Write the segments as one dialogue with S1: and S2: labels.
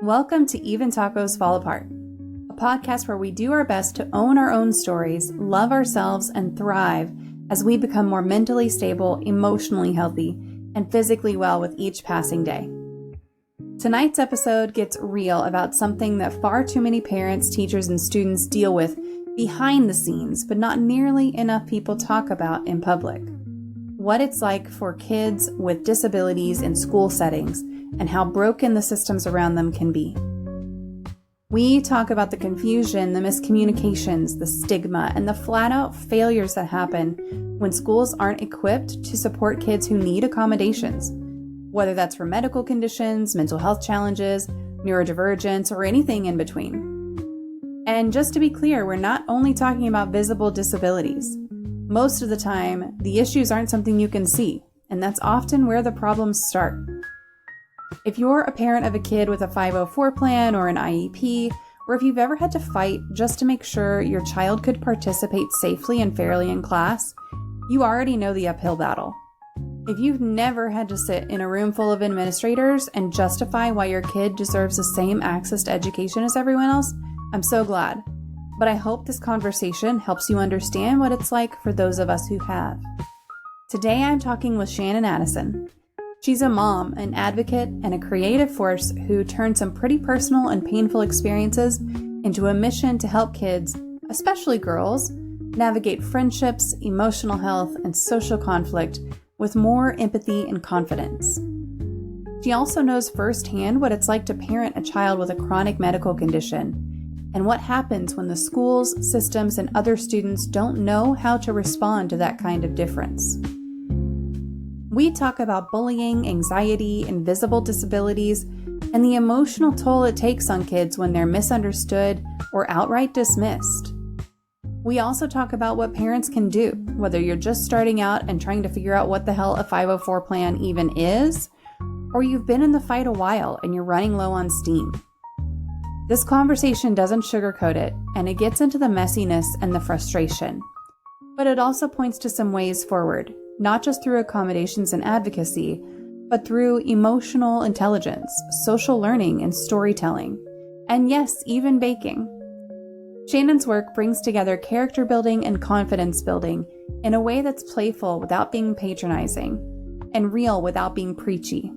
S1: Welcome to Even Tacos Fall Apart, a podcast where we do our best to own our own stories, love ourselves, and thrive as we become more mentally stable, emotionally healthy, and physically well with each passing day. Tonight's episode gets real about something that far too many parents, teachers, and students deal with behind the scenes, but not nearly enough people talk about in public. What it's like for kids with disabilities in school settings and how broken the systems around them can be. We talk about the confusion, the miscommunications, the stigma, and the flat-out failures that happen when schools aren't equipped to support kids who need accommodations, whether that's for medical conditions, mental health challenges, neurodivergence, or anything in between. And just to be clear, we're not only talking about visible disabilities. Most of the time, the issues aren't something you can see, and that's often where the problems start. If you're a parent of a kid with a 504 plan or an IEP, or if you've ever had to fight just to make sure your child could participate safely and fairly in class, you already know the uphill battle. If you've never had to sit in a room full of administrators and justify why your kid deserves the same access to education as everyone else, I'm so glad. But I hope this conversation helps you understand what it's like for those of us who have. Today I'm talking with Shannon Addison. She's a mom, an advocate, and a creative force who turned some pretty personal and painful experiences into a mission to help kids, especially girls, navigate friendships, emotional health, and social conflict with more empathy and confidence. She also knows firsthand what it's like to parent a child with a chronic medical condition and what happens when the schools, systems, and other students don't know how to respond to that kind of difference. We talk about bullying, anxiety, invisible disabilities, and the emotional toll it takes on kids when they're misunderstood or outright dismissed. We also talk about what parents can do, whether you're just starting out and trying to figure out what the hell a 504 plan even is, or you've been in the fight a while and you're running low on steam. This conversation doesn't sugarcoat it, and it gets into the messiness and the frustration. But it also points to some ways forward, not just through accommodations and advocacy, but through emotional intelligence, social learning, and storytelling. And yes, even baking. Shannon's work brings together character building and confidence building in a way that's playful without being patronizing, and real without being preachy.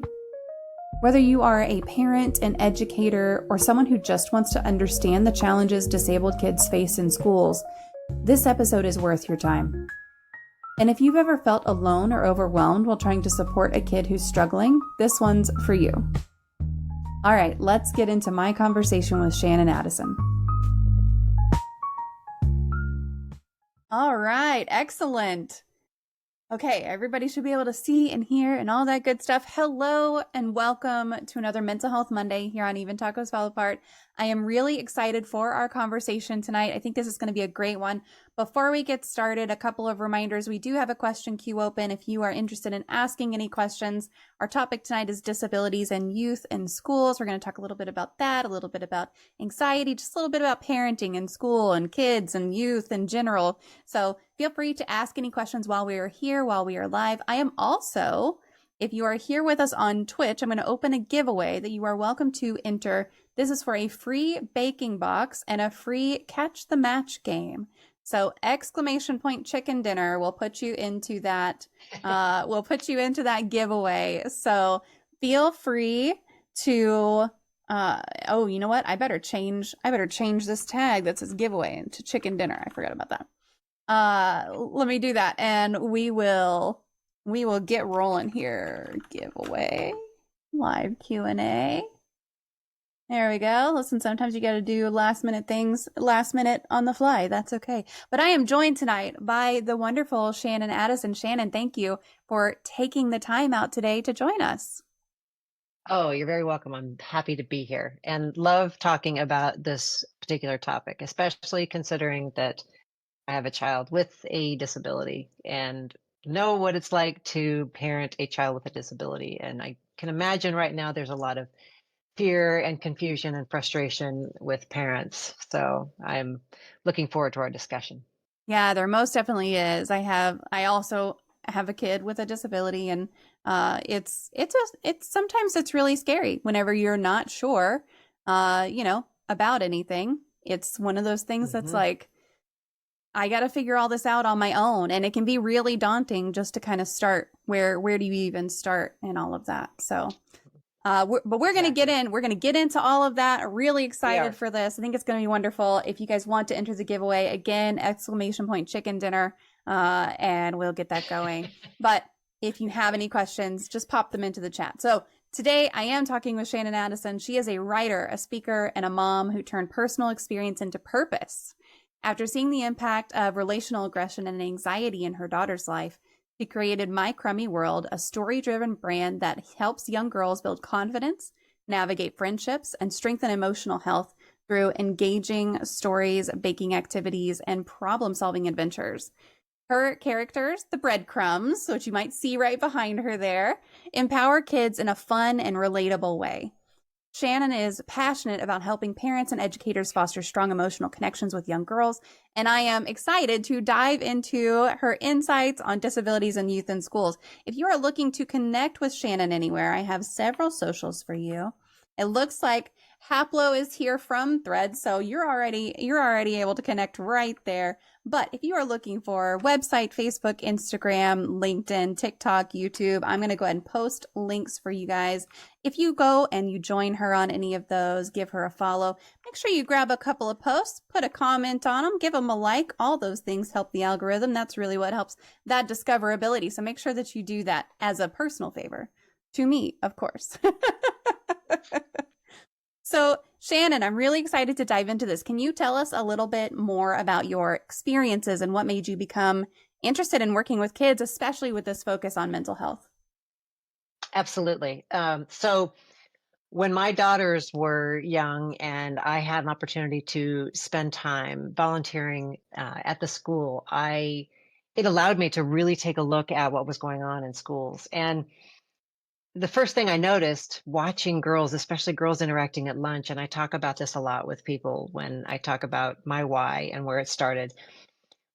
S1: Whether you are a parent, an educator, or someone who just wants to understand the challenges disabled kids face in schools, this episode is worth your time. And if you've ever felt alone or overwhelmed while trying to support a kid who's struggling, this one's for you. All right, let's get into my conversation with Shannon Addison. All right, excellent. Okay, everybody should be able to see and hear and all that good stuff. Hello and welcome to another Mental Health Monday here on Even Tacos Fall Apart. I am really excited for our conversation tonight. I think this is going to be a great one. Before we get started, a couple of reminders. We do have a question queue open if you are interested in asking any questions. Our topic tonight is disabilities and youth in schools. We're going to talk a little bit about that, a little bit about anxiety, just a little bit about parenting in school and kids and youth in general. So feel free to ask any questions while we are here, while we are live. I am also, if you are here with us on Twitch, I'm going to open a giveaway that you are welcome to enter. This is for a free baking box and a free catch the match game. So exclamation point chicken dinner will put you into that. We'll put you into that giveaway. So feel free to. Oh, you know what? I better change this tag that says giveaway into chicken dinner. I forgot about that. Let me do that, and we will get rolling here. Giveaway, live Q&A. There we go. Listen, sometimes you got to do last minute things, last minute on the fly. That's okay. But I am joined tonight by the wonderful Shannon Addison. Shannon, thank you for taking the time out today to join us.
S2: Oh, you're very welcome. I'm happy to be here and love talking about this particular topic, especially considering that I have a child with a disability and know what it's like to parent a child with a disability. And I can imagine right now there's a lot of fear and confusion and frustration with parents. So I'm looking forward to our discussion.
S1: Yeah, there most definitely is. I also have a kid with a disability, and it's sometimes it's really scary whenever you're not sure about anything. It's one of those things that's
S2: Hmm.
S1: like, I got to figure all this out on my own. And it can be really daunting just to kind of start. Where do you even start and all of that? So, but we're going to
S2: Exactly.
S1: we're going to get into all of that. Really
S2: We
S1: excited
S2: are.
S1: for this. I think it's going to be wonderful. If you guys want to enter the giveaway, again, exclamation point chicken dinner, and we'll get that going. But if you have any questions, just pop them into the chat. So today I am talking with Shannon Addison. She is a writer, a speaker, and a mom who turned personal experience into purpose. After seeing the impact of relational aggression and anxiety in her daughter's life, she created My Crummy World, a story driven brand that helps young girls build confidence, navigate friendships, and strengthen emotional health through engaging stories, baking activities, and problem solving adventures. Her characters, the breadcrumbs, which you might see right behind her there, empower kids in a fun and relatable way. Shannon is passionate about helping parents and educators foster strong emotional connections with young girls, and I am excited to dive into her insights on disabilities and youth in schools. If you are looking to connect with Shannon anywhere, I have several socials for you. It looks like Haplo is here from Threads, so you're already able to connect right there. But if you are looking for website, Facebook, Instagram, LinkedIn, TikTok, YouTube, I'm going to go ahead and post links for you guys. If you go and you join her on any of those, give her a follow, make sure you grab a couple of posts, put a comment on them, give them a like. All those things help the algorithm. That's really what helps that discoverability. So make sure that you do that as a personal favor to me, of course. So, Shannon, I'm really excited to dive into this. Can you tell us a little bit more about your experiences and what made you become interested in working with kids, especially with this focus on mental health?
S2: Absolutely. So when my daughters were young and I had an opportunity to spend time volunteering at the school, it allowed me to really take a look at what was going on in schools. And the first thing I noticed watching girls, especially girls interacting at lunch, and I talk about this a lot with people when I talk about my why and where it started.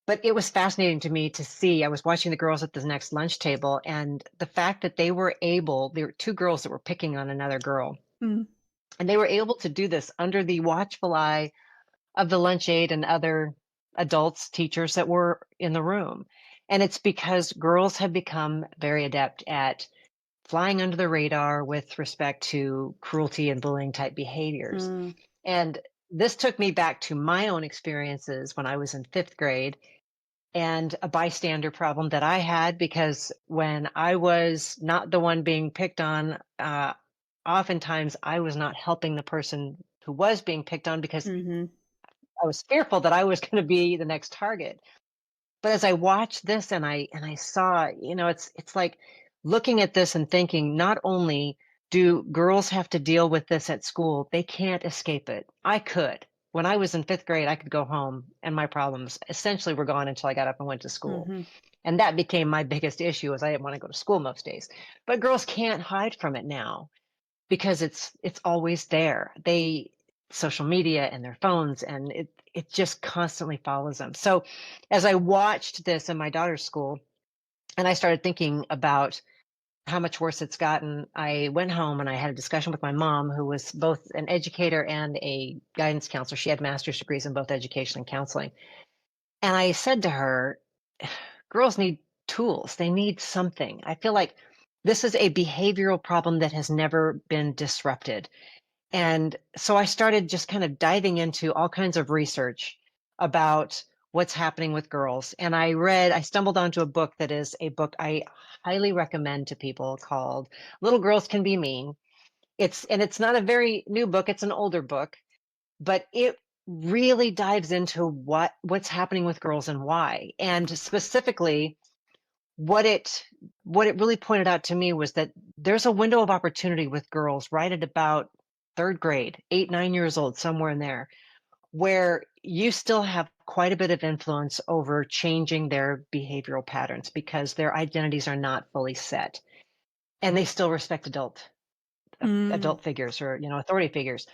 S2: But it was fascinating to me to see. I was watching the girls at the next lunch table, and the fact that there were two girls that were picking on another girl,
S1: Mm,
S2: and they were able to do this under the watchful eye of the lunch aide and other adults, teachers that were in the room. And it's because girls have become very adept at flying under the radar with respect to cruelty and bullying type behaviors.
S1: mm,
S2: And this took me back to my own experiences when I was in fifth grade and a bystander problem that I had because when I was not the one being picked on, oftentimes I was not helping the person who was being picked on because
S1: mm-hmm,
S2: I was fearful that I was going to be the next target. But as I watched this and I saw, it's like looking at this and thinking, not only do girls have to deal with this at school, they can't escape it. I could. When I was in fifth grade, I could go home and my problems essentially were gone until I got up and went to school.
S1: mm-hmm.
S2: And that became my biggest issue is I didn't want to go to school most days. But girls can't hide from it now because it's always there. They social media and their phones and it just constantly follows them. So as I watched this in my daughter's school and I started thinking about how much worse it's gotten, I went home and I had a discussion with my mom, who was both an educator and a guidance counselor. She had master's degrees in both education and counseling. And I said to her, girls need tools. They need something. I feel like this is a behavioral problem that has never been disrupted. And so I started just kind of diving into all kinds of research about what's happening with girls. And I stumbled onto a book that is a book I highly recommend to people called Little Girls Can Be Mean. It's not a very new book, it's an older book, but it really dives into what's happening with girls and why. And specifically what it what it really pointed out to me was that there's a window of opportunity with girls right at about third grade, 8, 9 years old, somewhere in there, where you still have quite a bit of influence over changing their behavioral patterns because their identities are not fully set and they still respect
S1: Mm,
S2: adult figures or authority figures.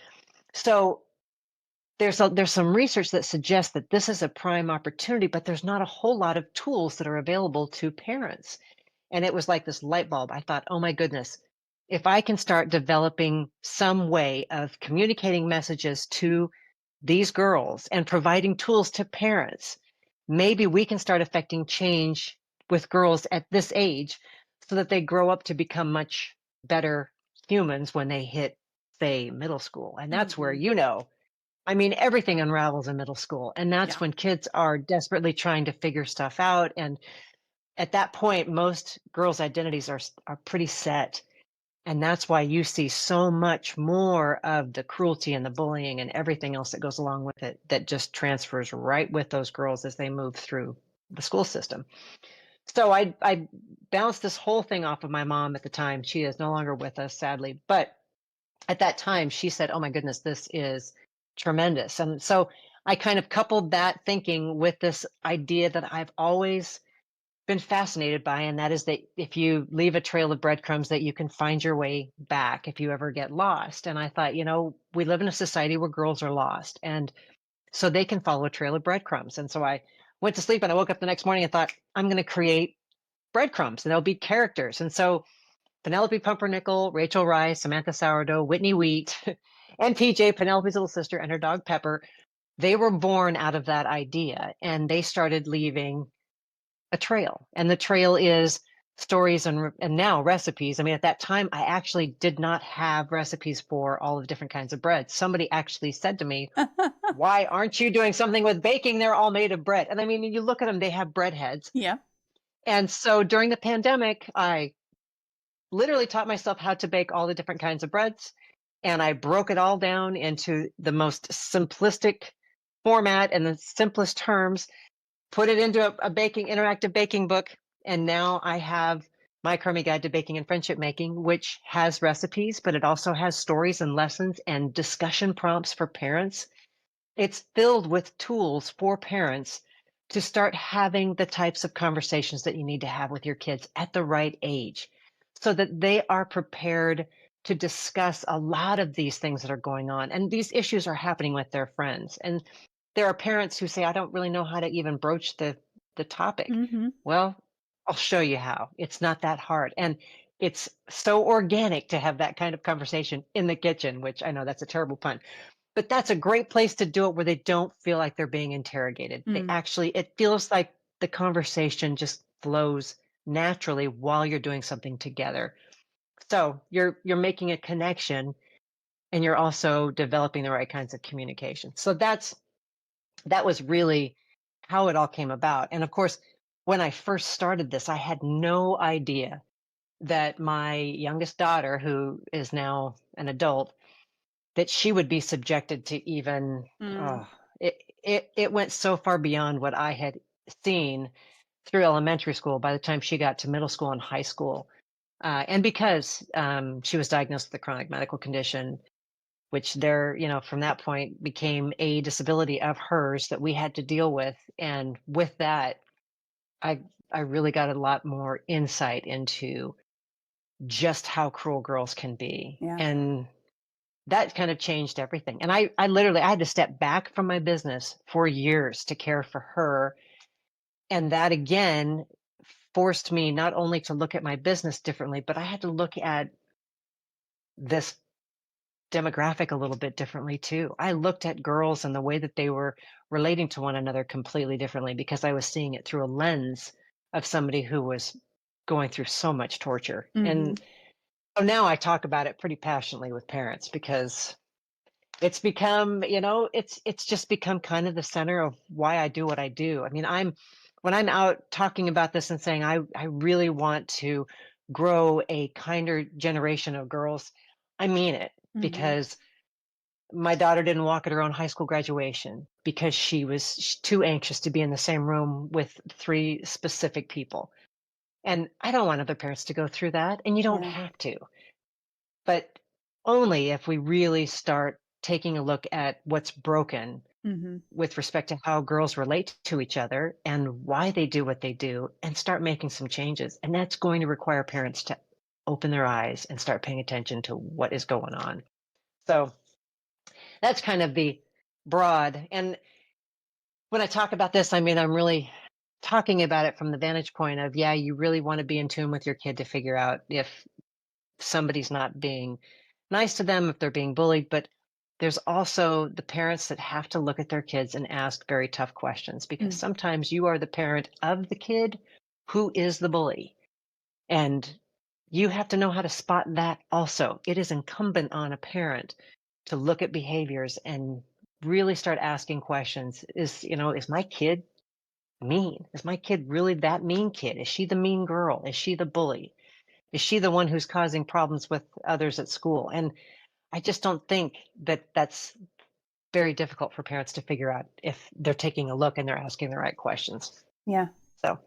S2: So there's some research that suggests that this is a prime opportunity, but there's not a whole lot of tools that are available to parents. And it was like this light bulb. I thought, oh my goodness, if I can start developing some way of communicating messages to these girls and providing tools to parents, maybe we can start affecting change with girls at this age so that they grow up to become much better humans when they hit, say, middle school. And that's where,
S1: Mhm.
S2: I mean, everything unravels in middle school. And that's
S1: Yeah.
S2: when kids are desperately trying to figure stuff out. And at that point, most girls' identities are pretty set. And that's why you see so much more of the cruelty and the bullying and everything else that goes along with it that just transfers right with those girls as they move through the school system. So I bounced this whole thing off of my mom at the time. She is no longer with us, sadly. But at that time, she said, "Oh my goodness, this is tremendous." And so I kind of coupled that thinking with this idea that I've always been fascinated by, and that is that if you leave a trail of breadcrumbs, that you can find your way back if you ever get lost. And I thought, we live in a society where girls are lost, and so they can follow a trail of breadcrumbs. And so I went to sleep and I woke up the next morning and thought, I'm going to create breadcrumbs and there'll be characters. And so Penelope Pumpernickel, Rachel Rice, Samantha Sourdough, Whitney Wheat, and PJ, Penelope's little sister, and her dog Pepper, they were born out of that idea, and they started leaving a trail. And the trail is stories and now recipes. I mean, at that time, I actually did not have recipes for all the different kinds of bread. Somebody actually said to me, "Why aren't you doing something with baking? They're all made of bread." And I mean, you look at them, they have bread heads.
S1: Yeah.
S2: And so during the pandemic, I literally taught myself how to bake all the different kinds of breads. And I broke it all down into the most simplistic format and the simplest terms, put it into a baking interactive baking book, and now I have My Crummy Guide to Baking and Friendship Making, which has recipes, but it also has stories and lessons and discussion prompts for parents. It's filled with tools for parents to start having the types of conversations that you need to have with your kids at the right age so that they are prepared to discuss a lot of these things that are going on. And these issues are happening with their friends. And there are parents who say, I don't really know how to even broach the topic.
S1: Mhm.
S2: Well, I'll show you how. It's not that hard. And it's so organic to have that kind of conversation in the kitchen, which I know that's a terrible pun, but that's a great place to do it where they don't feel like they're being interrogated. They
S1: Mm.
S2: actually, it feels like the conversation just flows naturally while you're doing something together. So you're making a connection and you're also developing the right kinds of communication. So that was really how it all came about. And of course, when I first started this, I had no idea that my youngest daughter, who is now an adult, that she would be subjected to even
S1: Mm.
S2: oh, it went so far beyond what I had seen through elementary school by the time she got to middle school and high school. And because she was diagnosed with a chronic medical condition, which from that point became a disability of hers that we had to deal with. And with that, I I really got a lot more insight into just how cruel girls can be.
S1: Yeah.
S2: And that kind of changed everything. And I had to step back from my business for years to care for her. And that again forced me not only to look at my business differently, but I had to look at this demographic a little bit differently too. I looked at girls and the way that they were relating to one another completely differently because I was seeing it through a lens of somebody who was going through so much torture.
S1: Mhm.
S2: And so now I talk about it pretty passionately with parents because it's become, it's just become kind of the center of why I do what I do. I mean, when I'm out talking about this and saying I really want to grow a kinder generation of girls, I mean it
S1: Mhm.
S2: because my daughter didn't walk at her own high school graduation because she was too anxious to be in the same room with three specific people. And I don't want other parents to go through that, and you don't
S1: Yeah.
S2: have to. But only if we really start taking a look at what's broken
S1: Mhm.
S2: with respect to how girls relate to each other and why they do what they do and start making some changes. And that's going to require parents to open their eyes and start paying attention to what is going on. So that's kind of the broad. And when I talk about this, I mean, I'm really talking about it from the vantage point of, yeah, you really want to be in tune with your kid to figure out if somebody's not being nice to them, if they're being bullied, but there's also the parents that have to look at their kids and ask very tough questions, because
S1: Mm.
S2: sometimes you are the parent of the kid who is the bully. And you have to know how to spot that also. It is incumbent on a parent to look at behaviors and really start asking questions. Is my kid mean? Is my kid really that mean kid? Is she the mean girl? Is she the bully? Is she the one who's causing problems with others at school? And I just don't think that that's very difficult for parents to figure out if they're taking a look and they're asking the right questions.
S1: Yeah.
S2: So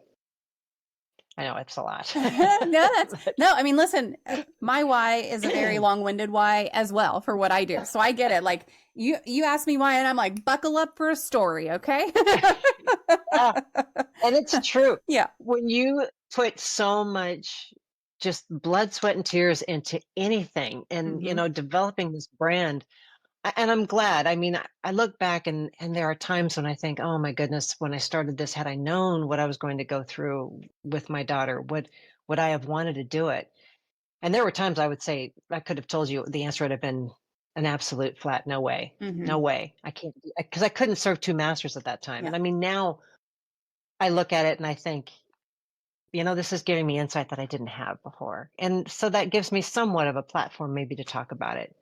S2: I know it's a lot.
S1: No, I mean, listen, my why is a very long-winded why as well for what I do. So I get it. Like you ask me why and I'm like, buckle up for a story, okay?
S2: Yeah, and it's true.
S1: Yeah.
S2: When you put so much just blood, sweat, and tears into anything and,
S1: Mm-hmm.
S2: developing this brand, and I'm glad. I mean, I look back and there are times when I think, oh my goodness, when I started this, had I known what I was going to go through with my daughter, would I have wanted to do it? And there were times I would say, I could have told you the answer would have been an absolute flat no way.
S1: Mm-hmm.
S2: No way. I can't, because I couldn't serve two masters at that time.
S1: Yeah.
S2: And I mean, now I look at it and I think, this is giving me insight that I didn't have before. And so that gives me somewhat of a platform maybe to talk about it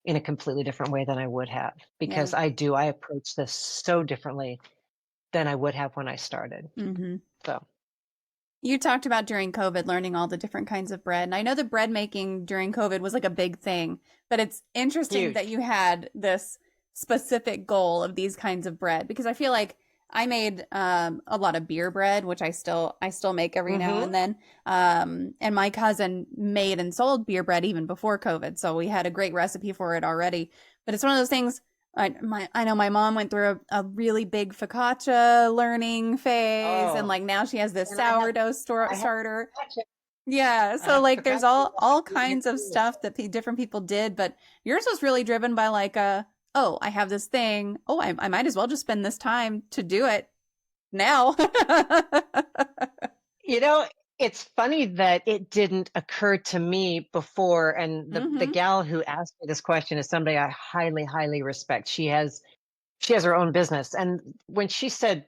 S2: in a completely different way than I would have,
S1: Yeah.
S2: because I approach this so differently than I would have when I started.
S1: Mm-hmm.
S2: So
S1: You talked about during COVID learning all the different kinds of bread. And I know the bread making during COVID was like a big thing, but it's interesting that
S2: huge.
S1: you had this specific goal of these kinds of bread because I feel like I made a lot of beer bread, which I still make every now
S2: Hmm.
S1: and then. And my cousin made and sold beer bread even before COVID, so we had a great recipe for it already. But it's one of those things. I know my mom went through a really big focaccia learning phase, and
S2: Oh,
S1: like now she has this
S2: and
S1: sourdough
S2: I have
S1: starter.
S2: focaccia.
S1: Yeah,
S2: I
S1: so
S2: have
S1: like there's
S2: focaccia
S1: all
S2: recipes here
S1: kinds of
S2: too.
S1: stuff that different people did, but yours was really driven by like oh, I have this thing. Oh, I might as well just spend this time to do it now.
S2: You know, it's funny that it didn't occur to me before. And the
S1: Hmm.
S2: gal who asked me this question is somebody I highly, highly respect. She has her own business. And when she said,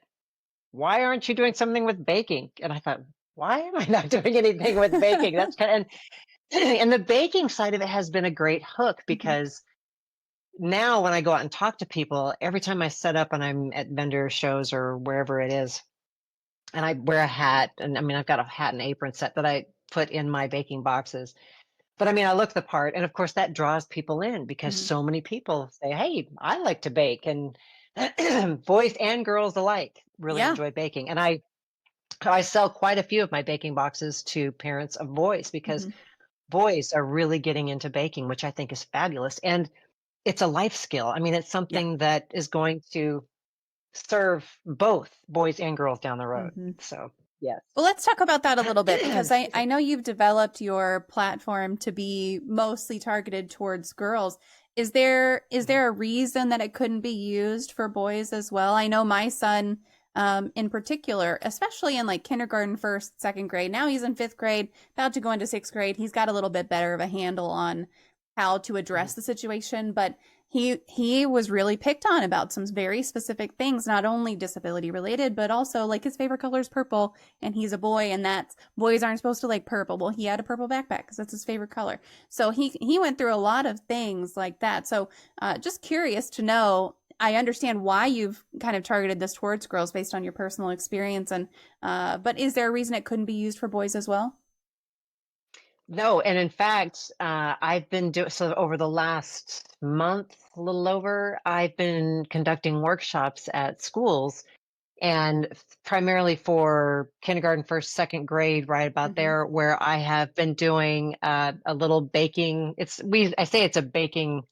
S2: "Why aren't you doing something with baking?" And I thought, why am I not doing anything with baking? That's kind of, and the baking side of it has been a great hook,
S1: Hmm.
S2: because now when I go out and talk to people, every time I set up and I'm at vendor shows or wherever it is, and I wear a hat, and I mean, I've got a hat and apron set that I put in my baking boxes. But I mean, I look the part, and of course, that draws people in because
S1: Hmm.
S2: so many people say, "Hey, I like to bake," and boys and girls alike really
S1: Yeah.
S2: enjoy baking. And I sell quite a few of my baking boxes to parents of boys, because
S1: Hmm.
S2: boys are really getting into baking, which I think is fabulous. And it's a life skill. I mean, it's
S1: Yeah.
S2: something that is going to serve both boys and girls down the road.
S1: Hmm.
S2: So, yes.
S1: Well, let's talk about that a little bit because I,
S2: Excuse
S1: I
S2: me.
S1: know you've developed your platform to be mostly targeted towards girls. Is there a reason that it couldn't be used for boys as well? I know my son, in particular, especially in like kindergarten, first, second grade. Now he's in fifth grade, about to go into sixth grade. He's got a little bit better of a handle on how to address
S2: Mhm.
S1: the situation, but he was really picked on about some very specific things, not only disability related, but also like his favorite color is purple and he's a boy and that's boys aren't supposed to like purple. Well, he had a purple backpack because that's his favorite color. So he went through a lot of things like that. So just curious to know. I understand why you've kind of targeted this towards girls based on your personal experience, and but is there a reason it couldn't be used for boys as well?
S2: No, and in fact, I've been doing so over the last month, a little over. I've been conducting workshops at schools, and primarily for kindergarten, first, second grade, right about
S1: Hmm.
S2: there, where I have been doing a little baking. I say it's a baking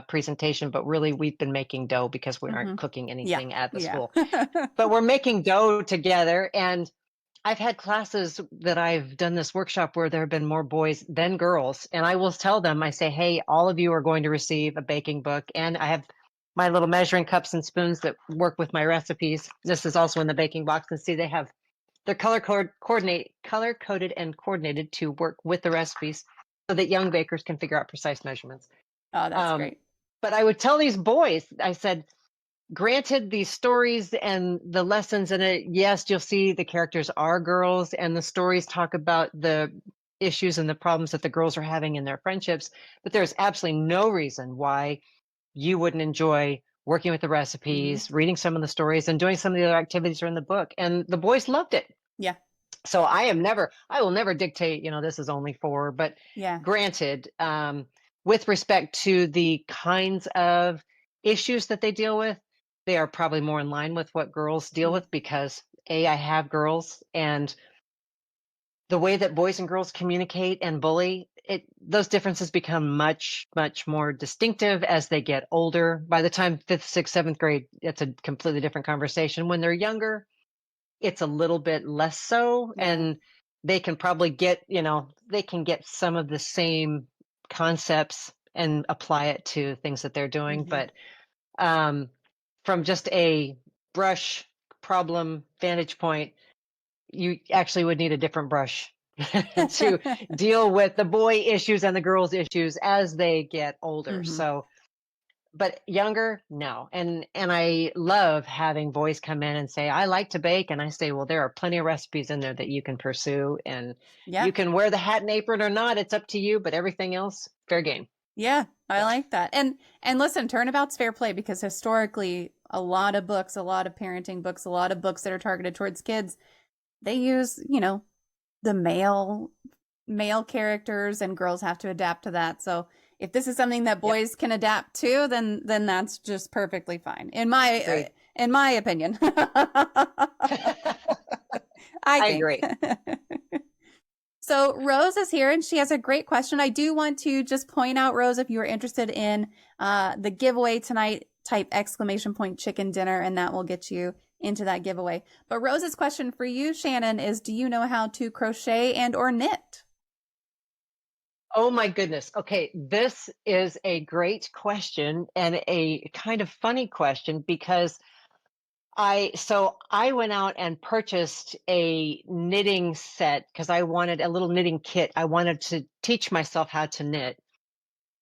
S2: presentation, but really we've been making dough because we aren't
S1: Hmm.
S2: cooking
S1: Yeah,
S2: anything at the
S1: yeah.
S2: school. But we're making dough together, and I've had classes that I've done this workshop where there have been more boys than girls. And I will tell them, I say, hey, all of you are going to receive a baking book. And I have my little measuring cups and spoons that work with my recipes. This is also in the baking box. And see, they're color coded and coordinated to work with the recipes. so that young bakers can figure out precise measurements.
S1: Oh, that's great.
S2: But I would tell these boys, I said, granted, these stories and the lessons in it, yes, you'll see the characters are girls and the stories talk about the issues and the problems that the girls are having in their friendships, but there's absolutely no reason why you wouldn't enjoy working with the recipes, reading some of the stories, and doing some of the other activities that are in the book. And the boys loved it.
S1: Yeah.
S2: So I will never dictate, this is only for, but
S1: Yeah.
S2: granted, with respect to the kinds of issues that they deal with, they are probably more in line with what girls deal with because I have girls, and the way that boys and girls communicate and bully, those differences become much, much more distinctive as they get older. By the time 5th, 6th, 7th grade, it's a completely different conversation. When they're younger, it's a little bit less so, and they can probably get, they can get some of the same concepts and apply it to things that they're doing. But from just a brush problem vantage point, you actually would need a different brush to deal with the boy issues and the girls issues as they get older. So, but younger, no. And I love having boys come in and say, I like to bake. And I say, well, there are plenty of recipes in there that you can pursue, and you can wear the hat and apron or not. It's up to you, but everything else, fair game.
S1: Yeah, I like that. And listen, turnabout's fair play, because historically a lot of books, a lot of parenting books, a lot of books that are targeted towards kids, they use, the male characters, and girls have to adapt to that. So if this is something that boys can adapt to, then that's just perfectly fine. In my opinion. I
S2: agree.
S1: So Rose is here and she has a great question. I do want to just point out, Rose, if you are interested in the giveaway tonight, type ! Chicken dinner, and that will get you into that giveaway. But Rose's question for you, Shannon, is do you know how to crochet and or knit?
S2: Oh my goodness. Okay, this is a great question and a kind of funny question, because I went out and purchased a knitting set because I wanted a little knitting kit. I wanted to teach myself how to knit.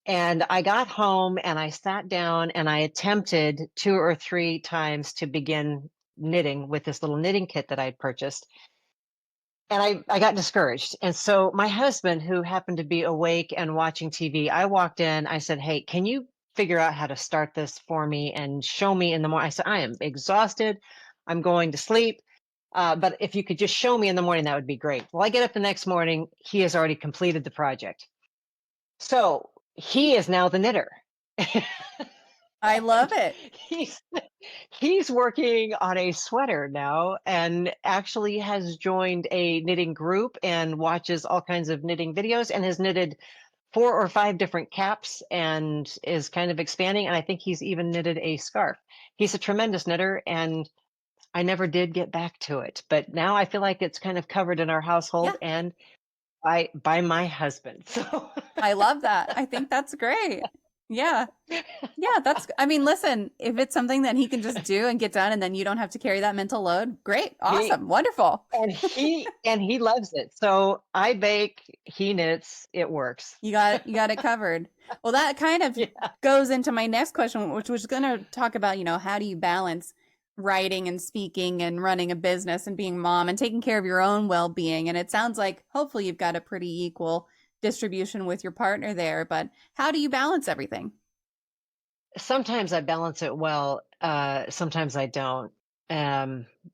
S2: And I got home and I sat down and I attempted 2 or 3 times to begin knitting with this little knitting kit that I had purchased. And I got discouraged. And so my husband, who happened to be awake and watching TV, I walked in, I said, hey, can you figure out how to start this for me and show me in the morning? I said, I am exhausted. I'm going to sleep. But if you could just show me in the morning, that would be great. Well, I get up the next morning. He has already completed the project. So he is now the knitter.
S1: I love it.
S2: He's working on a sweater now, and actually has joined a knitting group and watches all kinds of knitting videos, and has knitted 4 or 5 different caps and is kind of expanding. And I think he's even knitted a scarf. He's a tremendous knitter, and I never did get back to it, but now I feel like it's kind of covered in our household and by my husband. So
S1: I love that. I think that's great. Yeah. Listen, if it's something that he can just do and get done, and then you don't have to carry that mental load, great, awesome, wonderful.
S2: And he loves it. So I bake, he knits, it works.
S1: You got it covered. Well, that kind of goes into my next question, which was going to talk about, how do you balance writing and speaking and running a business and being mom and taking care of your own well-being. And it sounds like hopefully you've got a pretty equal distribution with your partner there, but how do you balance everything?
S2: Sometimes I balance it well. Sometimes I don't.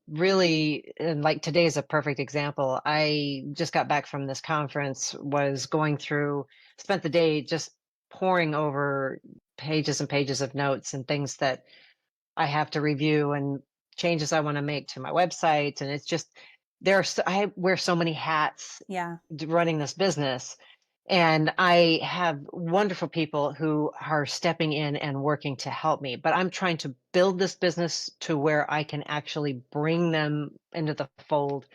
S2: Really, and like today's a perfect example. I just got back from this conference, was going through, spent the day just poring over pages and pages of notes and things that I have to review and changes I want to make to my website. And it's just, I wear so many hats running this business. And I have wonderful people who are stepping in and working to help me. But I'm trying to build this business to where I can actually bring them into the fold.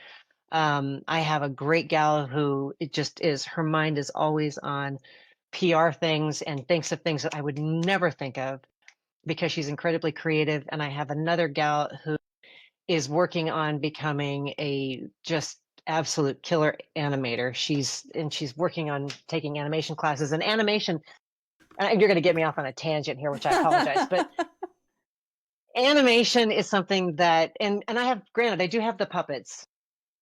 S2: I have a great gal who her mind is always on PR things and thinks of things that I would never think of, because she's incredibly creative. And I have another gal who is working on becoming absolute killer animator. She's working on taking animation classes, and animation, and you're going to get me off on a tangent here, which I apologize, but animation is something that, and I have, granted, I do have the puppets,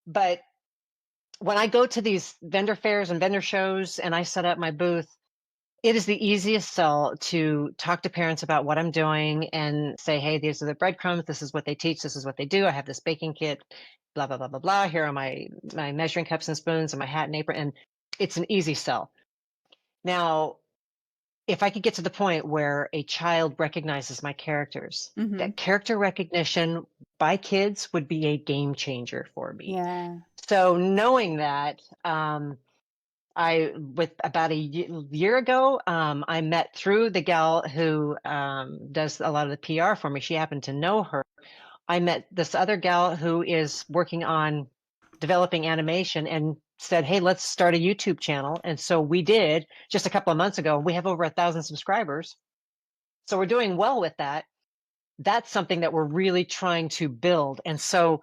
S2: but when I go to these vendor fairs and vendor shows and I set up my booth, it is the easiest sell to talk to parents about what I'm doing and say, hey, these are the breadcrumbs. This is what they teach. This is what they do. I have this baking kit, blah, blah, blah, blah, blah. Here are my measuring cups and spoons and my hat and apron. And it's an easy sell. Now, if I could get to the point where a child recognizes my characters, that character recognition by kids would be a game changer for me.
S1: Yeah.
S2: So knowing that, with about a year ago, I met through the gal who does a lot of the PR for me. She happened to know her. I met this other gal who is working on developing animation and said, hey, let's start a YouTube channel. And so we did just a couple of months ago. We have over 1,000 subscribers. So we're doing well with that. That's something that we're really trying to build. And so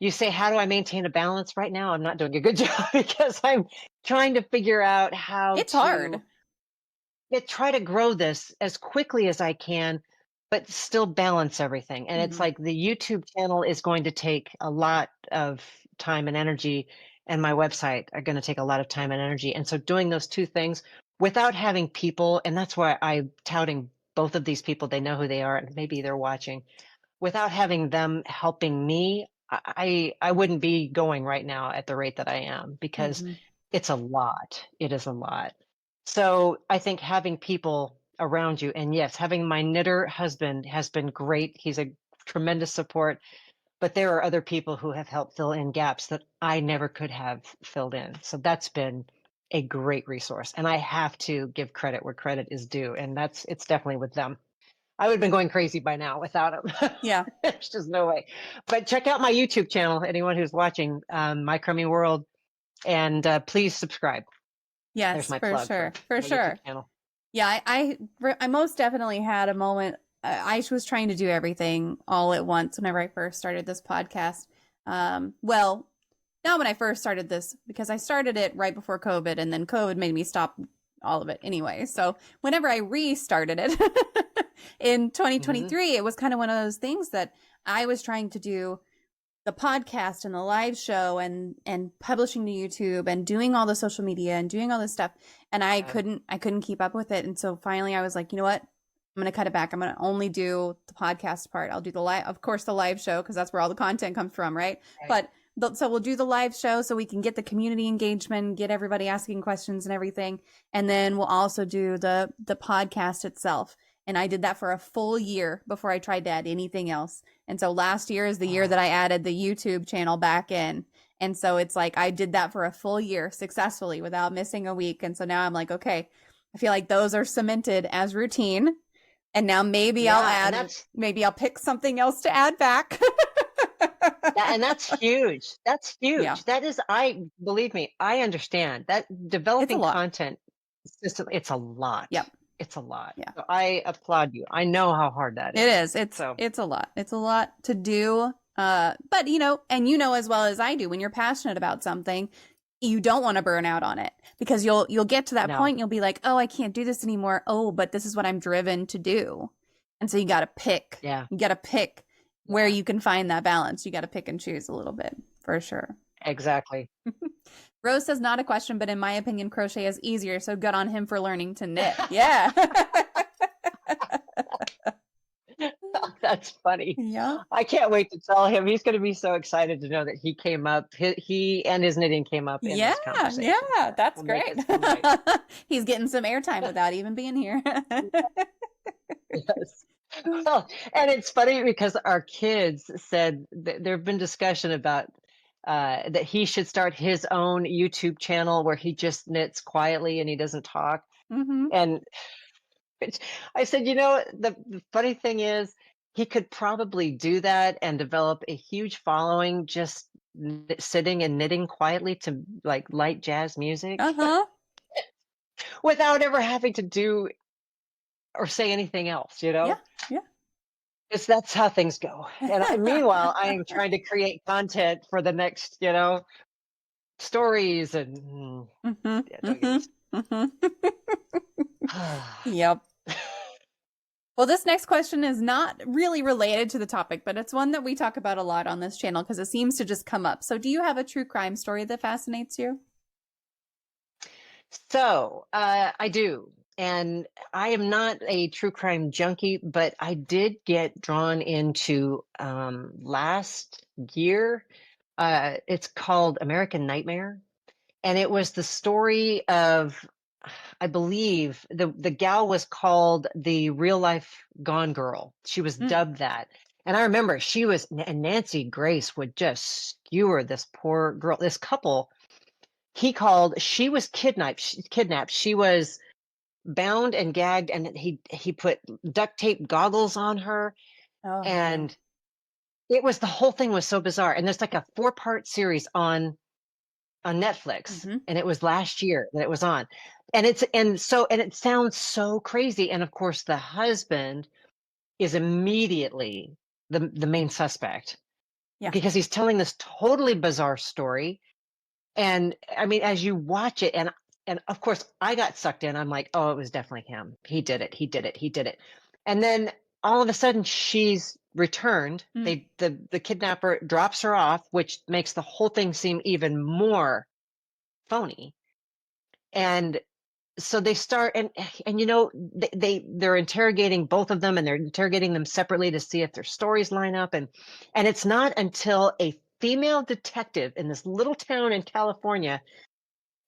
S2: you say, how do I maintain a balance right now? I'm not doing a good job because I'm trying to figure out how
S1: It's
S2: to
S1: hard.
S2: try to grow this as quickly as I can, but still balance everything. And it's like the YouTube channel is going to take a lot of time and energy, and my website are going to take a lot of time and energy. And so doing those two things without having people, and that's why I'm touting both of these people, they know who they are, and maybe they're watching. Without having them helping me, I wouldn't be going right now at the rate that I am, because it's a lot. It is a lot. So I think having people around you, and yes, having my knitter husband has been great. He's a tremendous support, but there are other people who have helped fill in gaps that I never could have filled in. So that's been a great resource. And I have to give credit where credit is due. And it's definitely with them. I would have been going crazy by now without them.
S1: Yeah.
S2: There's just no way. But check out my YouTube channel, anyone who's watching, My Crummy World, and please subscribe.
S1: Yes,
S2: There's my
S1: for
S2: plug
S1: sure.
S2: my
S1: For sure.
S2: YouTube channel.
S1: Yeah, I most definitely had a moment. I was trying to do everything all at once whenever I first started this podcast. Well, not when I first started this, because I started it right before COVID, and then COVID made me stop all of it anyway. So whenever I restarted it in 2023, it was kind of one of those things that I was trying to do the podcast and the live show and publishing to YouTube and doing all the social media and doing all this stuff. And I couldn't keep up with it. And so finally I was like, you know what? I'm going to cut it back. I'm going to only do the podcast part. I'll do the of course, the live show, because that's where all the content comes from. Right. But so we'll do the live show so we can get the community engagement, get everybody asking questions and everything. And then we'll also do the podcast itself. And I did that for a full year before I tried to add anything else. And so last year is the year that I added the YouTube channel back in. And so it's like I did that for a full year successfully without missing a week. And so now I'm like, okay, I feel like those are cemented as routine. And now maybe I'll pick something else to add back.
S2: And that's huge. That's huge.
S1: Yeah.
S2: That is, believe me, I understand that developing content consistently, it's a lot.
S1: Yep.
S2: It's a lot.
S1: Yeah.
S2: So I applaud you. I know how hard that is.
S1: It is. It's a lot. It's a lot to do. But and as well as I do, when you're passionate about something, you don't want to burn out on it, because you'll get to that point and you'll be like, oh, I can't do this anymore. Oh, but this is what I'm driven to do. And so you got to pick.
S2: Yeah.
S1: You got to pick where you can find that balance. You got to pick and choose a little bit, for sure.
S2: Exactly.
S1: Rose says, not a question, but in my opinion, crochet is easier. So good on him for learning to knit. Yeah.
S2: That's funny.
S1: Yeah.
S2: I can't wait to tell him. He's going to be so excited to know that he came up. He and his knitting came up in this conversation.
S1: Yeah, that's great. He's getting some airtime without even being here.
S2: Yes. Well, and it's funny because our kids said there have been discussion about that he should start his own YouTube channel where he just knits quietly and he doesn't talk. And I said, the funny thing is, he could probably do that and develop a huge following just sitting and knitting quietly to like light jazz music without ever having to do or say anything else,
S1: Yeah.
S2: That's how things go. And meanwhile, I am trying to create content for the next, stories and yeah, don't get me.
S1: Yep. Well, this next question is not really related to the topic, but it's one that we talk about a lot on this channel because it seems to just come up. So do you have a true crime story that fascinates you?
S2: So I do. And I am not a true crime junkie, but I did get drawn into last year. It's called American Nightmare. And it was the story of, I believe the gal was called the real life Gone Girl. She was dubbed that. And I remember and Nancy Grace would just skewer this poor girl, this couple. She was kidnapped. She was bound and gagged, and he put duct tape goggles on her.
S1: Oh,
S2: And the whole thing was so bizarre. And there's like a 4-part series on Netflix, and it was last year that it was on. And it sounds so crazy. And of course, the husband is immediately the main suspect because he's telling this totally bizarre story. And I mean, as you watch it, and of course, I got sucked in. I'm like, oh, it was definitely him. He did it. He did it. He did it. And then all of a sudden, she's returned. The kidnapper drops her off, which makes the whole thing seem even more phony. And so they start, and they're interrogating both of them, and they're interrogating them separately to see if their stories line up. And it's not until a female detective in this little town in California,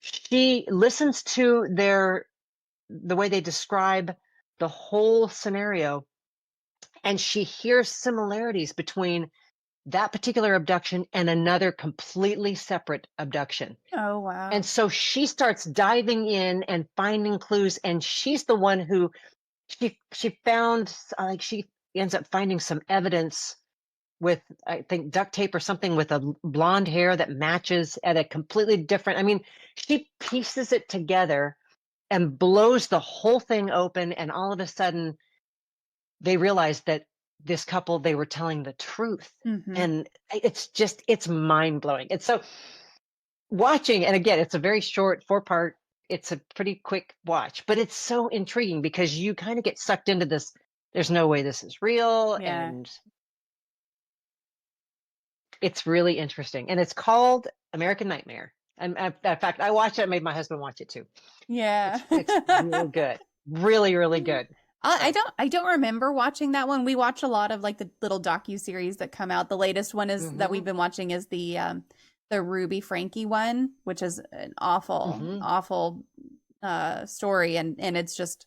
S2: she listens to the way they describe the whole scenario, and she hears similarities between that particular abduction and another completely separate abduction.
S1: Oh, wow.
S2: And so she starts diving in and finding clues, and she's the one who she found, like, she ends up finding some evidence with, I think, duct tape or something with a blonde hair that matches at a completely different. I mean, she pieces it together and blows the whole thing open, and all of a sudden they realize that this couple, they were telling the truth. And it's mind-blowing. And so watching, and again, it's a very short 4-part, it's a pretty quick watch, but it's so intriguing because you kind of get sucked into this. There's no way this is real. And it's really interesting. And it's called American Nightmare. And in fact, I watched it, made my husband watch it too.
S1: Yeah.
S2: It's really good. Really, really good.
S1: I don't remember watching that one. We watch a lot of like the little docu-series that come out. The latest one is that we've been watching is the Ruby Frankie one, which is an awful story, and it's just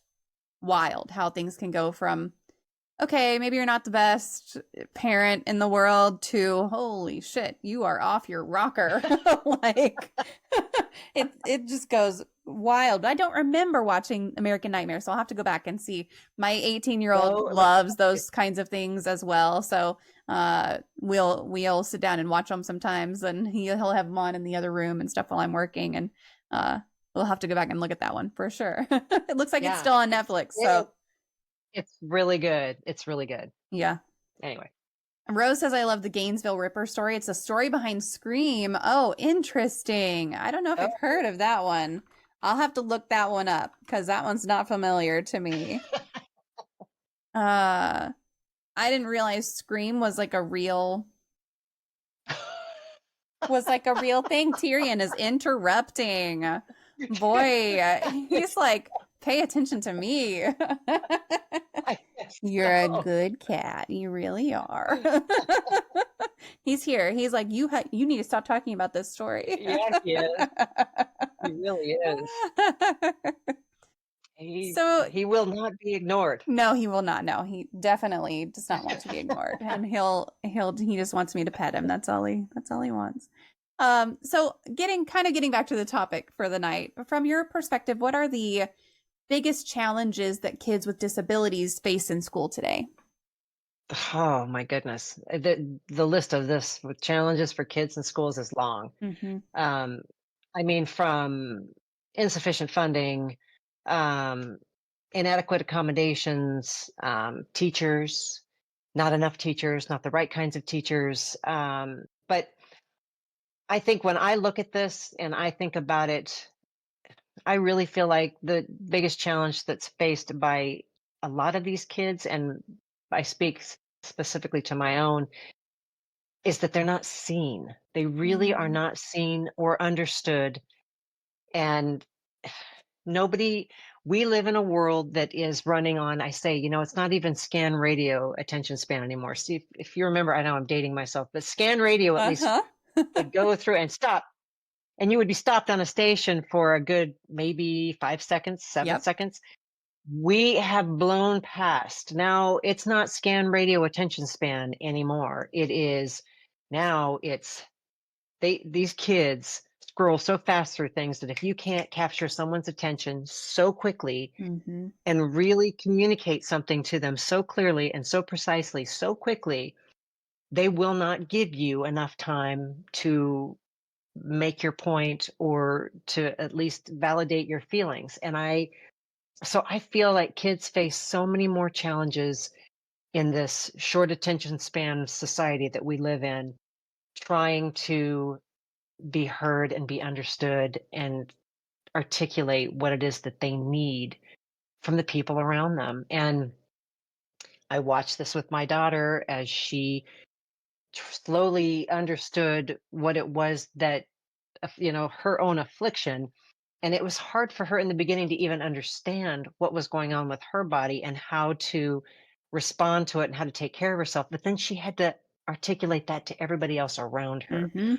S1: wild how things can go from, okay, maybe you're not the best parent in the world, to holy shit, you are off your rocker. Like it just goes wild. I don't remember watching American Nightmare, so I'll have to go back and see. My 18-year-old loves those kinds of things as well, so we'll sit down and watch them sometimes, and he'll have them on in the other room and stuff while I'm working, and we'll have to go back and look at that one for sure. It looks like it's still on Netflix, so
S2: it's really good. It's really good.
S1: Yeah.
S2: Anyway.
S1: Rose says, I love the Gainesville Ripper story. It's a story behind Scream. Oh, interesting. I don't know if I've heard of that one. I'll have to look that one up because that one's not familiar to me. I didn't realize Scream was like a real thing. Tyrion is interrupting. Boy, he's like, pay attention to me. You're a good cat. You really are. He's here. He's like, you need to stop talking about this story.
S2: Yeah, he is. He really is. So he will not be ignored.
S1: No, he will not. No, he definitely does not want to be ignored. And he just wants me to pet him. That's all he wants. So getting back to the topic for the night, from your perspective, what are the biggest challenges that kids with disabilities face in school today?
S2: Oh my goodness. The list of this with challenges for kids in schools is long. I mean, from insufficient funding, inadequate accommodations, teachers, not enough teachers, not the right kinds of teachers. But I think when I look at this and I think about it, I really feel like the biggest challenge that's faced by a lot of these kids, and I speak specifically to my own, is that they're not seen. They really are
S1: Mm.
S2: not seen or understood. And nobody, we live in a world that is running on, I say, it's not even scan radio attention span anymore. See, if you remember, I know I'm dating myself, but scan radio at least
S1: Uh-huh.
S2: would go through and stop. And you would be stopped on a station for a good maybe 5 seconds, 7 seconds. We have blown past. Now it's not scan radio attention span anymore. It is now it's these kids scroll so fast through things that if you can't capture someone's attention so quickly
S1: Mm-hmm.
S2: and really communicate something to them so clearly and so precisely, so quickly, they will not give you enough time to make your point or to at least validate your feelings. So I feel like kids face so many more challenges in this short attention span society that we live in, trying to be heard and be understood and articulate what it is that they need from the people around them. And I watched this with my daughter as she slowly understood what it was that, her own affliction. And it was hard for her in the beginning to even understand what was going on with her body and how to respond to it and how to take care of herself. But then she had to articulate that to everybody else around her.
S1: Mm-hmm.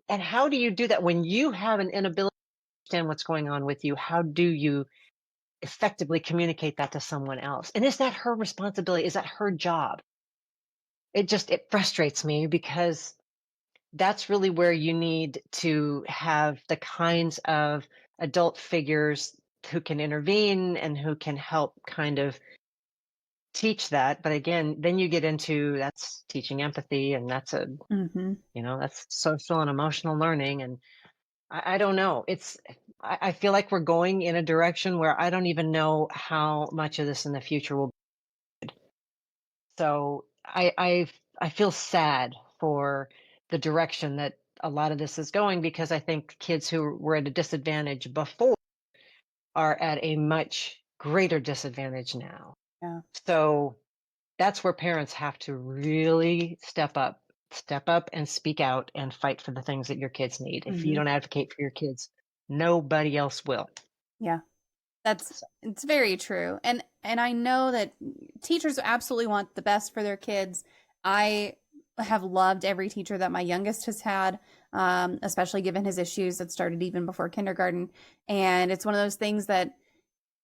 S2: And how do you do that when you have an inability to understand what's going on with you? How do you effectively communicate that to someone else? And is that her responsibility? Is that her job? It frustrates me because that's really where you need to have the kinds of adult figures who can intervene and who can help kind of teach that. But again, then you get into that's teaching empathy, and
S1: Mm-hmm.
S2: that's social and emotional learning. And I don't know. I feel like we're going in a direction where I don't even know how much of this in the future will be. So I feel sad for the direction that a lot of this is going, because I think kids who were at a disadvantage before are at a much greater disadvantage now.
S1: Yeah.
S2: So that's where parents have to really step up and speak out and fight for the things that your kids need. If you
S1: Mm-hmm.
S2: don't advocate for your kids, nobody else will.
S1: Yeah.
S2: So,
S1: It's very true. And I know that teachers absolutely want the best for their kids. I have loved every teacher that my youngest has had, especially given his issues that started even before kindergarten. And it's one of those things that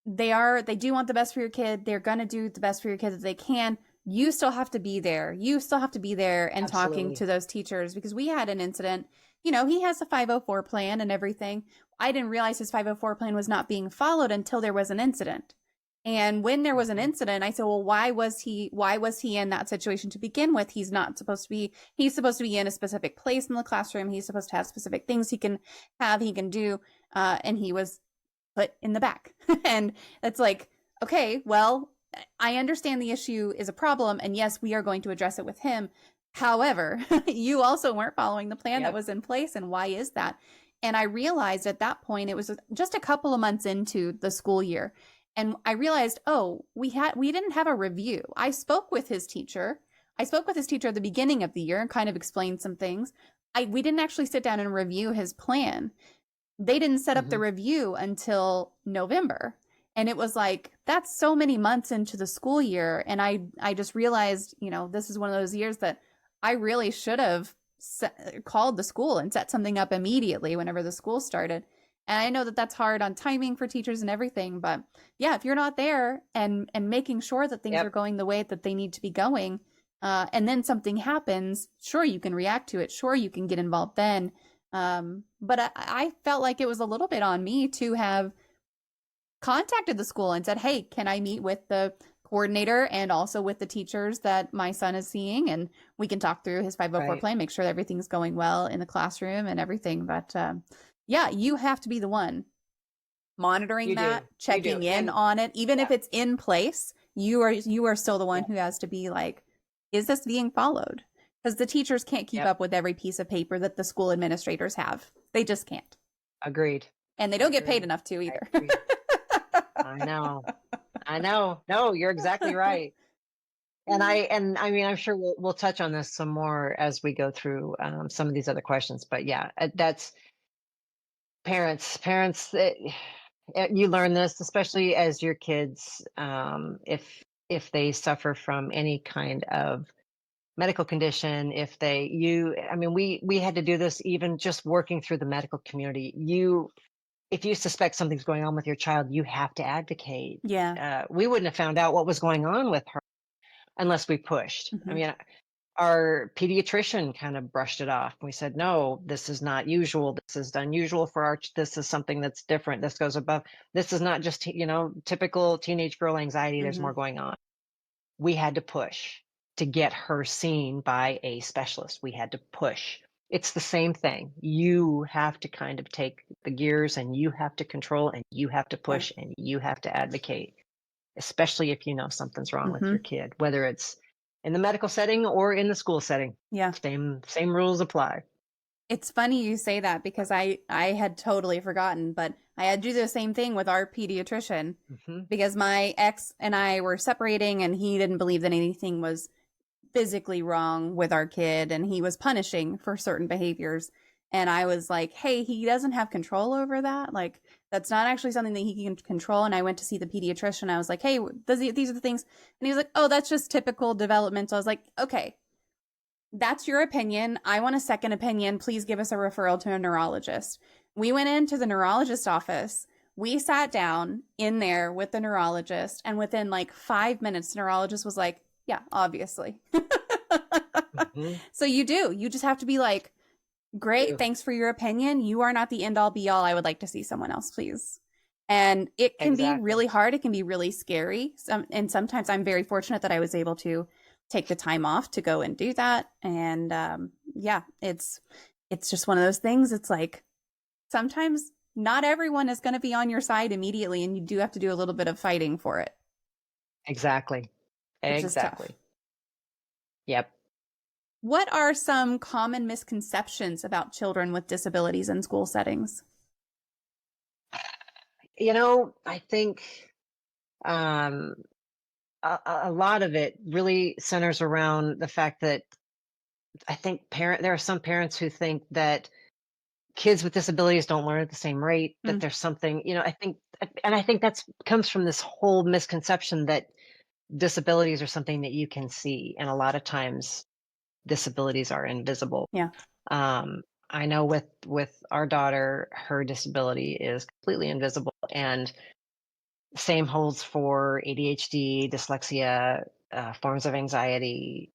S1: they do want the best for your kid. They're going to do the best for your kids that they can. You still have to be there. You still have to be there and talking
S2: absolutely.
S1: to those teachers, because we had an incident. He has a 504 plan and everything. I didn't realize his 504 plan was not being followed until there was an incident. And when there was an
S2: Mhm.
S1: incident, I said, well, why was he in that situation to begin with? He's supposed to be in a specific place in the classroom. He's supposed to have specific things he can do. And he was put in the back. And it's like, okay, well, I understand the issue is a problem. And yes, we are going to address it with him. However, you also weren't following the plan that
S2: Yep.
S1: was in place. And why is that? And I realized at that point, it was just a couple of months into the school year. And I realized, oh, we didn't have a review. I spoke with his teacher. I spoke with his teacher at the beginning of the year and kind of explained some things. We didn't actually sit down and review his plan. They didn't set up the
S2: Mhm.
S1: review until November. And it was like, that's so many months into the school year. And I just realized, this is one of those years that I really should have called the school and set something up immediately whenever the school started. And I know that that's hard on timing for teachers and everything. But yeah, if you're not there and making sure that things are
S2: Yep.
S1: going the way that they need to be going, and then something happens, sure, you can react to it. Sure, you can get involved then. But I felt like it was a little bit on me to have contacted the school and said, hey, can I meet with the coordinator and also with the teachers that my son is seeing? And we can talk through his 504
S2: Right.
S1: plan, make sure everything's going well in the classroom and everything. But yeah, you have to be the one monitoring
S2: You
S1: that,
S2: do. You do.
S1: checking in
S2: And
S1: on it. Even if
S2: yeah.
S1: it's in place, you are still the one
S2: Yeah.
S1: who has to be like, is this being followed? Because the teachers can't keep
S2: Yep.
S1: up with every piece of paper that the school administrators have. They just can't.
S2: Agreed.
S1: And they don't get paid
S2: Agreed.
S1: enough to
S2: I
S1: either.
S2: agree. I know. I know. No, you're exactly right. And I mean, I'm sure we'll touch on this some more as we go through some of these other questions. But yeah, that's parents. You learn this, especially as your kids, if they suffer from any kind of medical condition, I mean, we had to do this even just working through the medical community. If you suspect something's going on with your child, you have to advocate.
S1: Yeah.
S2: We wouldn't have found out what was going on with her unless we pushed. I mean, our pediatrician kind of brushed it off. We said, no, this is not usual. This is unusual this is something that's different. This goes above. This is not just, typical teenage girl anxiety. There's more going on. We had to push to get her seen by a specialist. We had to push. It's the same thing. You have to kind of take the gears and you have to control and you have to push and you have to advocate, especially if you know something's wrong with your kid, whether it's in the medical setting or in the school setting.
S1: Yeah.
S2: Same rules apply.
S1: It's funny you say that because I had totally forgotten, but I had to do the same thing with our pediatrician because my ex and I were separating and he didn't believe that anything was physically wrong with our kid and he was punishing for certain behaviors. And I was like, hey, he doesn't have control over that. Like, that's not actually something that he can control. And I went to see the pediatrician. I was like, hey, these are the things. And he was like, oh, that's just typical developmental. I was like, okay, that's your opinion. I want a second opinion. Please give us a referral to a neurologist. We went into the neurologist's office. We sat down in there with the neurologist. And within like 5 minutes, the neurologist was like, yeah, obviously. So you just have to be like, great, thanks for your opinion. You are not the end all be all. I would like to see someone else, please. And it can be really hard. It can be really scary. And sometimes I'm very fortunate that I was able to take the time off to go and do that. And yeah, it's just one of those things. It's like sometimes not everyone is going to be on your side immediately, and you do have to do a little bit of fighting for it.
S2: Exactly.
S1: Which is tough.
S2: Yep.
S1: What are some common misconceptions about children with disabilities in school settings?
S2: I think a lot of it really centers around the fact that I think there are some parents who think that kids with disabilities don't learn at the same rate, that there's something, I think that's comes from this whole misconception that disabilities are something that you can see. And a lot of times disabilities are invisible.
S1: Yeah.
S2: I know with our daughter, her disability is completely invisible, and same holds for ADHD, dyslexia, forms of anxiety.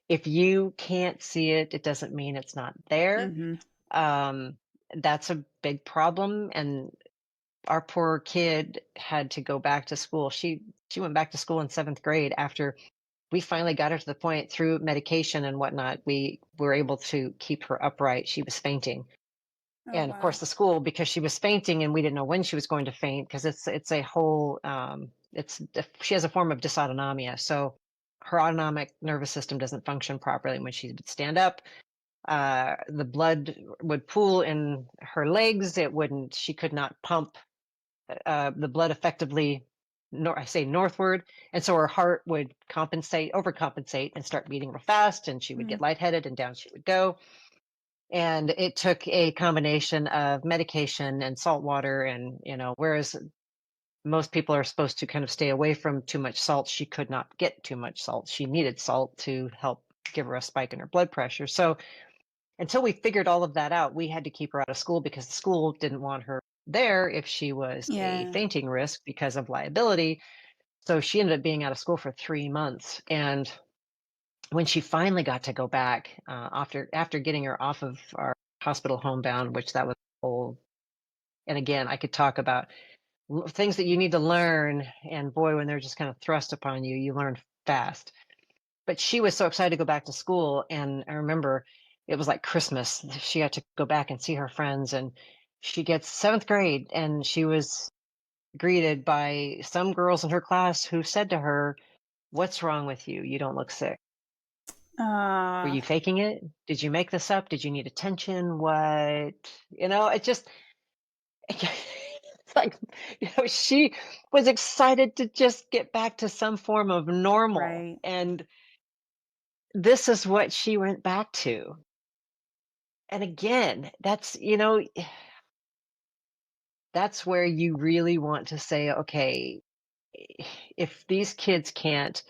S2: If you can't see it, it doesn't mean it's not there. That's a big problem. And our poor kid had to go back to school. She went back to school in 7th grade after we finally got her to the point through medication and whatnot. We were able to keep her upright. She was fainting. And of course the school, because she was fainting and we didn't know when she was going to faint, because it's a whole, she has a form of dysautonomia. So her autonomic nervous system doesn't function properly. When she would stand up, the blood would pool in her legs. She could not pump the blood effectively, I say northward. And so her heart would overcompensate and start beating real fast. And she would get lightheaded and down she would go. And it took a combination of medication and salt water. And, whereas most people are supposed to kind of stay away from too much salt, she could not get too much salt. She needed salt to help give her a spike in her blood pressure. So until we figured all of that out, we had to keep her out of school because the school didn't want her there if she was a fainting risk because of liability. So she ended up being out of school for 3 months. And when she finally got to go back, after getting her off of our hospital homebound, which that was old. And again, I could talk about things that you need to learn. And boy, when they're just kind of thrust upon you, you learn fast. But she was so excited to go back to school. And I remember it was like Christmas. She got to go back and see her friends. And she gets 7th grade and she was greeted by some girls in her class who said to her, "What's wrong with you? You don't look sick." Were you faking it? Did you make this up? Did you need attention? What? It just, it's like, she was excited to just get back to some form of normal.
S1: Right.
S2: And this is what she went back to. And again, that's where you really want to say, okay, if these kids can't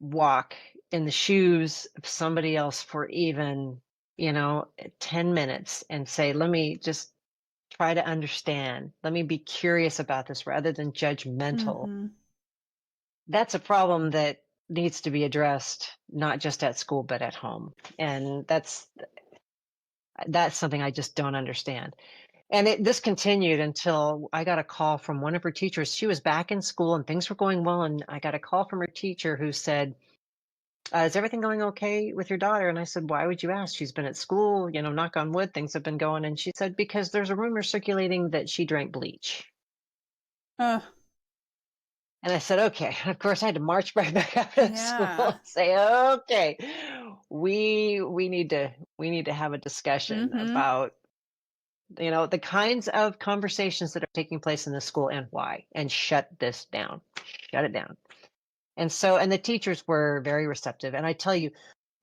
S2: walk in the shoes of somebody else for even, 10 minutes and say, let me just try to understand. Let me be curious about this rather than judgmental.
S1: Mm-hmm.
S2: That's a problem that needs to be addressed, not just at school, but at home. And that's something I just don't understand. And this continued until I got a call from one of her teachers. She was back in school and things were going well. And I got a call from her teacher who said, is everything going okay with your daughter? And I said, why would you ask? She's been at school, knock on wood, things have been going. And she said, because there's a rumor circulating that she drank bleach.
S1: Uh,
S2: And I said, okay. Of course, I had to march right back out of school and say, okay, we need to have a discussion about, the kinds of conversations that are taking place in the school and why, and shut this down, shut it down. And the teachers were very receptive. And I tell you,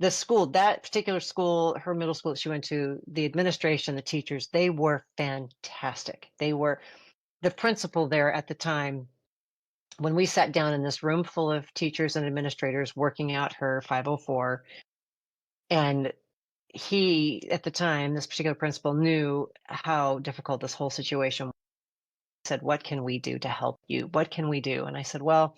S2: the school, that particular school, her middle school that she went to, the administration, the teachers, they were fantastic. The principal there at the time, when we sat down in this room full of teachers and administrators working out her 504, and he, at the time, this particular principal knew how difficult this whole situation was. He said, what can we do to help you? What can we do? And I said, well,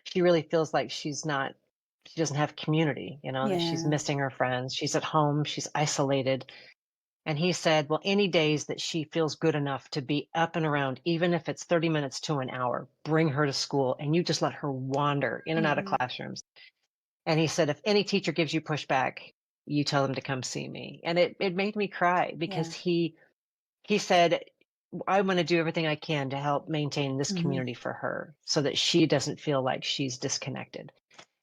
S2: she really feels like she doesn't have community, that she's missing her friends. She's at home, she's isolated. And he said, well, any days that she feels good enough to be up and around, even if it's 30 minutes to an hour, bring her to school and you just let her wander in and out of classrooms. And he said, if any teacher gives you pushback, you tell them to come see me. And it made me cry because he said, I want to do everything I can to help maintain this community for her so that she doesn't feel like she's disconnected.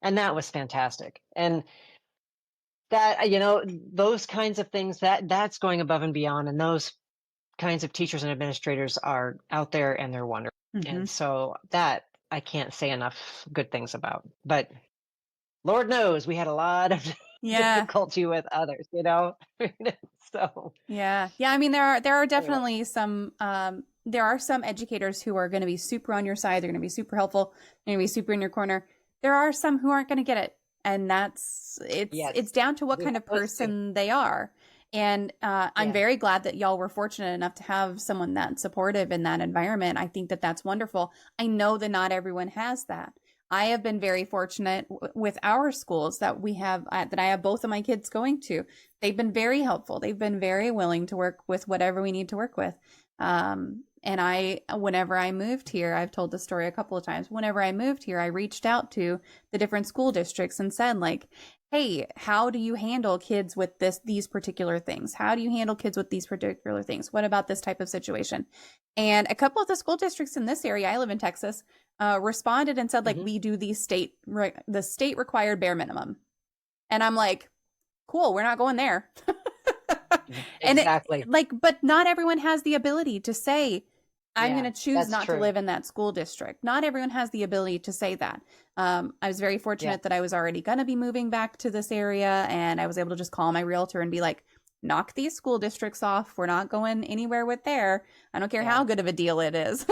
S2: And that was fantastic. And that, those kinds of things, that's going above and beyond. And those kinds of teachers and administrators are out there and they're wonderful. And so that I can't say enough good things about. But Lord knows we had a lot of difficulty with others, So
S1: yeah. I mean, there are definitely some there are some educators who are going to be super on your side. They're going to be super helpful. They're going to be super in your corner. There are some who aren't going to get it, and it's down to what kind of person they are. And I'm very glad that y'all were fortunate enough to have someone that supportive in that environment. I think that that's wonderful. I know that not everyone has that. I have been very fortunate with our schools that we have, that I have both of my kids going to. They've been very helpful. They've been very willing to work with whatever we need to work with. And whenever I moved here, I've told the story a couple of times. Whenever I moved here, I reached out to the different school districts and said, like, hey, how do you handle kids with these particular things? How do you handle kids with these particular things? What about this type of situation? And a couple of the school districts in this area, I live in Texas, responded and said, like, we do the state required bare minimum. And I'm like, cool, we're not going there. And
S2: exactly.
S1: but not everyone has the ability to say, I'm going to choose not to live in that school district. Not everyone has the ability to say that. I was very fortunate that I was already going to be moving back to this area, and I was able to just call my realtor and be like, knock these school districts off. We're not going anywhere with there. I don't care how good of a deal it is.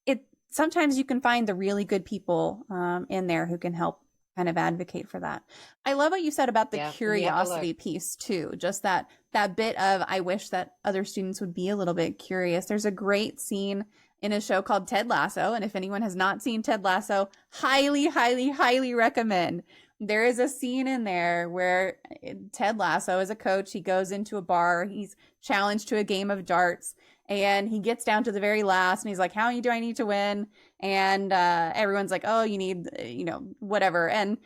S1: It sometimes you can find the really good people in there who can help kind of advocate for that. I love what you said about the curiosity piece too. Just that bit of, I wish that other students would be a little bit curious. There's a great scene in a show called Ted Lasso. And if anyone has not seen Ted Lasso, highly, highly, highly recommend. There is a scene in there where Ted Lasso is a coach. He goes into a bar. He's challenged to a game of darts. And he gets down to the very last and he's like, how many do I need to win? And everyone's like, oh, you need, whatever. And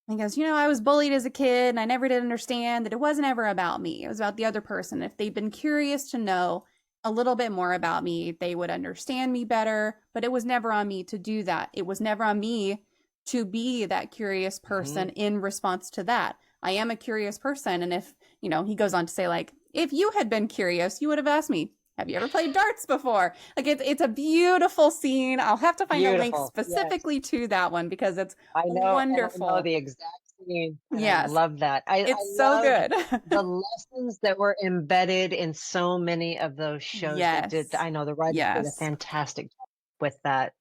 S1: he goes, I was bullied as a kid and I never did understand that it wasn't ever about me. It was about the other person. If they'd been curious to know a little bit more about me, they would understand me better. But it was never on me to do that. It was never on me to be that curious person in response to that. I am a curious person. And if, he goes on to say, like, if you had been curious, you would have asked me, have you ever played darts before? Like, it's a beautiful scene. I'll have to find a link
S2: Beautiful. Yes.
S1: specifically to that one because it's
S2: I know, and I know
S1: wonderful.
S2: the exact scene, and I
S1: Yes,
S2: love that. I
S1: it's so
S2: love
S1: good.
S2: the lessons that were embedded in so many of those shows that did.
S1: Yes.
S2: I know the writers did a
S1: Yes.
S2: fantastic job with that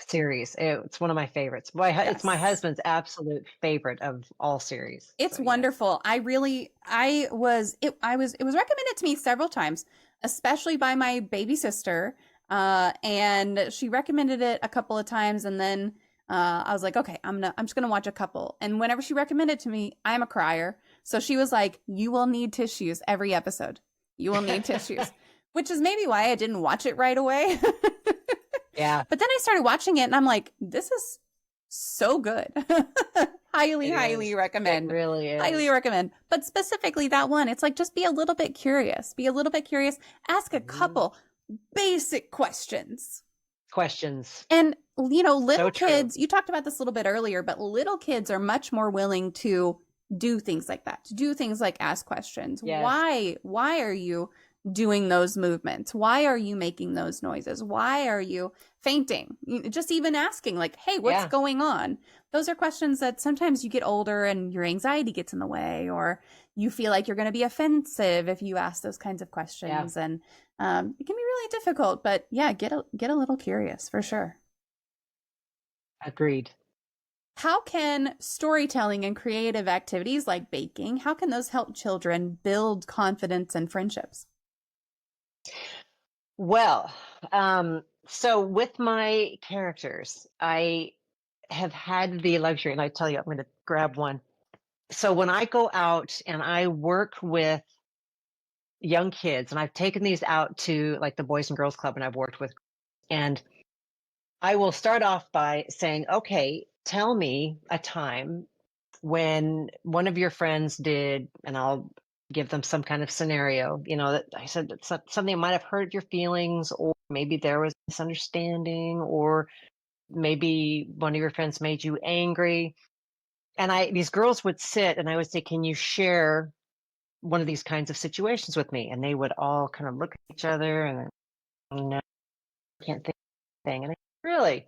S2: series. It's one of my favorites. It's my
S1: Yes.
S2: husband's absolute favorite of all series.
S1: It's
S2: So yes.
S1: wonderful. It was recommended to me several times, especially by my baby sister. And she recommended it a couple of times, and then I was like, okay, I'm just gonna watch a couple. And whenever she recommended it to me, I'm a crier. So she was like, you will need tissues every episode. You will need tissues, which is maybe why I didn't watch it right away.
S2: Yeah.
S1: But then I started watching it and I'm like, this is so good. Highly recommend.
S2: It really is.
S1: Highly recommend. But specifically that one, it's like, just be a little bit curious. Be a little bit curious. Ask a couple basic questions.
S2: And,
S1: Little kids, you talked about this a little bit earlier, but little kids are much more willing to do things like that, to do things like ask questions.
S2: Yes.
S1: Why are you doing those movements? Why are you making those noises? Why are you fainting? Just even asking, like, hey, what's going on? Those are questions that sometimes you get older and your anxiety gets in the way, or you feel like you're going to be offensive if you ask those kinds of questions. And it can be really difficult, but get a little curious for sure.
S2: Agreed.
S1: How can storytelling and creative activities like baking, how can those help children build confidence and friendships?
S2: Well, so with my characters, I have had the luxury, and I tell you, I'm going to grab one. So when I go out and I work with young kids, and I've taken these out to like the Boys and Girls Club, and I've worked with, and I will start off by saying, okay, tell me a time when one of your friends did, and I'll give them some kind of scenario, that I said that something might have hurt your feelings, or maybe there was misunderstanding, or maybe one of your friends made you angry. And these girls would sit and I would say, can you share one of these kinds of situations with me? And they would all kind of look at each other and no, I can't think of anything. And really?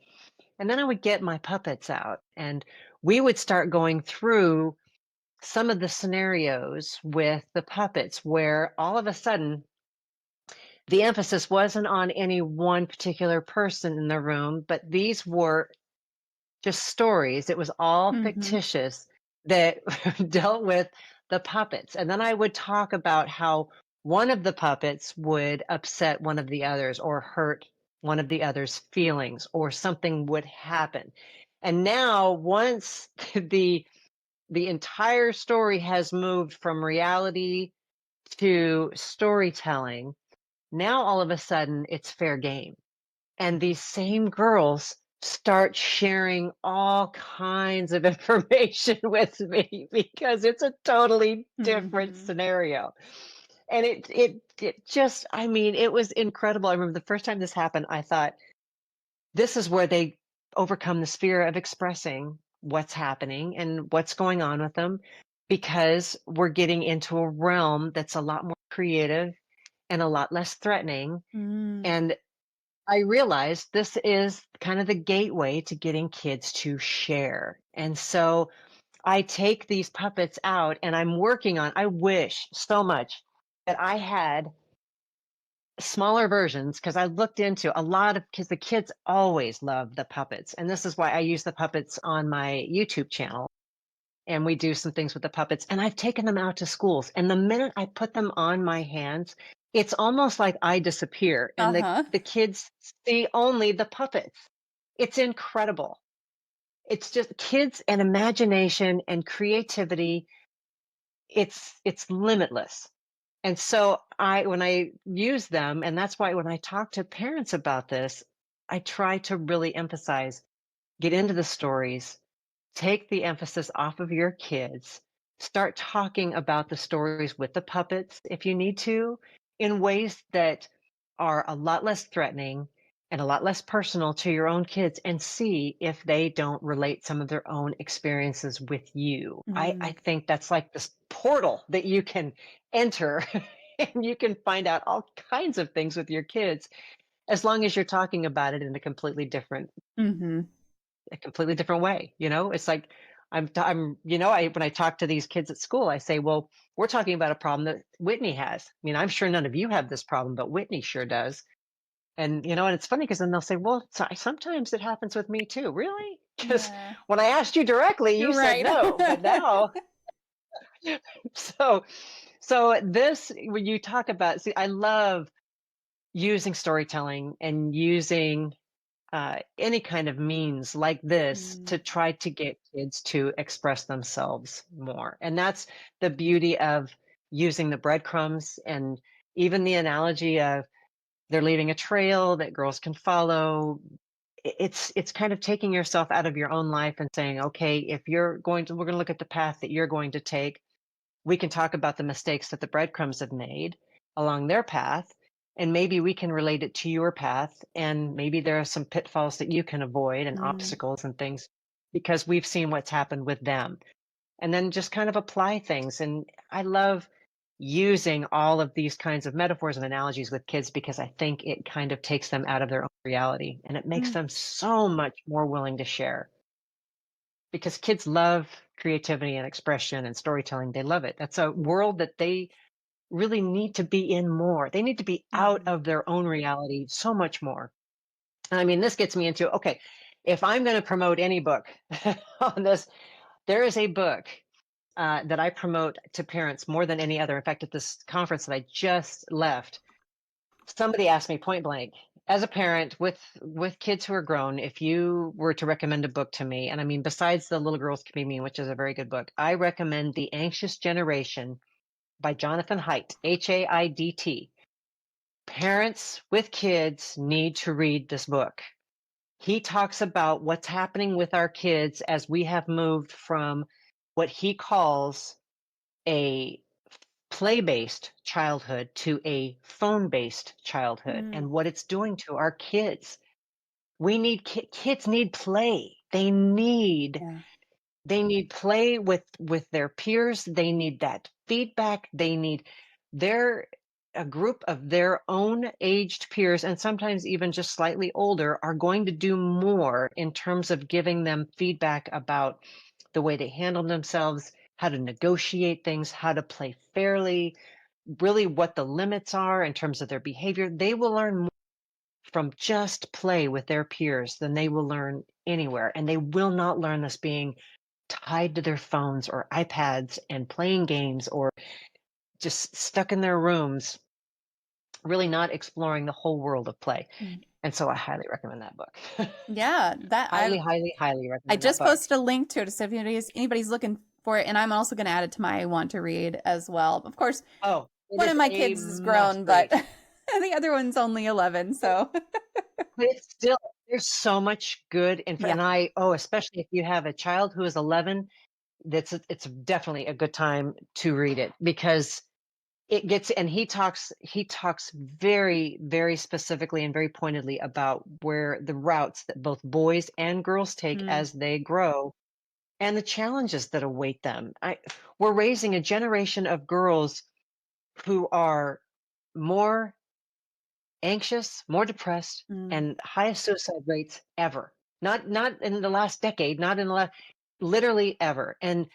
S2: And then I would get my puppets out and we would start going through some of the scenarios with the puppets where all of a sudden the emphasis wasn't on any one particular person in the room, but these were just stories. It was all fictitious that dealt with the puppets. And then I would talk about how one of the puppets would upset one of the others or hurt one of the other's feelings, or something would happen. And now once the entire story has moved from reality to storytelling, now all of a sudden it's fair game. And these same girls start sharing all kinds of information with me because it's a totally different scenario. And it just, I mean, it was incredible. I remember the first time this happened, I thought, this is where they overcome the fear of expressing what's happening and what's going on with them, because we're getting into a realm that's a lot more creative and a lot less threatening. And I realized this is kind of the gateway to getting kids to share. And so I take these puppets out and I'm working on, I wish so much that I had smaller versions, because I looked into a lot of, because the kids always love the puppets. And this is why I use the puppets on my YouTube channel. And we do some things with the puppets. And I've taken them out to schools. And the minute I put them on my hands, it's almost like I disappear and the kids see only the puppets. It's incredible. It's just kids and imagination and creativity. It's limitless. And so when I use them, and that's why when I talk to parents about this, I try to really emphasize, get into the stories, take the emphasis off of your kids, start talking about the stories with the puppets if you need to, in ways that are a lot less threatening and a lot less personal to your own kids, and see if they don't relate some of their own experiences with you. I think that's like this portal that you can enter and you can find out all kinds of things with your kids as long as you're talking about it in
S1: Mm-hmm.
S2: a completely different way. It's like when I talk to these kids at school, I say, well, we're talking about a problem that Whitney has. I mean, I'm sure none of you have this problem, but Whitney sure does. And it's funny because then they'll say, well, sometimes it happens with me too. Really? Because
S1: Yeah.
S2: when I asked you directly, you
S1: You're
S2: said
S1: right.
S2: no, but now, so, so this, when you talk about, see, I love using storytelling and using any kind of means like this to try to get kids to express themselves more. And that's the beauty of using the breadcrumbs and even the analogy of they're leaving a trail that girls can follow. It's kind of taking yourself out of your own life and saying, okay, if we're going to look at the path that you're going to take. We can talk about the mistakes that the breadcrumbs have made along their path, and maybe we can relate it to your path, and maybe there are some pitfalls that you can avoid and obstacles and things because we've seen what's happened with them. And then just kind of apply things. And I love using all of these kinds of metaphors and analogies with kids because I think it kind of takes them out of their own reality and it makes them so much more willing to share because kids love creativity and expression and storytelling. They love it. That's a world that they really need to be in more. They need to be out of their own reality so much more. And I mean, this gets me into, okay, if I'm going to promote any book on this, there is a book that I promote to parents more than any other. In fact, at this conference that I just left, somebody asked me point blank, as a parent with kids who are grown, if you were to recommend a book to me, and I mean, besides The Little Girls Can Be Mean, which is a very good book, I recommend The Anxious Generation by Jonathan Haidt, Haidt. Parents with kids need to read this book. He talks about what's happening with our kids as we have moved from what he calls a play-based childhood to a phone-based childhood and what it's doing to our kids. We need kids need play. They need play with their peers. They need that feedback. They need a group of their own aged peers, and sometimes even just slightly older, are going to do more in terms of giving them feedback about the way they handle themselves, how to negotiate things, how to play fairly, really what the limits are in terms of their behavior. They will learn more from just play with their peers than they will learn anywhere. And they will not learn this being tied to their phones or iPads and playing games or just stuck in their rooms, really not exploring the whole world of play. And so I highly recommend that book.
S1: Yeah, that
S2: highly, highly, highly
S1: I
S2: recommend
S1: just
S2: that book.
S1: posted a link to it so if anybody's looking for it, and I'm also going to add it to my want to read as well. Of course,
S2: Oh,
S1: one of my kids is grown, but the other one's only 11, so
S2: But it's still, there's so much good info.
S1: yeah.
S2: And especially if you have a child who is 11, it's definitely a good time to read it because it gets, and he talks very, very specifically and very pointedly about where the routes that both boys and girls take as they grow and the challenges that await them. We're raising a generation of girls who are more anxious, more depressed, and highest suicide rates ever. Not in the last decade, not in the last, literally ever. And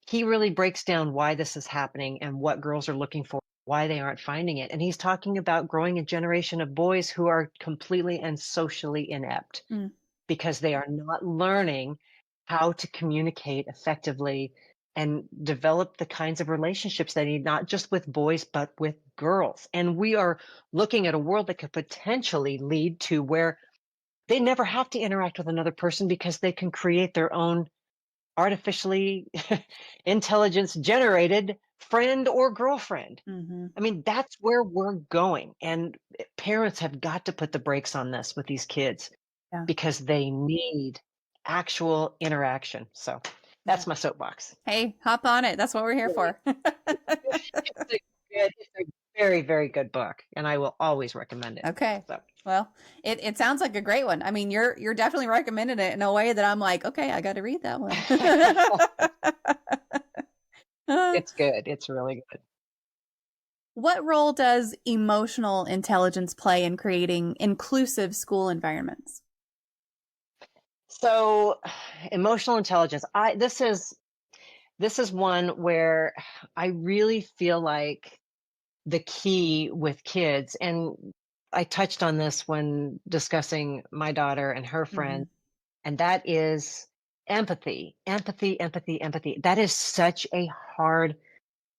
S2: he really breaks down why this is happening and what girls are looking for, why they aren't finding it. And he's talking about growing a generation of boys who are completely and socially inept because they are not learning how to communicate effectively and develop the kinds of relationships they need, not just with boys, but with girls. And we are looking at a world that could potentially lead to where they never have to interact with another person because they can create their own artificially intelligence generated friend or girlfriend. I mean, that's where we're going. And parents have got to put the brakes on this with these kids because they need actual interaction. So that's my soapbox.
S1: Hey, hop on it. That's what we're here for.
S2: It's a very, very good book, and I will always recommend it.
S1: Okay.
S2: So
S1: Well, it sounds like a great one. I mean, you're definitely recommending it in a way that I'm like, okay, I got to read that one.
S2: it's good. It's really good.
S1: What role does emotional intelligence play in creating inclusive school environments?
S2: So emotional intelligence. This is one where I really feel like the key with kids, and I touched on this when discussing my daughter and her friend,
S1: Hmm.
S2: and that is empathy, empathy, empathy, empathy. That is such a hard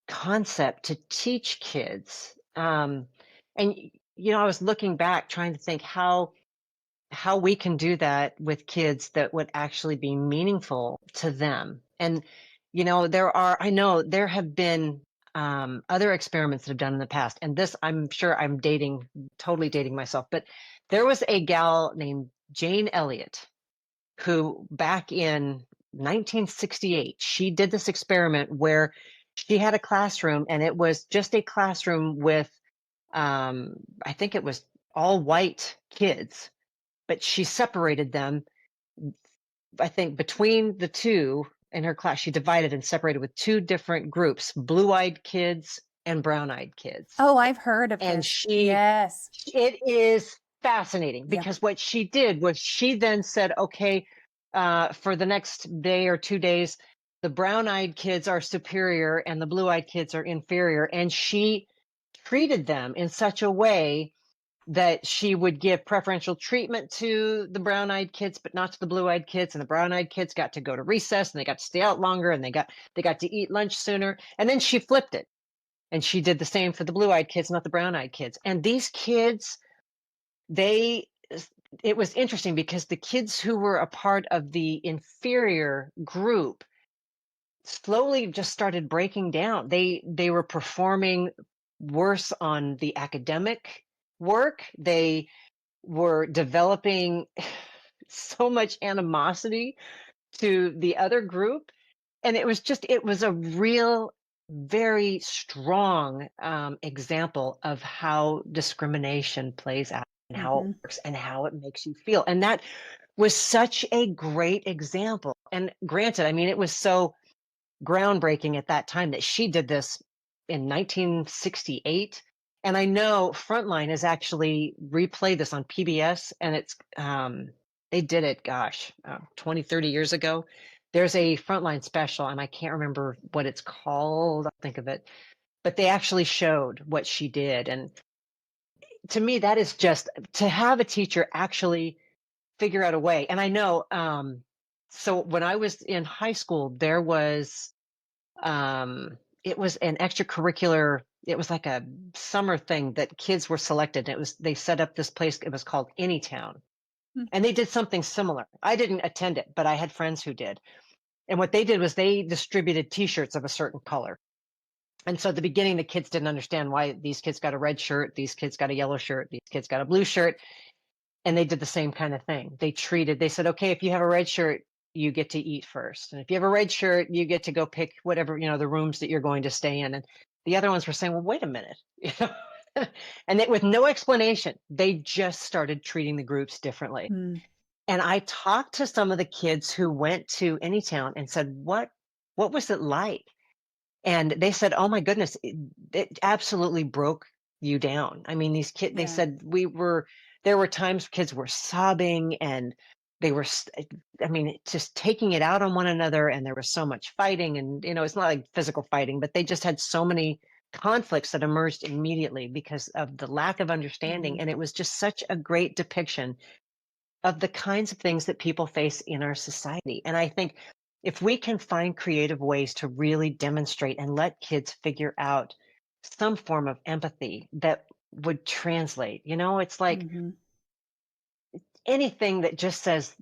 S2: concept to teach kids. And I was looking back trying to think how we can do that with kids that would actually be meaningful to them. And I know there have been other experiments that have done in the past, and this, I'm sure I'm totally dating myself, but there was a gal named Jane Elliott who back in 1968, she did this experiment where she had a classroom, and it was just a classroom with, I think it was all white kids, but she separated them. I think between the two in her class, she divided and separated with two different groups, blue-eyed kids and brown-eyed kids.
S1: Oh, I've heard of
S2: And
S1: this. Yes.
S2: it is fascinating
S1: Yep.
S2: because what she did was she then said, okay, for the next day or 2 days, the brown-eyed kids are superior and the blue-eyed kids are inferior. And she treated them in such a way that she would give preferential treatment to the brown-eyed kids, but not to the blue-eyed kids. And the brown-eyed kids got to go to recess and they got to stay out longer and they got to eat lunch sooner. And then she flipped it. And she did the same for the blue-eyed kids, not the brown-eyed kids. And these kids, they it was interesting because the kids who were a part of the inferior group slowly just started breaking down. They were performing worse on the academic work. They were developing so much animosity to the other group. And it was a real, very strong example of how discrimination plays out and how it
S1: Hmm.
S2: works and how it makes you feel. And that was such a great example. And granted, I mean, it was so groundbreaking at that time that she did this in 1968. And I know Frontline has actually replayed this on PBS, and they did it, gosh, 20, 30 years ago. There's a Frontline special, and I can't remember what it's called. I'll think of it. But they actually showed what she did. And to me, that is just to have a teacher actually figure out a way. And I know, so when I was in high school, there was it was an extracurricular, it was like a summer thing that kids were selected. They set up this place, it was called Anytown. And they did something similar. I didn't attend it, but I had friends who did. And what they did was they distributed t-shirts of a certain color. And so at the beginning, the kids didn't understand why these kids got a red shirt, these kids got a yellow shirt, these kids got a blue shirt. And they did the same kind of thing. They said, okay, if you have a red shirt, you get to eat first. And if you have a red shirt, you get to go pick whatever, the rooms that you're going to stay in. And the other ones were saying, well, wait a minute. And with no explanation, they just started treating the groups differently.
S1: Mm.
S2: And I talked to some of the kids who went to Anytown and said, what was it like? And they said, oh my goodness, it absolutely broke you down. I mean, these kids, they
S1: Yeah.
S2: said there were times kids were sobbing and they were, I mean, just taking it out on one another. And there was so much fighting, and, it's not like physical fighting, but they just had so many conflicts that emerged immediately because of the lack of understanding.
S1: Hmm.
S2: And it was just such a great depiction of the kinds of things that people face in our society. And I think if we can find creative ways to really demonstrate and let kids figure out some form of empathy that would translate, it's like
S1: Hmm.
S2: anything that just says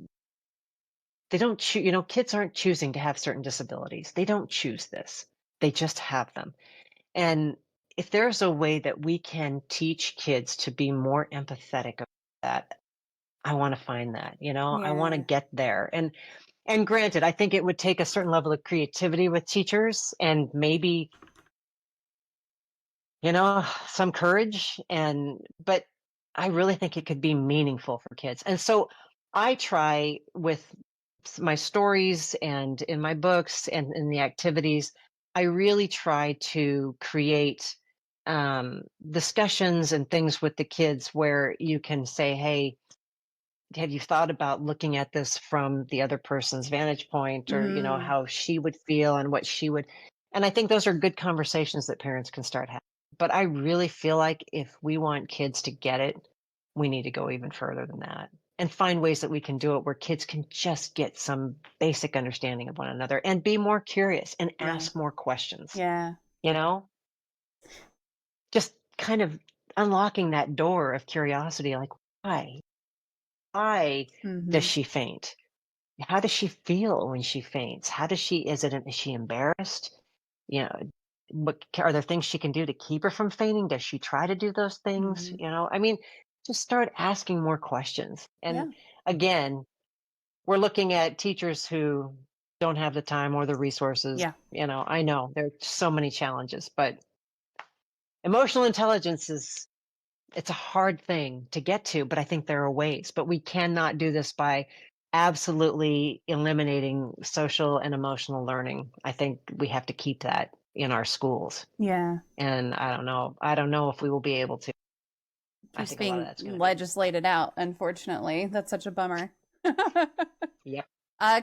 S2: they don't choose, kids aren't choosing to have certain disabilities. They don't choose this. They just have them. And if there's a way that we can teach kids to be more empathetic about that, I want to find that, I want to
S1: Yeah.
S2: get there. And granted, I think it would take a certain level of creativity with teachers and maybe some courage, but I really think it could be meaningful for kids. And so I try with my stories and in my books and in the activities, I really try to create discussions and things with the kids where you can say, hey, have you thought about looking at this from the other person's vantage point, or
S1: Mm,
S2: how she would feel and what she would. And I think those are good conversations that parents can start having. But I really feel like if we want kids to get it, we need to go even further than that and find ways that we can do it where kids can just get some basic understanding of one another and be more curious and
S1: yeah.
S2: ask more questions,
S1: Yeah.
S2: you know just kind of unlocking that door of curiosity, like, why does
S1: Hmm.
S2: she faint? How does she feel when she faints? Is she embarrassed? You know, are there things she can do to keep her from fainting? Does she try to do those things?
S1: Hmm.
S2: I mean, just start asking more questions.
S1: Yeah.
S2: And again, we're looking at teachers who don't have the time or the resources.
S1: Yeah.
S2: I know there are so many challenges, but emotional intelligence it's a hard thing to get to, but I think there are ways. But we cannot do this by absolutely eliminating social and emotional learning. I think we have to keep that in our schools.
S1: Yeah.
S2: And I don't know. I don't know if we will be able to. I
S1: Keeps
S2: think a lot of
S1: being
S2: that's going to be.
S1: legislated out, unfortunately. That's such a bummer.
S2: Yep.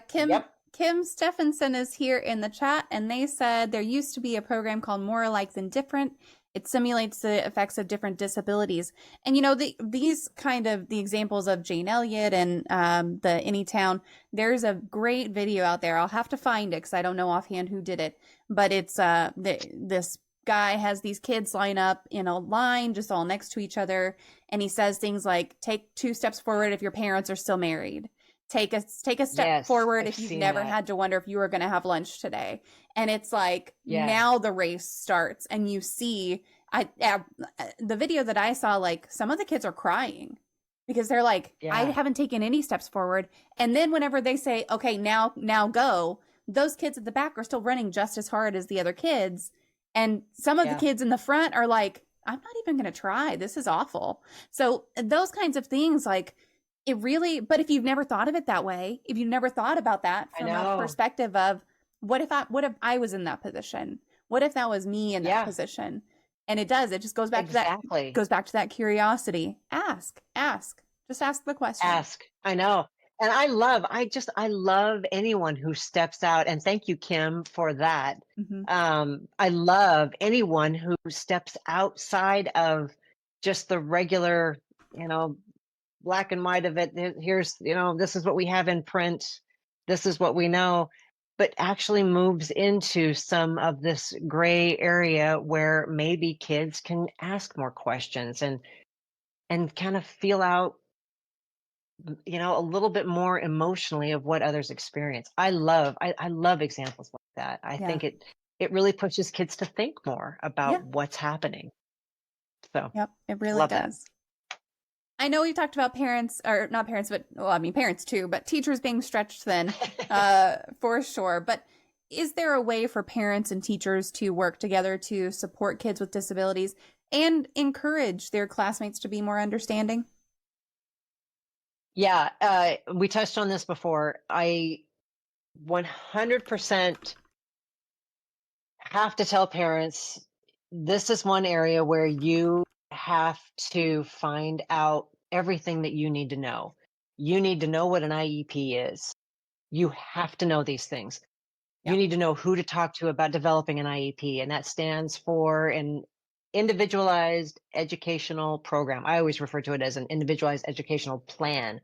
S1: Kim
S2: Yep.
S1: Kim Stephenson is here in the chat, and they said there used to be a program called More Alike Than Different. It simulates the effects of different disabilities. And these kind of the examples of Jane Elliott and the Anytown. There's a great video out there. I'll have to find it because I don't know offhand who did it, but it's this guy has these kids line up in a line just all next to each other, and he says things like, take 2 steps forward if your parents are still married. Take a step
S2: Yes,
S1: forward
S2: I've
S1: if you've
S2: seen
S1: never
S2: that.
S1: had to wonder if you were going to have lunch today. And it's like
S2: Yeah.
S1: now the race starts, and you see the video that I saw, like some of the kids are crying because they're like, I
S2: Yeah.
S1: haven't taken any steps forward. And then whenever they say, okay, now go, those kids at the back are still running just as hard as the other kids. And some of the
S2: Yeah.
S1: kids in the front are like, I'm not even going to try. This is awful. So those kinds of things, like, it really, but if you've never thought of it that way, if you've never thought about that
S2: I
S1: from a
S2: know.
S1: perspective of what if I was in that position? What if that was me in that
S2: Yeah,
S1: position? And it just
S2: exactly.
S1: goes back to that curiosity. Ask. Just ask the question.
S2: Ask. I know. And I love anyone who steps out. And thank you, Kim, for that.
S1: Hmm.
S2: I love anyone who steps outside of just the regular, black and white of it. Here's, this is what we have in print. This is what we know, but actually moves into some of this gray area where maybe kids can ask more questions and kind of feel out, a little bit more emotionally of what others experience. I love examples like that. I
S1: Yeah.
S2: think it really pushes kids to think more about
S1: Yeah.
S2: what's happening. So
S1: Yep. It really
S2: love that.
S1: does. I know we talked about parents, or not parents, but well, I mean parents too, but teachers being stretched thin, for sure. But is there a way for parents and teachers to work together to support kids with disabilities and encourage their classmates to be more understanding?
S2: Yeah, we touched on this before. I 100% have to tell parents this is one area where you have to find out everything that you need to know. You need to know what an IEP is. You have to know these things. You
S1: Yeah.
S2: need to know who to talk to about developing an IEP, and that stands for an individualized educational program. I always refer to it as an individualized educational plan.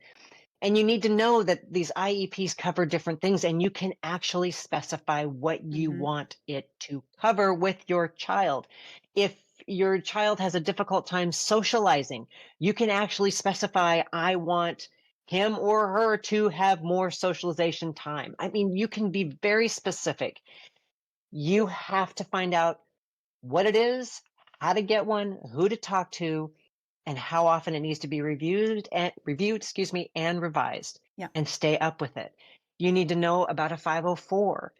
S2: And you need to know that these IEPs cover different things, and you can actually specify what you
S1: Hmm.
S2: want it to cover with your child. If your child has a difficult time socializing, you can actually specify, I want him or her to have more socialization time. I mean, you can be very specific. You have to find out what it is, how to get one, who to talk to, and how often it needs to be reviewed, and revised,
S1: Yeah.
S2: and stay up with it. You need to know about a 504.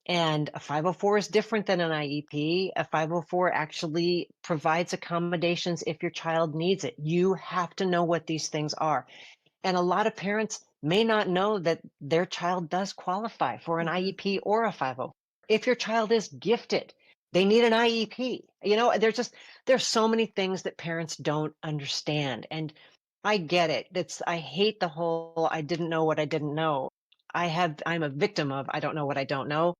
S2: And a 504 is different than an IEP. A 504 actually provides accommodations if your child needs it. You have to know what these things are. And a lot of parents may not know that their child does qualify for an IEP or a 504. If your child is gifted, they need an IEP. There's so many things that parents don't understand. And I get it. I hate the whole I didn't know what I didn't know. I'm a victim of I don't know what I don't know.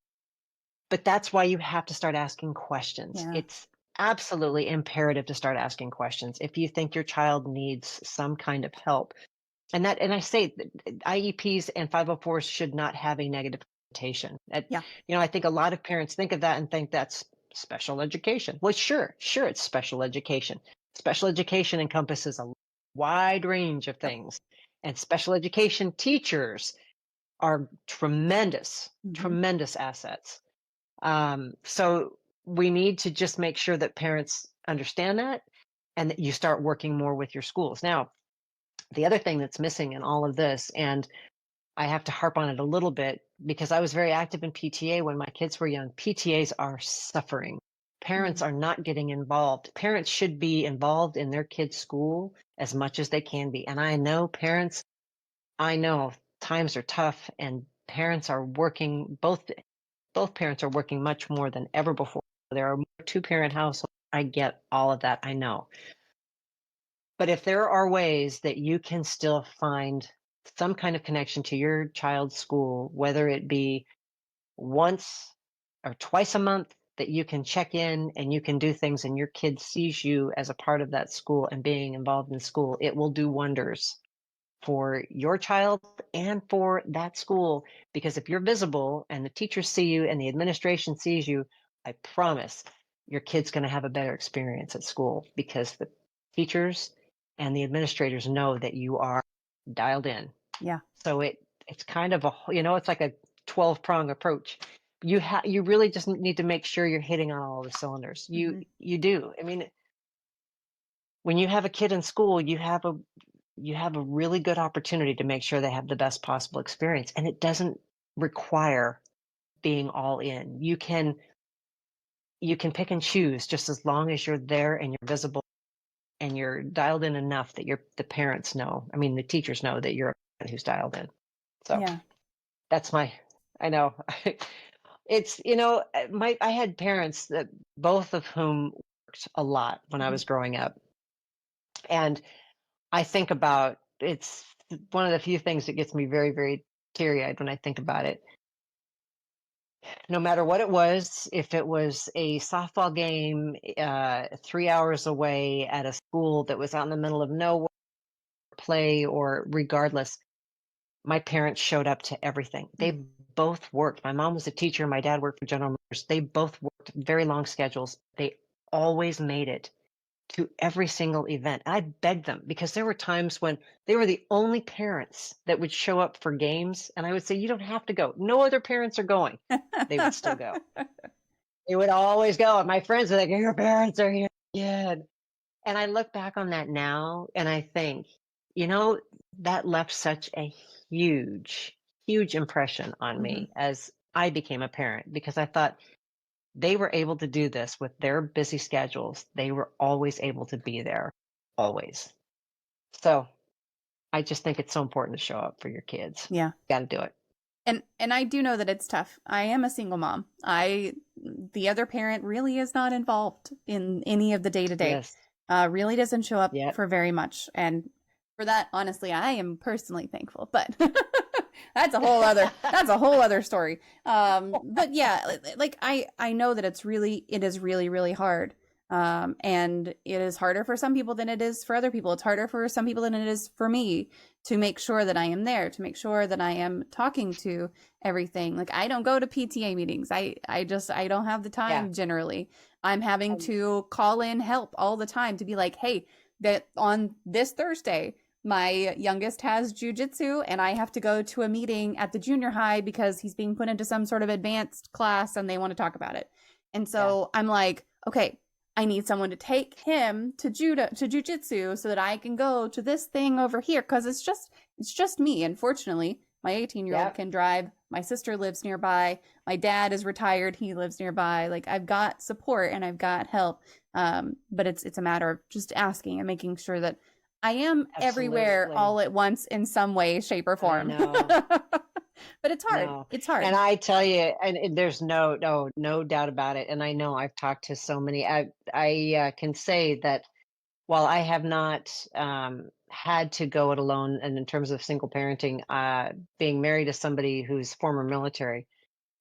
S2: But that's why you have to start asking questions.
S1: Yeah.
S2: It's absolutely imperative to start asking questions if you think your child needs some kind of help. And I say that IEPs and 504s should not have a negative connotation.
S1: Yeah.
S2: I think a lot of parents think of that and think that's special education. Well, sure, it's special education. Special education encompasses a wide range of things. And special education teachers are tremendous assets. So we need to just make sure that parents understand that and that you start working more with your schools. Now, the other thing that's missing in all of this, and I have to harp on it a little bit because I was very active in PTA when my kids were young. PTAs are suffering. Parents are not getting involved. Parents should be involved in their kids' school as much as they can be. And I know times are tough and parents are working, both parents are working much more than ever before. There are more two-parent households. I get all of that. I know. But if there are ways that you can still find some kind of connection to your child's school, whether it be once or twice a month, that you can check in and you can do things and your kid sees you as a part of that school and being involved in school, it will do wonders for your child and for that school. Because if you're visible and the teachers see you and the administration sees you, I promise your kid's going to have a better experience at school because the teachers and the administrators know that you are dialed in.
S1: Yeah.
S2: So it's kind of it's like a 12-prong approach. You really just need to make sure you're hitting on all the cylinders. You do. I mean, when you have a kid in school, you have a really good opportunity to make sure they have the best possible experience. And it doesn't require being all in. You can pick and choose just as long as you're there and you're visible and you're dialed in enough that the parents know. I mean, the teachers know that you're a person who's dialed in. So that's I know. It's, I had parents that both of whom worked a lot when I was growing up. And I think about, it's one of the few things that gets me very, very teary-eyed when I think about it. No matter what it was, if it was a softball game 3 hours away at a school that was out in the middle of nowhere, play, or regardless, my parents showed up to everything. They both worked. My mom was a teacher. My dad worked for General Motors. They both worked very long schedules. They always made it to every single event. I begged them because there were times when they were the only parents that would show up for games. And I would say, you don't have to go. No other parents are going. They would still go. They would always go. And my friends were like, your parents are here. Yeah. And I look back on that now and I think, that left such a huge, huge impression on me as I became a parent, because I thought they were able to do this with their busy schedules. They were always able to be there, always. So I just think it's so important to show up for your kids.
S1: Yeah.
S2: Got to do it.
S1: And I do know that it's tough. I am a single mom. The other parent really is not involved in any of the day-to-day.
S2: Yes.
S1: Really doesn't show up for very much. And for that, honestly, I am personally thankful, but that's a whole other story. But yeah, like I know that it is really, really hard. And it is harder for some people than it is for other people. It's harder for some people than it is for me to make sure that I am there, to make sure that I am talking to everything. Like, I don't go to PTA meetings. I don't have the time generally. I'm having to call in help all the time to be like, hey, that on this Thursday, my youngest has jujitsu and I have to go to a meeting at the junior high because he's being put into some sort of advanced class and they want to talk about it. And so I'm like, okay, I need someone to take him to jujitsu so that I can go to this thing over here. Cause it's just me. Unfortunately, My 18-year-old
S2: Yep.
S1: can drive. My sister lives nearby. My dad is retired. He lives nearby. Like I've got support and I've got help. But it's a matter of just asking and making sure that I am everywhere
S2: Absolutely.
S1: all at once in some way, shape, or
S2: I
S1: form.
S2: know.
S1: But it's hard.
S2: No.
S1: It's hard.
S2: And I tell you, and there's no doubt about it. And I know I've talked to so many. I can say that while I have not had to go it alone, and in terms of single parenting, being married to somebody who's former military,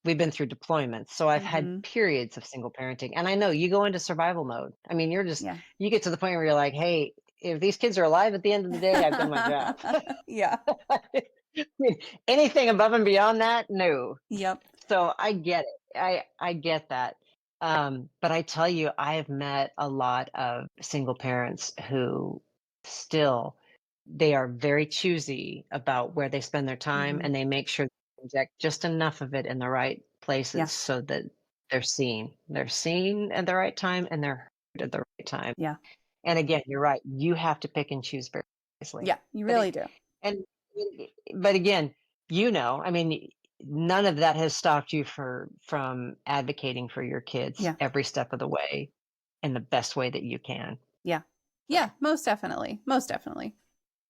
S2: we've been through deployments. So I've had periods of single parenting. And I know you go into survival mode. I mean, you get to the point where you're like, hey, if these kids are alive at the end of the day, I've done my job.
S1: Yeah.
S2: I mean, anything above and beyond that, no.
S1: Yep.
S2: So I get it. I get that. But I tell you, I have met a lot of single parents who still they are very choosy about where they spend their time, and they make sure they inject just enough of it in the right places so that they're seen. They're seen at the right time and they're heard at the right time.
S1: Yeah.
S2: And again, you're right. You have to pick and choose very wisely.
S1: Yeah, you really do.
S2: But again, I mean, none of that has stopped you from advocating for your kids every step of the way in the best way that you can.
S1: Yeah. Yeah, most definitely. Most definitely.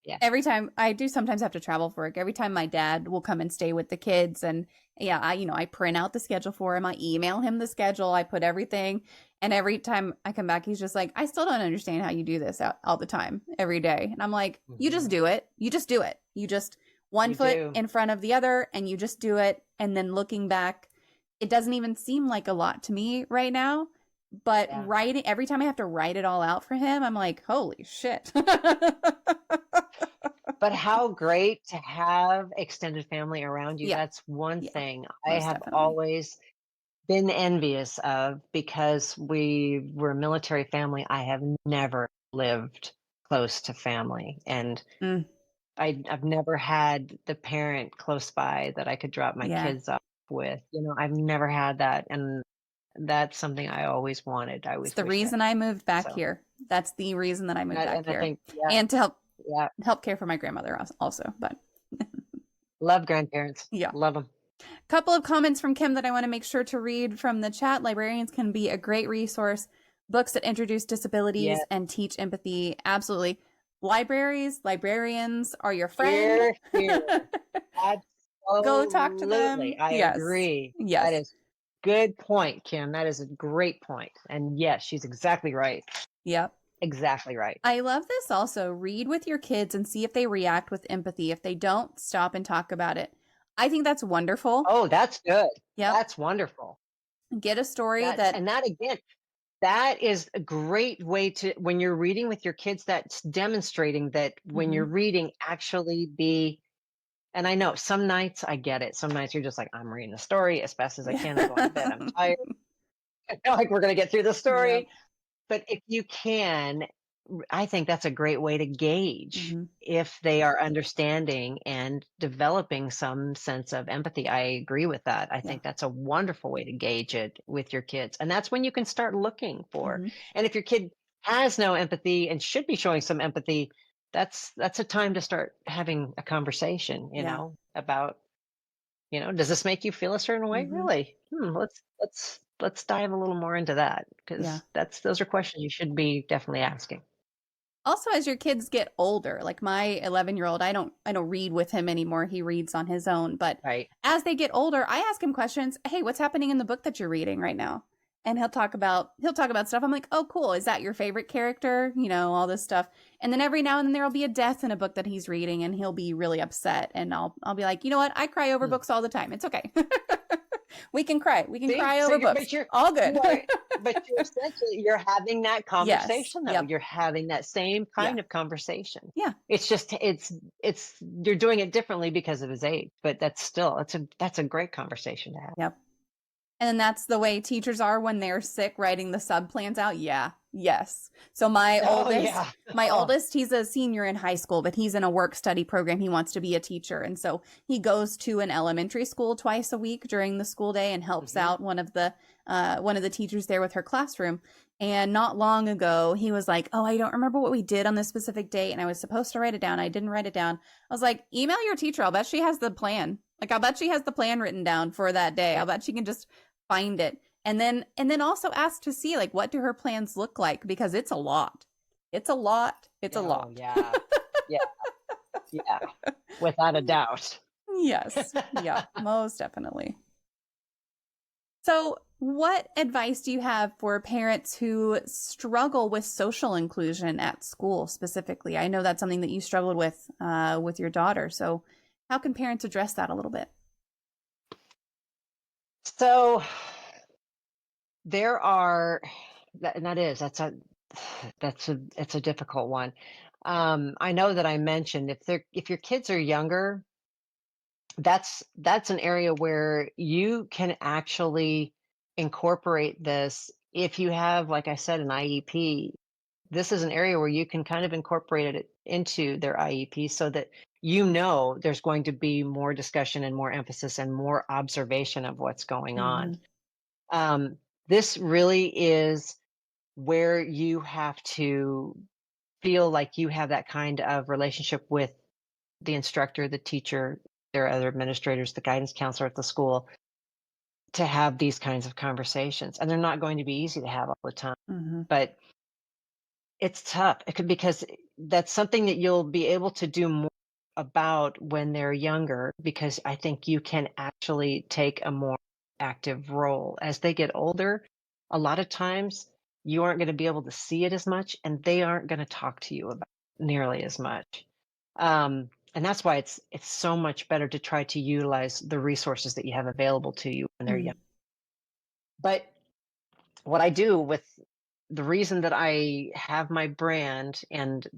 S2: Yeah.
S1: Every time I do sometimes have to travel for work. Every time my dad will come and stay with the kids, and I print out the schedule for him. I email him the schedule. I put everything, and every time I come back, he's just like, I still don't understand how you do this all the time, every day. And I'm like, you just do it. You just do it. You just one foot in front of the other, and you just do it. And then looking back, it doesn't even seem like a lot to me right now. But writing, every time I have to write it all out for him, I'm like, holy shit.
S2: But how great to have extended family around you.
S1: Yeah.
S2: That's one thing I
S1: Most
S2: have
S1: definitely.
S2: always been envious of, because we were a military family. I have never lived close to family, and I've never had the parent close by that I could drop my kids off with. I've never had that, and that's something I always wanted. I always
S1: It's the reason I moved back here. That's the reason that I moved back here. I think, and to help care for my grandmother also. But
S2: love grandparents.
S1: Yeah.
S2: Love them.
S1: Couple of comments from Kim that I want to make sure to read from the chat. Librarians can be a great resource. Books that introduce disabilities and teach empathy. Absolutely. Librarians are your friend.
S2: Here.
S1: Go talk to them.
S2: I agree.
S1: Yes.
S2: That is good point, Kim. That is a great point. And yes, she's exactly right.
S1: Yep.
S2: Exactly right.
S1: I love this also. Read with your kids and see if they react with empathy. If they don't, stop and talk about it. I think that's wonderful.
S2: Oh, that's good.
S1: Yeah.
S2: That's wonderful.
S1: Get a story
S2: and that again, that is a great way to, when you're reading with your kids, that's demonstrating that when you're reading, actually be, and I know some nights I get it. Some nights you're just like, I'm reading a story as fast as I can. I'm going to bed. I'm tired. I feel like we're going to get through the story. Yep. But if you can, I think that's a great way to gauge if they are understanding and developing some sense of empathy. I agree with that. I think that's a wonderful way to gauge it with your kids. And that's when you can start looking for. And if your kid has no empathy and should be showing some empathy, that's a time to start having a conversation, you know, about, does this make you feel a certain way? Really? Let's dive a little more into that, because those are questions you should be definitely asking.
S1: Also, as your kids get older, like my 11-year-old, I don't read with him anymore. He reads on his own. But as they get older, I ask him questions. Hey, what's happening in the book that you're reading right now? And he'll talk about stuff. I'm like, oh, cool. Is that your favorite character? All this stuff. And then every now and then there'll be a death in a book that he's reading, and he'll be really upset. And I'll be like, you know what? I cry over books all the time. It's okay. We can cry. We can cry over books. But all good.
S2: But you're having that conversation, though. You're having that same kind of conversation.
S1: Yeah.
S2: It's just, you're doing it differently because of his age, but that's a great conversation to have.
S1: Yep. And then that's the way teachers are when they're sick, writing the sub plans out. Yeah. Yes. So my oldest, he's a senior in high school, but he's in a work study program. He wants to be a teacher. And so he goes to an elementary school twice a week during the school day and helps out one of the teachers there with her classroom. And not long ago, he was like, oh, I don't remember what we did on this specific date. And I was supposed to write it down. I didn't write it down. I was like, email your teacher. I'll bet she has the plan. Like, I'll bet she has the plan written down for that day. I'll bet she can just find it. And then also ask to see, like, what do her plans look like? Because it's a lot. It's a lot. It's a lot.
S2: Oh, yeah. Yeah. Yeah. Without a doubt.
S1: Yes. Yeah, most definitely. So, what advice do you have for parents who struggle with social inclusion at school specifically? I know that's something that you struggled with your daughter. So, how can parents address that a little bit?
S2: So there are, and it's a difficult one. I know that I mentioned if your kids are younger, that's an area where you can actually incorporate this. If you have, like I said, an IEP, this is an area where you can kind of incorporate it into their IEP so that there's going to be more discussion and more emphasis and more observation of what's going on. This really is where you have to feel like you have that kind of relationship with the instructor, the teacher, their other administrators, the guidance counselor at the school to have these kinds of conversations. And they're not going to be easy to have all the time, but it's tough. Because that's something that you'll be able to do more about when they're younger, because I think you can actually take a more active role. As they get older, a lot of times you aren't going to be able to see it as much, and they aren't going to talk to you about it nearly as much. And that's why it's so much better to try to utilize the resources that you have available to you when they're young. But what I do with the reason that I have my brand and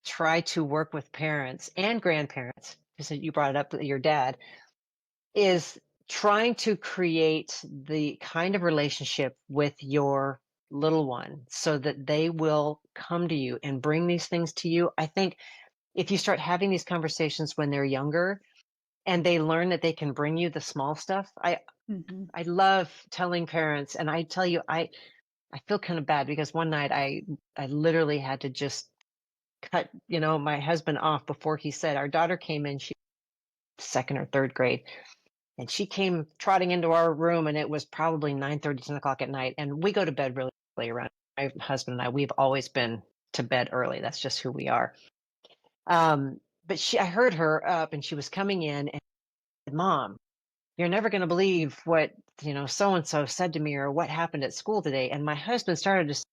S2: try to work with parents and grandparents, because you brought it up with your dad, is trying to create the kind of relationship with your little one so that they will come to you and bring these things to you. I think if you start having these conversations when they're younger and they learn that they can bring you the small stuff, I love telling parents, and I tell you, I feel kind of bad because one night I literally had to just cut, my husband off before he said, our daughter came in, she second or third grade, and she came trotting into our room, and it was probably 9:30, 10 o'clock at night. And we go to bed really early around, my husband and I, we've always been to bed early. That's just who we are. But I heard her up and she was coming in and said, Mom, you're never going to believe what, so-and-so said to me or what happened at school today. And my husband started to say,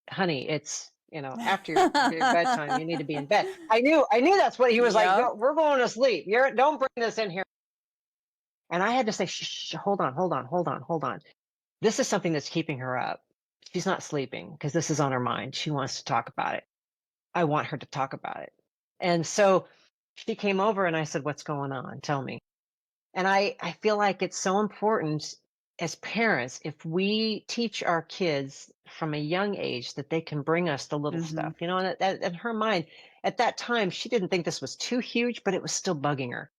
S2: honey, it's, after your bedtime, you need to be in bed. I knew that's what he was like. No, we're going to sleep. Don't bring this in here. And I had to say, shh, hold on. This is something that's keeping her up. She's not sleeping because this is on her mind. She wants to talk about it. I want her to talk about it. And so she came over and I said, what's going on? Tell me. And I feel like it's so important as parents, if we teach our kids from a young age that they can bring us the little stuff, and in her mind, at that time, she didn't think this was too huge, but it was still bugging her.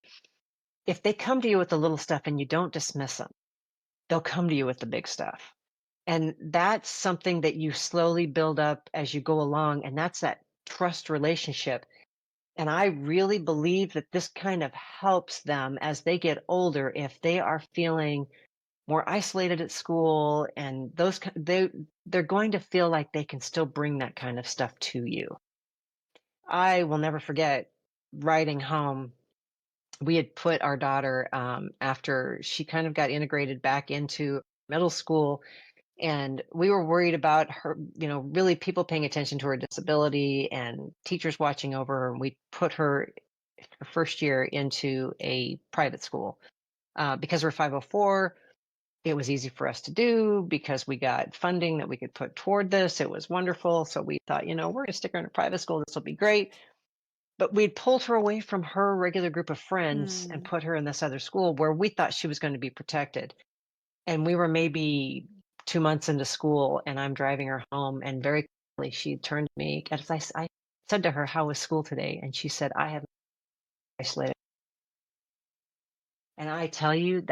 S2: If they come to you with the little stuff and you don't dismiss them, they'll come to you with the big stuff. And that's something that you slowly build up as you go along. And that's that trust relationship. And I really believe that this kind of helps them as they get older. If they are feeling more isolated at school and they're going to feel like they can still bring that kind of stuff to you. I will never forget riding home. We had put our daughter, after she kind of got integrated back into middle school, and we were worried about her, really people paying attention to her disability and teachers watching over her. And we put her first year into a private school. Because we're 504, it was easy for us to do because we got funding that we could put toward this. It was wonderful. So we thought, we're going to stick her in a private school. This will be great. But we'd pulled her away from her regular group of friends and put her in this other school where we thought she was going to be protected. And we were maybe 2 months into school, and I'm driving her home, and very quickly she turned to me. As I said to her, how was school today? And she said, I have isolated. And I tell you,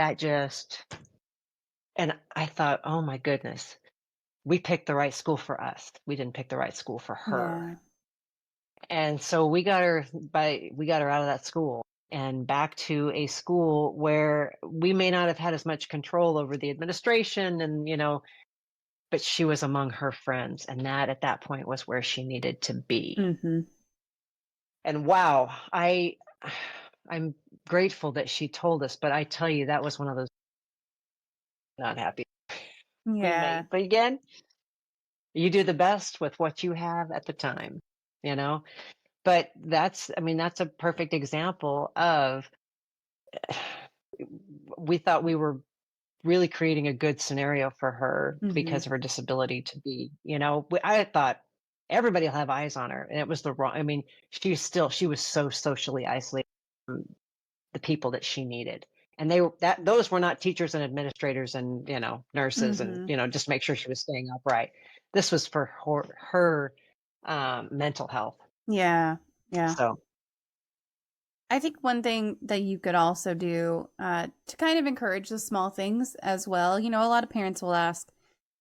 S2: and I thought, oh my goodness, we picked the right school for us. We didn't pick the right school for her.
S1: Yeah.
S2: And so we got her out of that school and back to a school where we may not have had as much control over the administration and, but she was among her friends. And that at that point was where she needed to be.
S1: Mm-hmm.
S2: And wow, I'm grateful that she told us, but I tell you, that was one of those not happy we
S1: Yeah.
S2: made. But again, you do the best with what you have at the time, but that's a perfect example of we thought we were really creating a good scenario for her
S1: Mm-hmm.
S2: because of her disability to be, I thought everybody will have eyes on her, and it was the wrong. She was so socially isolated from the people that she needed. And those were not teachers and administrators and, nurses
S1: Mm-hmm.
S2: and, just make sure she was staying upright. This was for her mental health.
S1: Yeah. Yeah.
S2: So
S1: I think one thing that you could also do to kind of encourage the small things as well, a lot of parents will ask,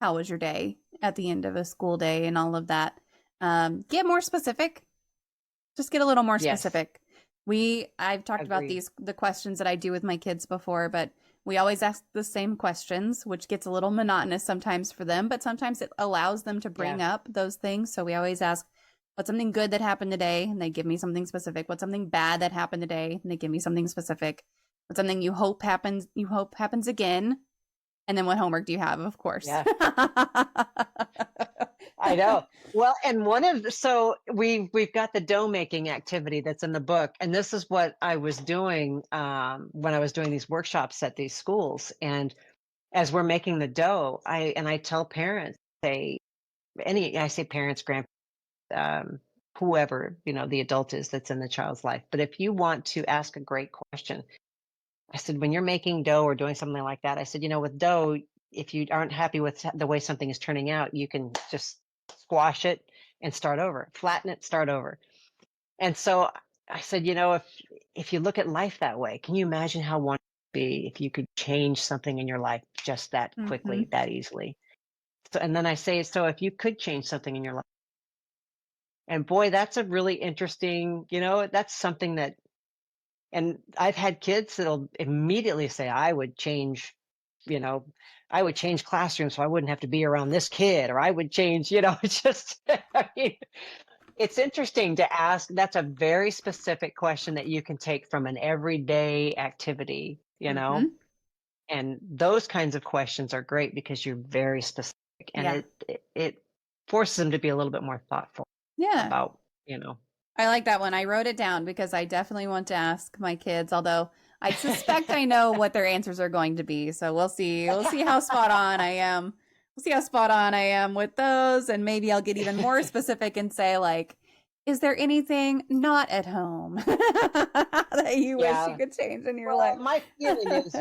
S1: how was your day at the end of a school day and all of that. Get more specific. Just get a little more
S2: yes,
S1: specific. I've talked about
S2: agreed.
S1: the questions that I do with my kids before, but we always ask the same questions, which gets a little monotonous sometimes for them, but sometimes it allows them to bring
S2: Yeah.
S1: up those things. So we always ask, what's something good that happened today? And they give me something specific. What's something bad that happened today? And they give me something specific. What's something you hope happens again? And then what homework do you have? Of course.
S2: Yeah. I know. Well, and so we've got the dough making activity that's in the book, and this is what I was doing when I was doing these workshops at these schools. And as we're making the dough, I tell parents, I say parents, grandparents, whoever the adult is that's in the child's life. But if you want to ask a great question, I said, when you're making dough or doing something like that, I said, with dough, if you aren't happy with the way something is turning out, you can just squash it and start over, flatten it, start over. And so I said, if you look at life that way, can you imagine how wonderful it would be if you could change something in your life just that quickly,
S1: Mm-hmm.
S2: that easily? So, and then I say, so if you could change something in your life, and boy, that's a really interesting, that's something that, and I've had kids that'll immediately say, you know, I would change classrooms so I wouldn't have to be around this kid, or I would change, it's just, it's interesting to ask. That's a very specific question that you can take from an everyday activity,
S1: Mm-hmm.
S2: and those kinds of questions are great because you're very specific, and it forces them to be a little bit more thoughtful about,
S1: I like that one. I wrote it down because I definitely want to ask my kids, although I suspect I know what their answers are going to be. So we'll see. We'll see how spot on I am. We'll see how spot on I am with those. And maybe I'll get even more specific and say, like, is there anything not at home that you wish you could change in your life?
S2: My feeling is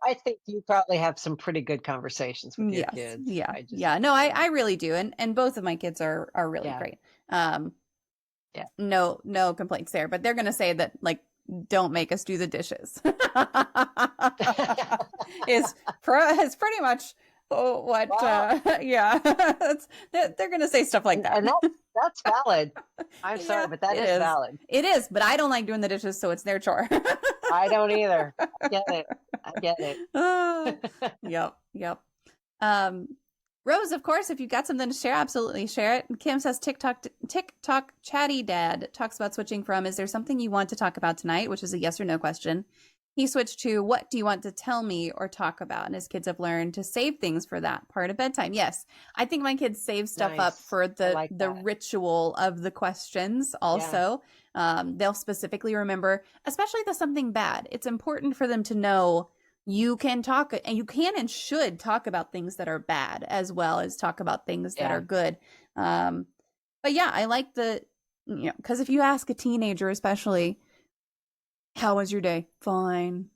S2: I think you probably have some pretty good conversations with your
S1: Yes.
S2: kids.
S1: Yeah. Yeah. No, I really do. And both of my kids are really
S2: Yeah.
S1: great.
S2: Yeah.
S1: No complaints there, but they're going to say that, like, don't make us do the dishes is pretty much what,
S2: Wow.
S1: yeah, they're going to say stuff like that.
S2: And that's valid. I'm sorry, but that is valid.
S1: It is, but I don't like doing the dishes, so it's their chore.
S2: I don't either. I get it.
S1: Yep. Rose, of course, if you've got something to share, absolutely share it. Kim says TikTok chatty dad talks about switching from, is there something you want to talk about tonight, which is a yes or no question. He switched to, what do you want to tell me or talk about? And his kids have learned to save things for that part of bedtime. Yes, I think my kids save stuff up for the ritual of the questions also. Yeah. They'll specifically remember, especially the something bad. It's important for them to know you can talk, and you can and should talk about things that are bad as well as talk about things that are good. But yeah, I like because if you ask a teenager, especially, how was your day? Fine.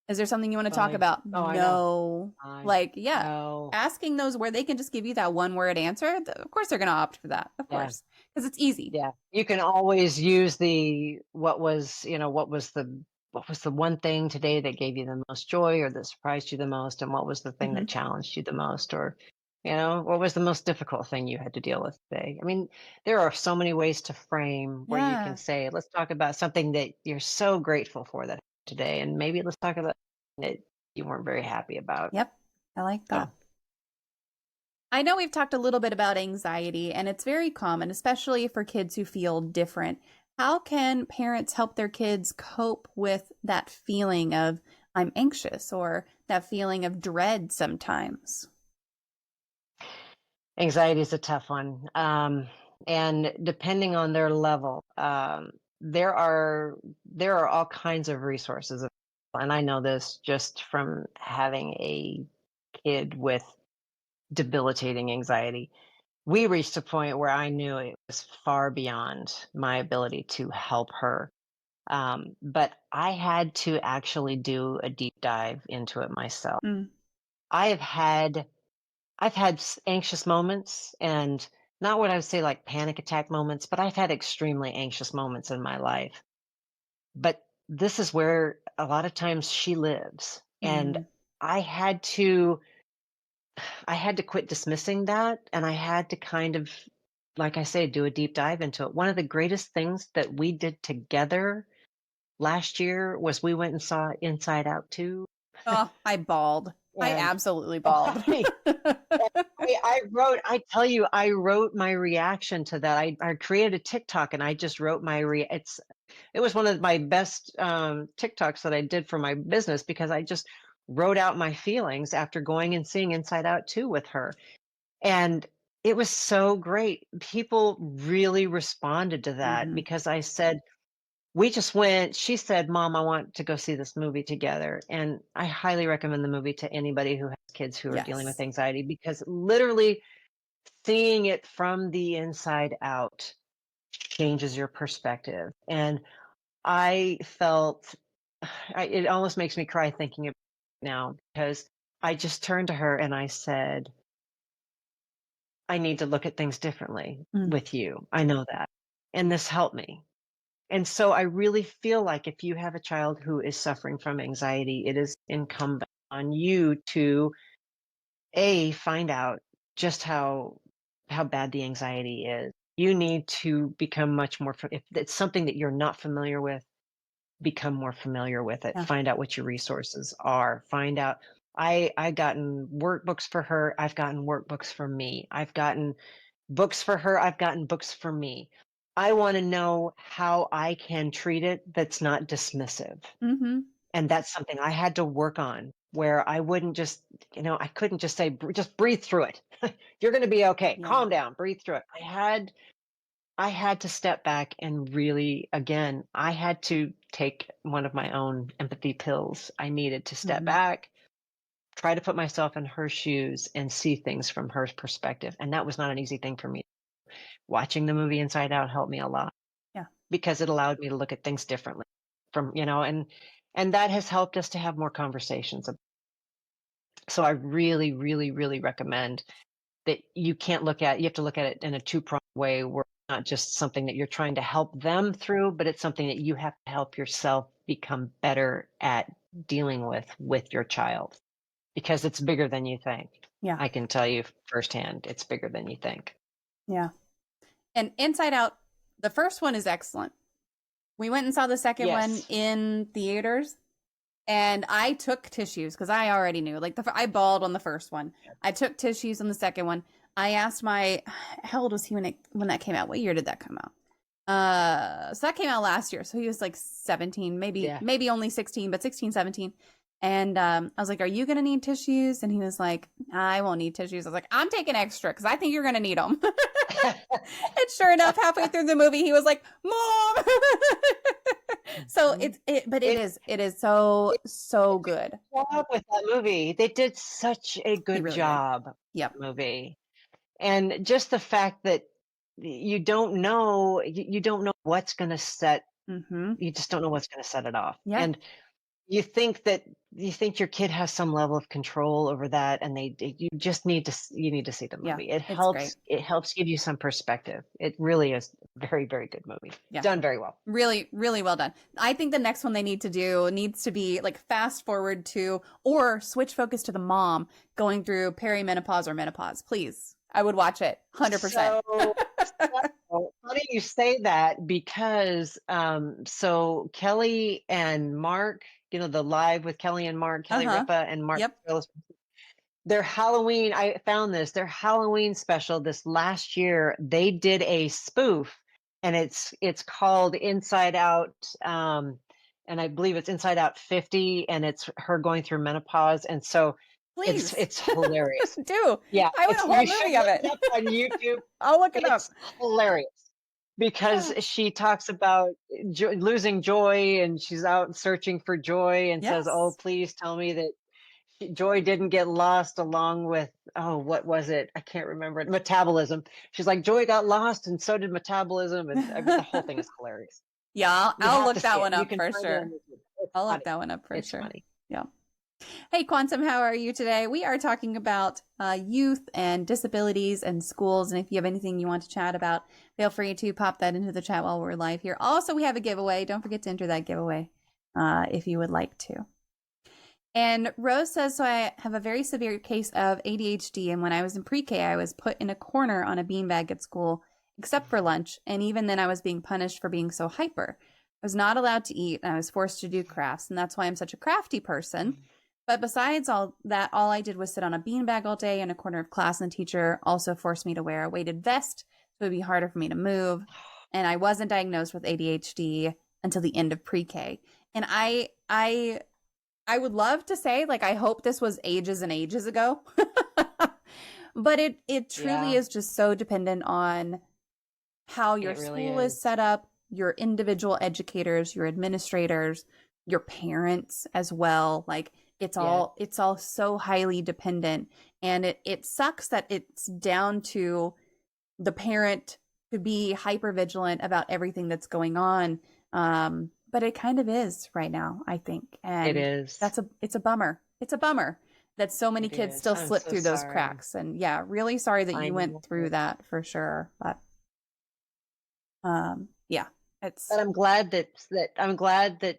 S1: Is there something you want to talk about?
S2: Oh,
S1: no. Like, yeah,
S2: no.
S1: Asking those where they can just give you that one word answer. Of course, they're going to opt for that. Of course, because it's easy.
S2: Yeah. You can always use what was the one thing today that gave you the most joy or that surprised you the most, and what was the thing that challenged you the most, or What was the most difficult thing you had to deal with today? I mean, there are so many ways to frame where you can
S1: Yeah.
S2: say, let's talk about something that you're so grateful for that today, and maybe let's talk about that you weren't very happy about.
S1: Yep. I like
S2: So,
S1: that. I know we've talked a little bit about anxiety, and it's very common, especially for kids who feel different. How can parents help their kids cope with that feeling of I'm anxious or that feeling of dread sometimes?
S2: anxiety is a tough one. And depending on their level, there are there are all kinds of resources, and I know this just from having a kid with debilitating anxiety. We reached a point where I knew it was far beyond my ability to help her. But I had to actually do a deep dive into it myself.
S1: Mm,
S2: I have had anxious moments, and not what I would say like panic attack moments, but I've had extremely anxious moments in my life. But this is where a lot of times she lives. And
S1: mm,
S2: I had to I had to quit dismissing that, and I had to kind of, like I say, do a deep dive into it. One of the greatest things that we did together last year was we went and saw Inside Out 2,
S1: oh, I bawled. I
S2: and
S1: absolutely
S2: oh,
S1: bawled.
S2: I tell you, I wrote my reaction to that. I created a TikTok and I just wrote it was one of my best TikToks that I did for my business because I just wrote out my feelings after going and seeing Inside Out 2 with her. And it was so great. People really responded to that
S1: Mhm.
S2: because I said, we just went, she said, Mom, I want to go see this movie together. And I highly recommend the movie to anybody who has kids who are dealing with
S1: Yes.
S2: anxiety because literally seeing it from the inside out changes your perspective. And I felt it almost makes me cry thinking about it now because I just turned to her and I said, I need to look at things differently
S1: Mm,
S2: with you. I know that. And this helped me. And so I really feel like if you have a child who is suffering from anxiety, it is incumbent on you to find out just how bad the anxiety is. You need to become much more if it's something that you're not familiar with, become more familiar with it.
S1: yeah.
S2: Find out what your resources are. Find out I gotten workbooks for her. I've gotten workbooks for me. I've gotten books for her. I've gotten books for me. I want to know how I can treat it that's not dismissive.
S1: Mhm.
S2: And that's something I had to work on where I wouldn't just, I couldn't just say, just breathe through it. You're going to be okay.
S1: Yeah.
S2: Calm down, breathe through it. I had to step back and really, again, I had to take one of my own empathy pills. I needed to step
S1: Mhm.
S2: back, try to put myself in her shoes and see things from her perspective. And that was not an easy thing for me. Watching the movie Inside Out helped me a lot
S1: Yeah.
S2: because it allowed me to look at things differently and that has helped us to have more conversations. So I really, really, really recommend that you have to look at it in a two-pronged way where it's not just something that you're trying to help them through, but it's something that you have to help yourself become better at dealing with your child because it's bigger than you think.
S1: Yeah.
S2: I can tell you firsthand, it's bigger than you think.
S1: Yeah. And Inside Out, the first one is excellent. We went and saw the second one
S2: Yes.
S1: in theaters, and I took tissues because I already knew. Like I bawled on the first one. I took tissues on the second one. I asked how old was he when that came out? What year did that come out? So that came out last year. So he was like 17,
S2: Yeah.
S1: maybe only 16, but 16, 17. And I was like, "Are you gonna need tissues?" And he was like, "I won't need tissues." I was like, "I'm taking extra because I think you're gonna need them." And sure enough, halfway through the movie, he was like, "Mom." So but
S2: It
S1: it is so so
S2: They did a
S1: good.
S2: good job with that movie. They did such a
S1: He
S2: good
S1: really did.
S2: job with
S1: Yep.
S2: that movie. And just the fact that you don't know what's gonna set
S1: Mm-hmm.
S2: you just don't know what's gonna set it off.
S1: Yeah.
S2: And you think that you think your kid has some level of control over that, and you just need to see the
S1: Yeah,
S2: movie. It
S1: it's great.
S2: helps give you some perspective. It really is a very, very good movie.
S1: Yeah.
S2: Done very well.
S1: Really, really well done. I think the next one they need to do needs to be like fast forward to or switch focus to the mom going through perimenopause or menopause. Please. I would watch it 100%.
S2: So funny you say that, because so Kelly and Mark, the live with Kelly and Mark, Kelly Ripa and Mark.
S1: Yep.
S2: Their Halloween, I found their Halloween special this last year, they did a spoof, and it's called Inside Out, and I believe it's Inside Out 50, and it's her going through menopause, and so
S1: Please.
S2: it's hilarious.
S1: Do.
S2: Yeah,
S1: I want a whole movie of it.
S2: Up on YouTube.
S1: I'll look it up.
S2: It's hilarious because she talks about losing joy, and she's out searching for joy, and says, "Oh, please tell me that joy didn't get lost along with," what was it? I can't remember it. Metabolism. She's like, joy got lost, and so did metabolism, and the whole thing is hilarious.
S1: Yeah, I'll look that one up for sure.
S2: I'll
S1: look that one up for sure.
S2: Funny.
S1: Yeah. Hey, Quantum, how are you today? We are talking about youth and disabilities and schools. And if you have anything you want to chat about, feel free to pop that into the chat while we're live here. Also, we have a giveaway. Don't forget to enter that giveaway if you would like to. And Rose says, so I have a very severe case of ADHD. And when I was in pre-K, I was put in a corner on a beanbag at school, except for lunch. And even then I was being punished for being so hyper. I was not allowed to eat, and I was forced to do crafts. And that's why I'm such a crafty person. But besides all that, all I did was sit on a beanbag all day in a corner of class, and the teacher also forced me to wear a weighted vest, so it would be harder for me to move. And I wasn't diagnosed with ADHD until the end of pre-K. And I would love to say, like, I hope this was ages and ages ago. But it truly is just so dependent on how your school is set up, your individual educators, your administrators, your parents as well. Like, it's all so highly dependent, and it sucks that it's down to the parent to be hyper vigilant about everything that's going on. But it kind of is right now, I think. And
S2: it is.
S1: It's a bummer. It's a bummer that so many kids still slip through those cracks. And yeah, really sorry that you went through that for sure. But yeah, but
S2: I'm glad that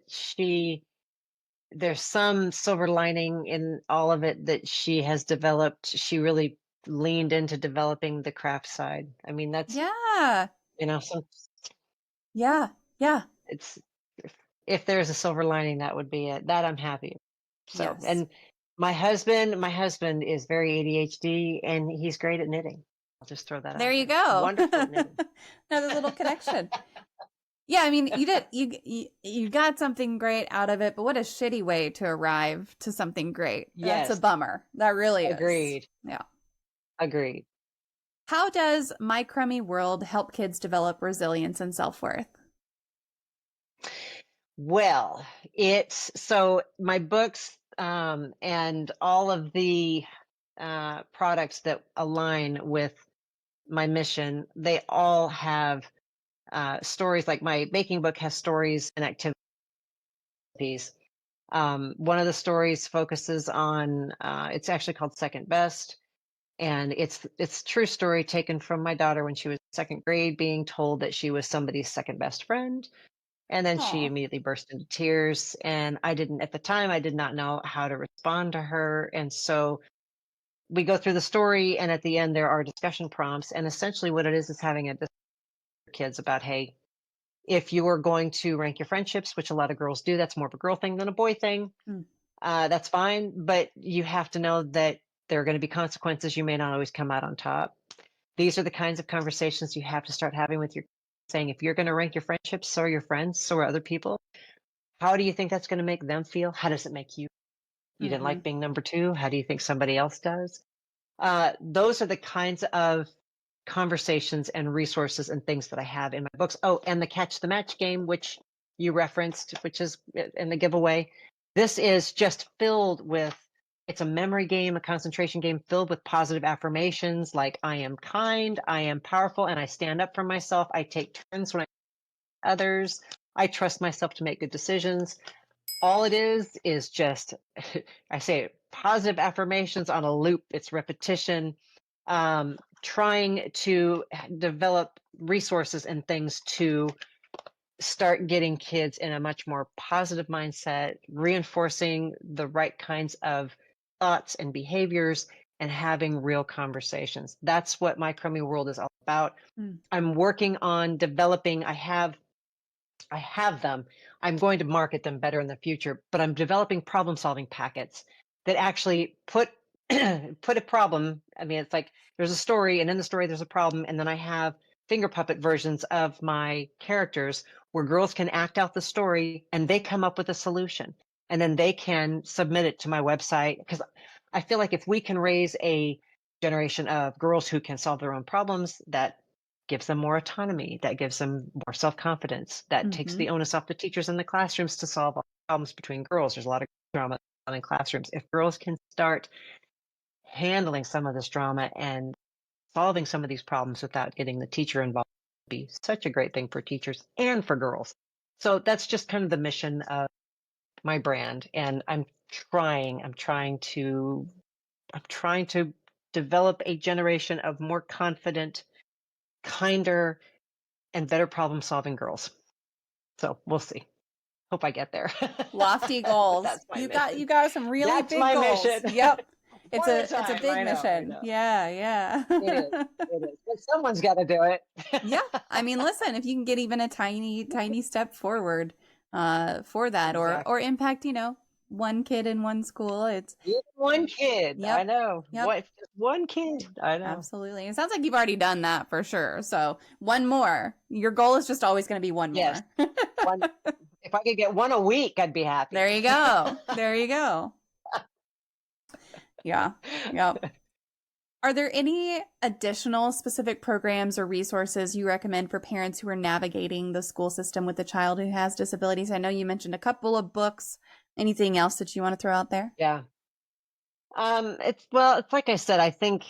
S2: there's some silver lining in all of it, that she has developed. She really leaned into developing the craft side. I mean, that's yeah. It's, if there's a silver lining, that would be it. That I'm happy. So, and my husband is very ADHD, and he's great at knitting. I'll just throw that out.
S1: There you go.
S2: Wonderful at knitting.
S1: Another little connection. Yeah, I mean, you got something great out of it, but what a shitty way to arrive to something great. Yes. That's a bummer. That really is.
S2: Agreed.
S1: Yeah.
S2: Agreed.
S1: How does My Crummy World help kids develop resilience and self-worth?
S2: Well, so my books and all of the products that align with my mission, they all have stories. Like my baking book has stories and activities. One of the stories focuses on, it's actually called Second Best. And it's a true story taken from my daughter when she was second grade, being told that she was somebody's second best friend. And then she immediately burst into tears. And at the time, I did not know how to respond to her. And so we go through the story, and at the end, there are discussion prompts. And essentially what it is having a discussion with kids about, hey, if you are going to rank your friendships, which a lot of girls do, that's more of a girl thing than a boy thing. That's fine. But you have to know that there are going to be consequences. You may not always come out on top. These are the kinds of conversations you have to start having with your, saying, if you're going to rank your friendships, so are your friends, so are other people. How do you think that's going to make them feel? How does it make you? You didn't like being number two. How do you think somebody else does? Those are the kinds of conversations and resources and things that I have in my books. Oh, and the Catch the Match game, which you referenced, which is in the giveaway. This is just filled with, it's a memory game, a concentration game filled with positive affirmations like, I am kind, I am powerful, and I stand up for myself. I take turns when I others. I trust myself to make good decisions. all it is just, I say it, positive affirmations on a loop. It's repetition, trying to develop resources and things to start getting kids in a much more positive mindset, reinforcing the right kinds of thoughts and behaviors, and having real conversations. That's what My Crummy World is all about.
S1: Mm.
S2: I'm working on developing, I have them. I'm going to market them better in the future, but I'm developing problem solving packets that actually put put a problem. I mean, it's like there's a story, and in the story there's a problem, and then I have finger puppet versions of my characters where girls can act out the story and they come up with a solution, and then they can submit it to my website, because I feel like if we can raise a generation of girls who can solve their own problems, that gives them more autonomy, that gives them more self-confidence, that takes the onus off the teachers in the classrooms to solve all problems between girls. There's a lot of drama in classrooms. If girls can start handling some of this drama and solving some of these problems without getting the teacher involved, it'd be such a great thing for teachers and for girls. So that's just kind of the mission of my brand. And I'm trying to develop a generation of more confident, kinder, and better problem solving girls. So we'll see. Hope I get there.
S1: Lofty goals.
S2: That's my
S1: You
S2: mission.
S1: got some really
S2: That's
S1: big
S2: my
S1: goals.
S2: mission.
S1: Yep.
S2: One at a
S1: It's a
S2: time.
S1: big
S2: I
S1: mission.
S2: know.
S1: Yeah, yeah.
S2: It is. It is. But someone's got to do it.
S1: Yeah. I mean, listen, if you can get even a tiny step forward for that,
S2: Exactly.
S1: or impact, one kid in one school, it's
S2: Even one kid.
S1: Yep.
S2: I know.
S1: Yep.
S2: What? Just one kid. I know.
S1: Absolutely. It sounds like you've already done that for sure. So one more. Your goal is just always going to be one
S2: Yes.
S1: more.
S2: One. If I could get one a week, I'd be happy.
S1: There you go. There you go. Yeah. Yep. Are there any additional specific programs or resources you recommend for parents who are navigating the school system with a child who has disabilities? I know you mentioned a couple of books. Anything else that you want to throw out there?
S2: Yeah. It's like I said, I think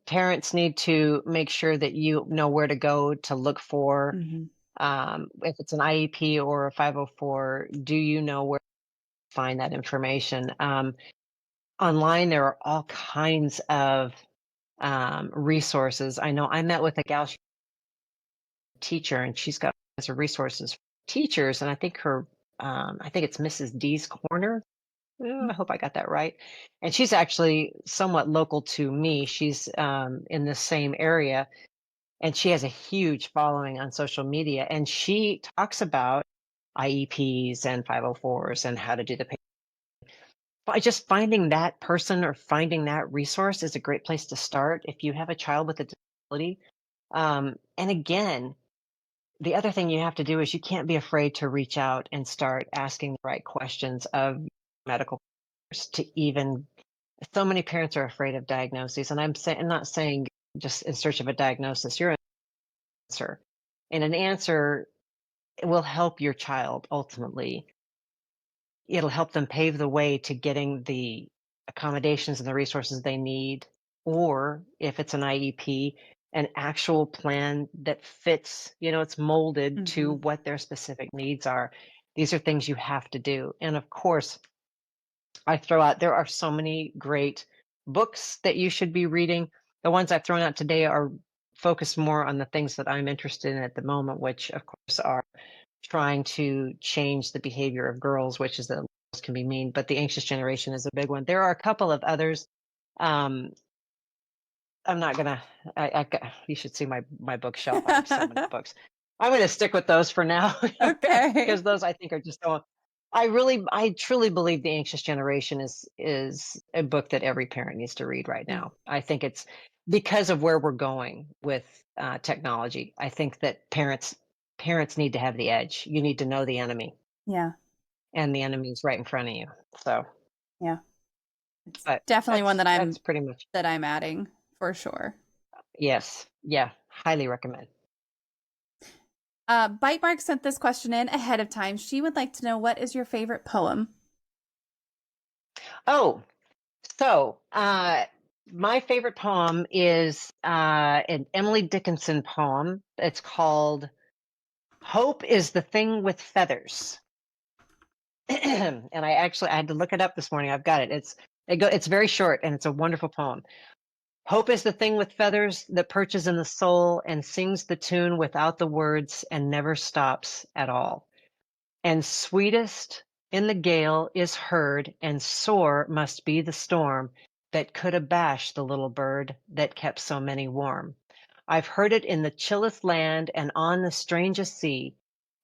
S2: parents need to make sure that you know where to go to look for, if it's an IEP or a 504, do you know where to find that information? Online, there are all kinds of resources. I know I met with a gal, she's a teacher, and she's got lots of resources for teachers, and I think I think it's Mrs. D's Corner. I hope I got that right. And she's actually somewhat local to me. She's in the same area, and she has a huge following on social media. And she talks about IEPs and 504s and how to do the pay. By just finding that person or finding that resource is a great place to start if you have a child with a disability. And again, the other thing you have to do is you can't be afraid to reach out and start asking the right questions of medical to even. So many parents are afraid of diagnoses, and I'm not saying just in search of a diagnosis. You're an answer, and an answer will help your child ultimately. It'll help them pave the way to getting the accommodations and the resources they need, or if it's an IEP, an actual plan that fits. It's molded to what their specific needs are. These are things you have to do, and of course, I throw out, there are so many great books that you should be reading. The ones I've thrown out today are focused more on the things that I'm interested in at the moment, which of course are trying to change the behavior of girls, which is that girls can be mean, but the anxious generation is a big one. There are a couple of others. I'm not gonna, you should see my bookshelf. I have so many books. I'm going to stick with those for now.
S1: Okay.
S2: Because those I think are just so. I truly believe The Anxious Generation is a book that every parent needs to read right now. I think it's because of where we're going with technology. I think that parents need to have the edge. You need to know the enemy.
S1: Yeah.
S2: And the enemy is right in front of you. So
S1: yeah, it's
S2: but
S1: definitely one
S2: that's pretty much
S1: that I'm adding for sure.
S2: Yes. Yeah. Highly recommend.
S1: Bite Mark sent this question in ahead of time. She would like to know, what is your favorite poem?
S2: Oh, so my favorite poem is an Emily Dickinson poem. It's called Hope is the thing with feathers. And I had to look it up this morning. I've got it. It's very short and it's a wonderful poem. Hope is the thing with feathers that perches in the soul and sings the tune without the words and never stops at all. And sweetest in the gale is heard, and sore must be the storm that could abash the little bird that kept so many warm. I've heard it in the chillest land and on the strangest sea,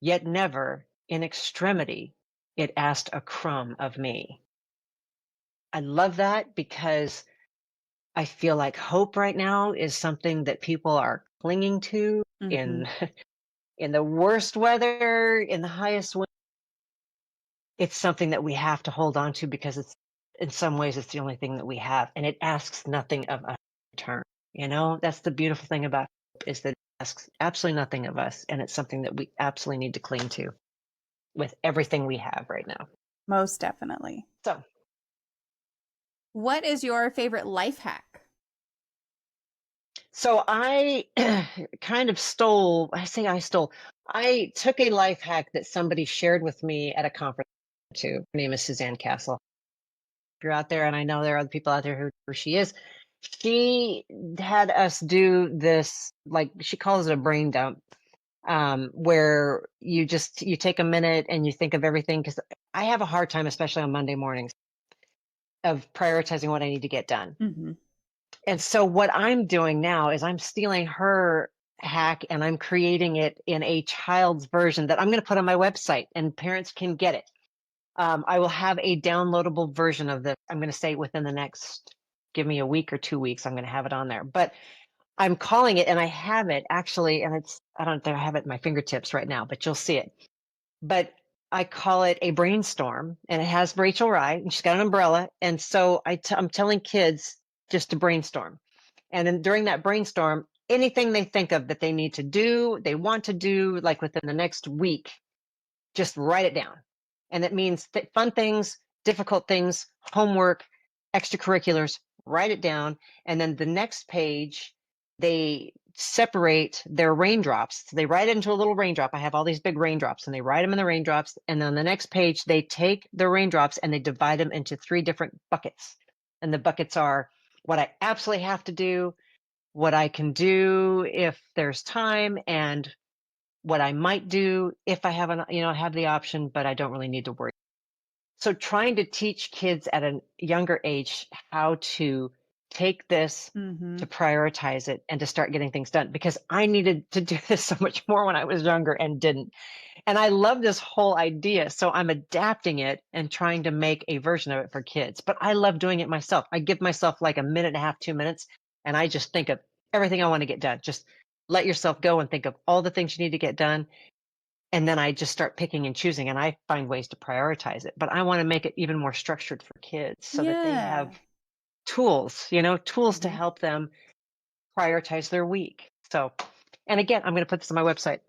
S2: yet never in extremity it asked a crumb of me. I love that because I feel like hope right now is something that people are clinging to
S1: Mm-hmm.
S2: in in the worst weather, in the highest wind. It's something that we have to hold on to because it's in some ways it's the only thing that we have, and it asks nothing of us in return. You know, that's the beautiful thing about hope is that it asks absolutely nothing of us, and it's something that we absolutely need to cling to with everything we have right now.
S1: Most definitely.
S2: So,
S1: What is your favorite life hack?
S2: so I kind of stole, I took a life hack that somebody shared with me at a conference too. Her name is Suzanne Castle. If you're out there, and I know there are other people out there who she is, she had us do this, like she calls it a brain dump, where you take a minute and you think of everything. Because I have a hard time, especially on Monday mornings, of prioritizing what I need to get done.
S1: Mm-hmm.
S2: And so what I'm doing now is I'm stealing her hack and I'm creating it in a child's version that I'm going to put on my website and parents can get it. I will have a downloadable version of this. I'm going to say within the next, give me a week or 2 weeks, I'm going to have it on there. But I'm calling it, and I have it actually, and I don't think I have it at my fingertips right now, but you'll see it. But I call it a brainstorm, and it has Rachel Rye, and she's got an umbrella. And so I'm telling kids just to brainstorm. And then during that brainstorm, anything they think of that they need to do, they want to do, like within the next week, just write it down. And it means fun things, difficult things, homework, extracurriculars, write it down. And then the next page, they separate their raindrops. So they write it into a little raindrop. I have all these big raindrops and they write them in the raindrops. And then on the next page, they take the raindrops and they divide them into 3 different buckets. And the buckets are what I absolutely have to do, what I can do if there's time, and what I might do if I have the option, but I don't really need to worry. So trying to teach kids at a younger age how to take this,
S1: Mm-hmm.
S2: to prioritize it, and to start getting things done, because I needed to do this so much more when I was younger and didn't. And I love this whole idea. So I'm adapting it and trying to make a version of it for kids. But I love doing it myself. I give myself like a minute and a half, 2 minutes, and I just think of everything I want to get done. Just let yourself go and think of all the things you need to get done. And then I just start picking and choosing, and I find ways to prioritize it. But I want to make it even more structured for kids so that they have tools, tools to help them prioritize their week. So, and again, I'm going to put this on my website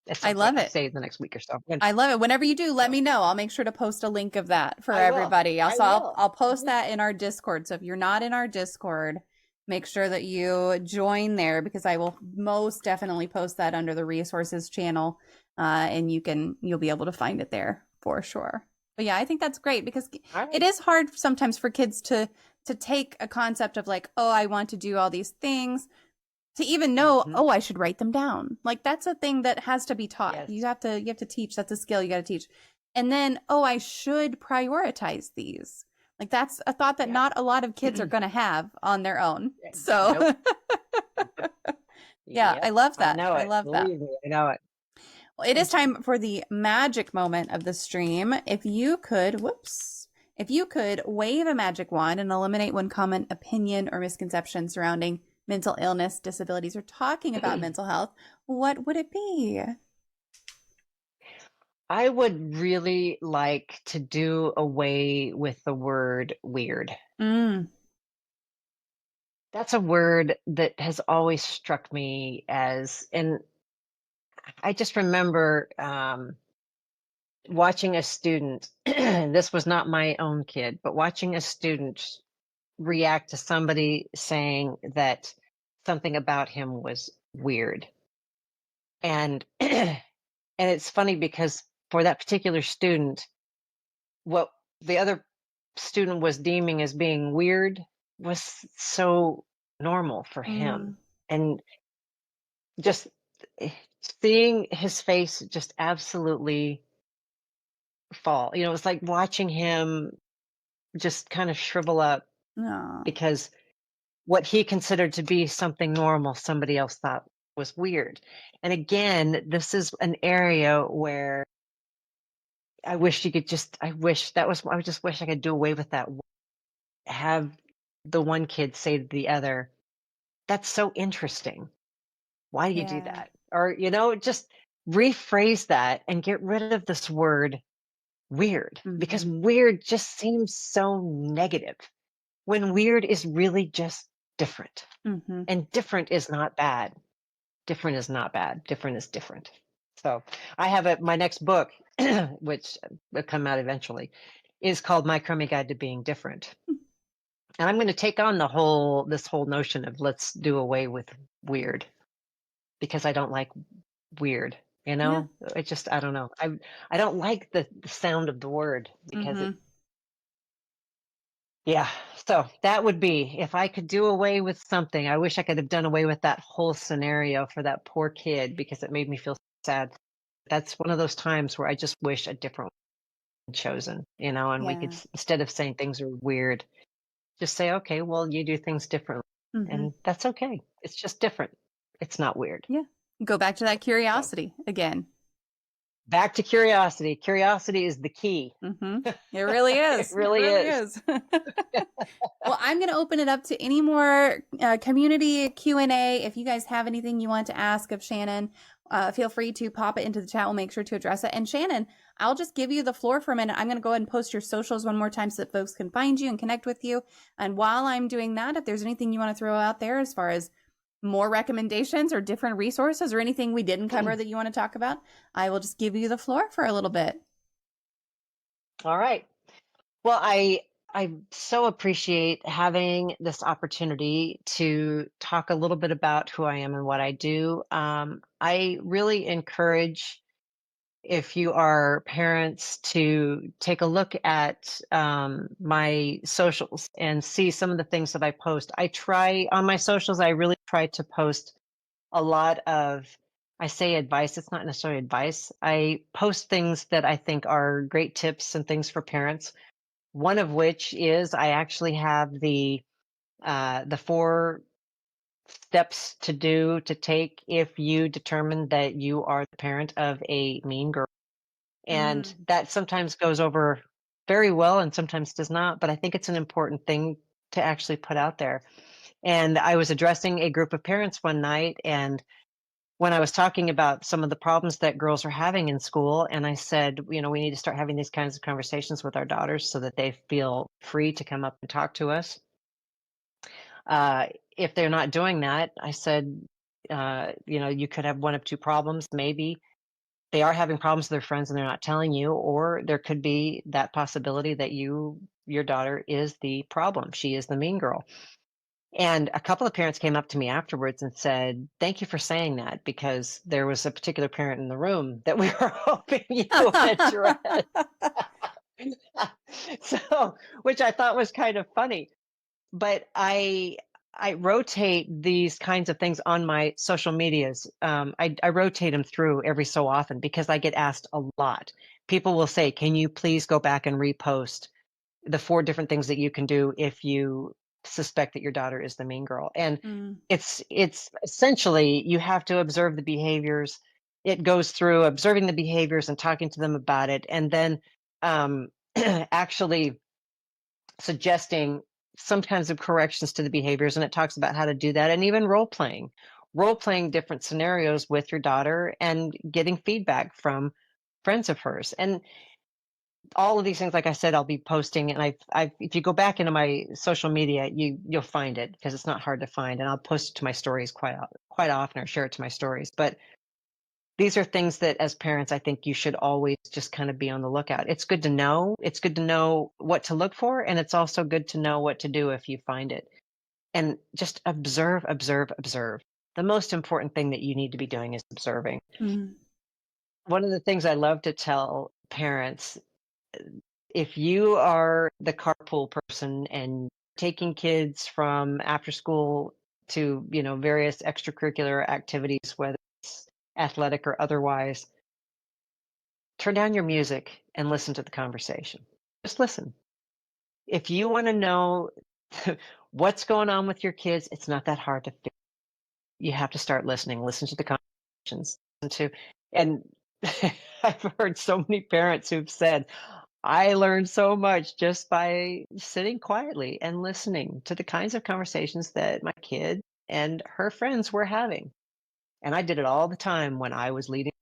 S2: at some
S1: I love
S2: point,
S1: it.
S2: say the next week or so.
S1: I love it. Whenever you do, let me know. I'll make sure to post a link of that for everybody.
S2: I will.
S1: I'll post that in our Discord. So if you're not in our Discord, make sure that you join there, because I will most definitely post that under the resources channel. And you'll be able to find it there for sure. But yeah, I think that's great, because it is hard sometimes for kids to take a concept of like, oh, I want to do all these things, to even know, oh, I should write them down. Like that's a thing that has to be taught.
S2: Yes.
S1: You have to teach. That's a skill you got to teach. And then, oh, I should prioritize these. Like that's a thought that not a lot of kids are going to have on their own. So yeah, I love that. I love that.
S2: Believe me, I know it.
S1: Well, it is time for the magic moment of the stream. If you could wave a magic wand and eliminate one common opinion or misconception surrounding mental illness, disabilities, or talking about mental health, what would it be?
S2: I would really like to do away with the word weird. That's a word that has always struck me and I just remember watching a student, this was not my own kid, but watching a student react to somebody saying that something about him was weird. And And it's funny because for that particular student, what the other student was deeming as being weird was so normal for him.
S1: Mm,
S2: And just eh, seeing his face just absolutely fall, it was like watching him just kind of shrivel up
S1: aw,
S2: because what he considered to be something normal, somebody else thought was weird. And again, this is an area where I wish you could just, I wish that was, I just wish I could do away with that. Have the one kid say to the other, that's so interesting. Why do you do
S1: yeah.
S2: that? Or, just rephrase that and get rid of this word weird, because
S1: Mhm,
S2: weird just seems so negative when weird is really just different.
S1: mhm.
S2: And different is not bad. Different is not bad. Different is different. So I have my next book, which will come out eventually, is called My Crummy Guide to Being Different. And I'm going to take on this whole notion of let's do away with weird, because I don't like weird.
S1: Yeah.
S2: I don't know. I don't like the sound of the word because
S1: Mhm.
S2: yeah. So that would be, if I could do away with something, I wish I could have done away with that whole scenario for that poor kid, because it made me feel sad. That's one of those times where I just wish a different one chosen, and we could,
S1: Yeah.
S2: instead of saying things are weird, just say, okay, well, you do things differently.
S1: Mhm.
S2: And that's okay. It's just different. It's not weird.
S1: Yeah. Go back to that
S2: So
S1: curiosity again.
S2: back to curiosity. Curiosity is the key.
S1: Mhm. It really
S2: It
S1: is. It
S2: really
S1: really
S2: is.
S1: is. Well, I'm going to open it up to any more community Q&A. If you guys have anything you want to ask of Shannon, feel free to pop it into the chat. We'll make sure to address it. And Shannon, I'll just give you the floor for a minute. I'm going to go ahead and post your socials one more time so that folks can find you and connect with you. And while I'm doing that, if there's anything you want to throw out there as far as more recommendations or different resources or anything we didn't cover that you want to talk about, I will just give you the floor for a little bit.
S2: All right. Well, I so appreciate having this opportunity to talk a little bit about who I am and what I do. I really encourage, if you are parents, to take a look at my socials and see some of the things that I post. I try on my socials, I really try to post a lot of, I say advice, it's not necessarily advice. I post things that I think are great tips and things for parents. One of which is I actually have the 4 steps to take if you determine that you are the parent of a mean girl. And
S1: Mm,
S2: that sometimes goes over very well and sometimes does not, but I think it's an important thing to actually put out there. And I was addressing a group of parents one night, and when I was talking about some of the problems that girls are having in school, and I said, we need to start having these kinds of conversations with our daughters so that they feel free to come up and talk to us. Uh, if they're not doing that, I said, you could have one of 2 problems. Maybe they are having problems with their friends and they're not telling you, or there could be that possibility that your daughter is the problem. She is the mean girl. And a couple of parents came up to me afterwards and said, thank you for saying that, because there was a particular parent in the room that we were hoping you would address. So, which I thought was kind of funny. But I rotate these kinds of things on my social medias. I rotate them through every so often because I get asked a lot. People will say, can you please go back and repost the 4 different things that you can do if you suspect that your daughter is the mean girl? And
S1: mm,
S2: it's essentially, you have to observe the behaviors. It goes through observing the behaviors and talking to them about it, and then um, actually suggesting some kinds of corrections to the behaviors. And it talks about how to do that, and even role playing different scenarios with your daughter and getting feedback from friends of hers. And all of these things, like I said, I'll be posting. And I if you go back into my social media, you'll find it, because it's not hard to find. And I'll post it to my stories quite often, or share it to my stories. But these are things that, as parents, I think you should always just kind of be on the lookout. It's good to know. It's good to know what to look for. And it's also good to know what to do if you find it. And just observe, observe, observe. The most important thing that you need to be doing is observing.
S1: mm.
S2: one of the things I love to tell parents, if you are the carpool person and taking kids from after school to, various extracurricular activities, whether it's athletic or otherwise, turn down your music and listen to the conversation. Just listen. If you want to know what's going on with your kids, it's not that hard to figure. You have to start listening, listen to the conversations, and I've heard so many parents who've said, I learned so much just by sitting quietly and listening to the kinds of conversations that my kid and her friends were having. And I did it all the time when I was leading.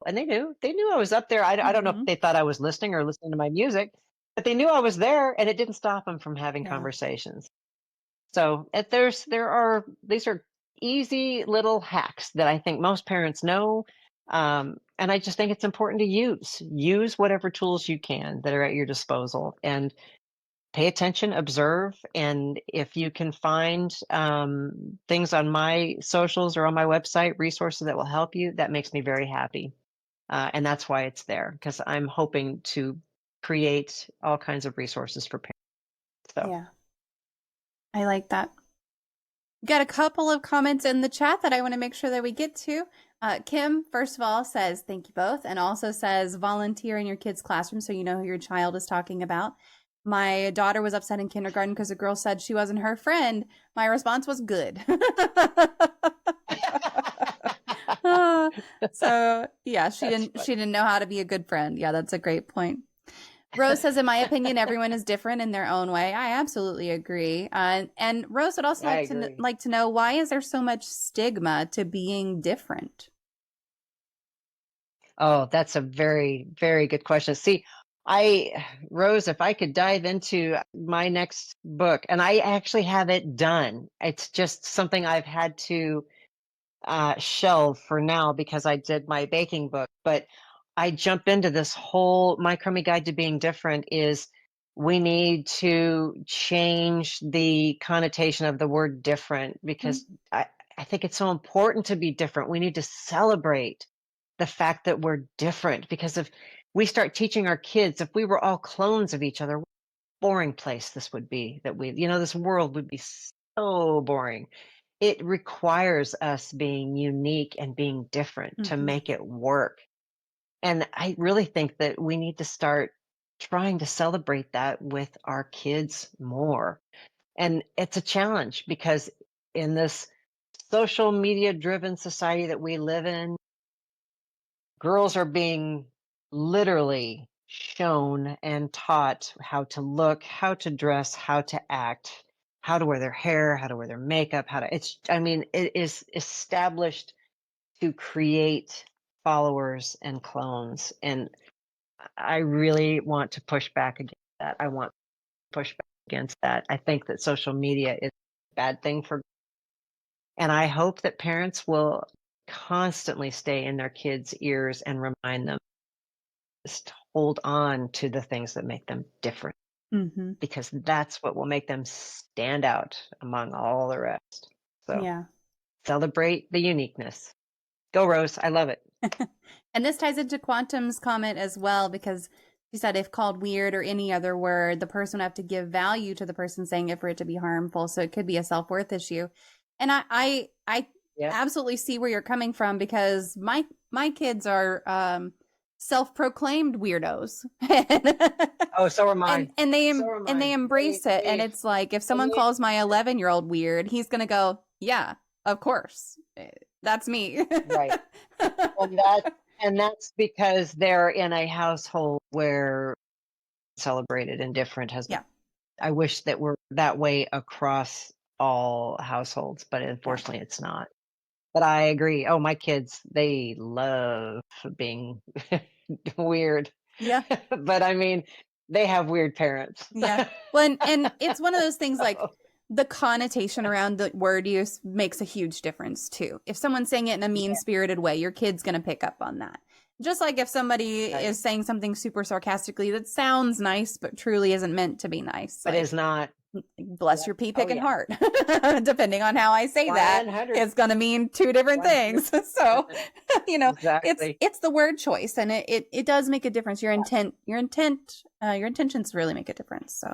S2: And they knew I was up there. I don't know if they thought I was listening or listening to my music, but they knew I was there, and it didn't stop them from having
S1: Yeah.
S2: conversations. So these are easy little hacks that I think most parents know. And I just think it's important to use whatever tools you can that are at your disposal, and pay attention, observe. And if you can find things on my socials or on my website, resources that will help you, that makes me very happy. And that's why it's there, because I'm hoping to create all kinds of resources for parents. So.
S1: Yeah. I like that. Got a couple of comments in the chat that I want to make sure that we get to. Kim, first of all, says, thank you both, and also says, volunteer in your kid's classroom so you know who your child is talking about. My daughter was upset in kindergarten because a girl said she wasn't her friend. My response was good. So yeah, she didn't know how to be a good friend. Yeah, that's a great point. Rose says, in my opinion, everyone is different in their own way. I absolutely agree. And Rose would also like to know, why is there so much stigma to being different?
S2: Oh, that's a very, very good question. See, Rose, if I could dive into my next book, and I actually have it done. It's just something I've had to shelve for now because I did my baking book. But I jump into this whole My Crummy Guide to Being Different is we need to change the connotation of the word different, because I think it's so important to be different. We need to celebrate the fact that we're different, because if we start teaching our kids, if we were all clones of each other, what a boring place this would be. This world would be so boring. It requires us being unique and being different to make it work. And I really think that we need to start trying to celebrate that with our kids more. And it's a challenge, because in this social media driven society that we live in, girls are being literally shown and taught how to look, how to dress, how to act, how to wear their hair, how to wear their makeup, it is established to create followers and clones. And I really want to push back against that. I want to push back against that. I think that social media is a bad thing and I hope that parents will constantly stay in their kids' ears and remind them, just hold on to the things that make them different, because that's what will make them stand out among all the rest. So yeah, celebrate the uniqueness. Go, Rose. I love it.
S1: And this ties into Quantum's comment as well, because she said, if called weird or any other word, the person would have to give value to the person saying it for it to be harmful. So it could be a self-worth issue. And I absolutely see where you're coming from, because my kids are self-proclaimed weirdos.
S2: Oh, so are mine.
S1: And they embrace it. And it's like, if someone calls my 11-year-old weird, he's going to go, yeah, of course. That's me.
S2: Right. And that's because they're in a household where celebrated and different has been. I wish that we're that way across all households, but unfortunately it's not. But I agree. Oh, my kids, they love being weird.
S1: Yeah.
S2: But I mean, they have weird parents.
S1: Yeah. Well, and it's one of those things, like, the connotation around the word use makes a huge difference too. If someone's saying it in a mean-spirited way, your kid's going to pick up on that. Just like if somebody is saying something super sarcastically that sounds nice but truly isn't meant to be nice.
S2: But is not.
S1: Bless your pea picking
S2: yeah.
S1: heart. Depending on how I say that,
S2: 100.
S1: it's going to mean two different things. So,
S2: Exactly.
S1: it's the word choice, and it does make a difference. Your intentions really make a difference. So,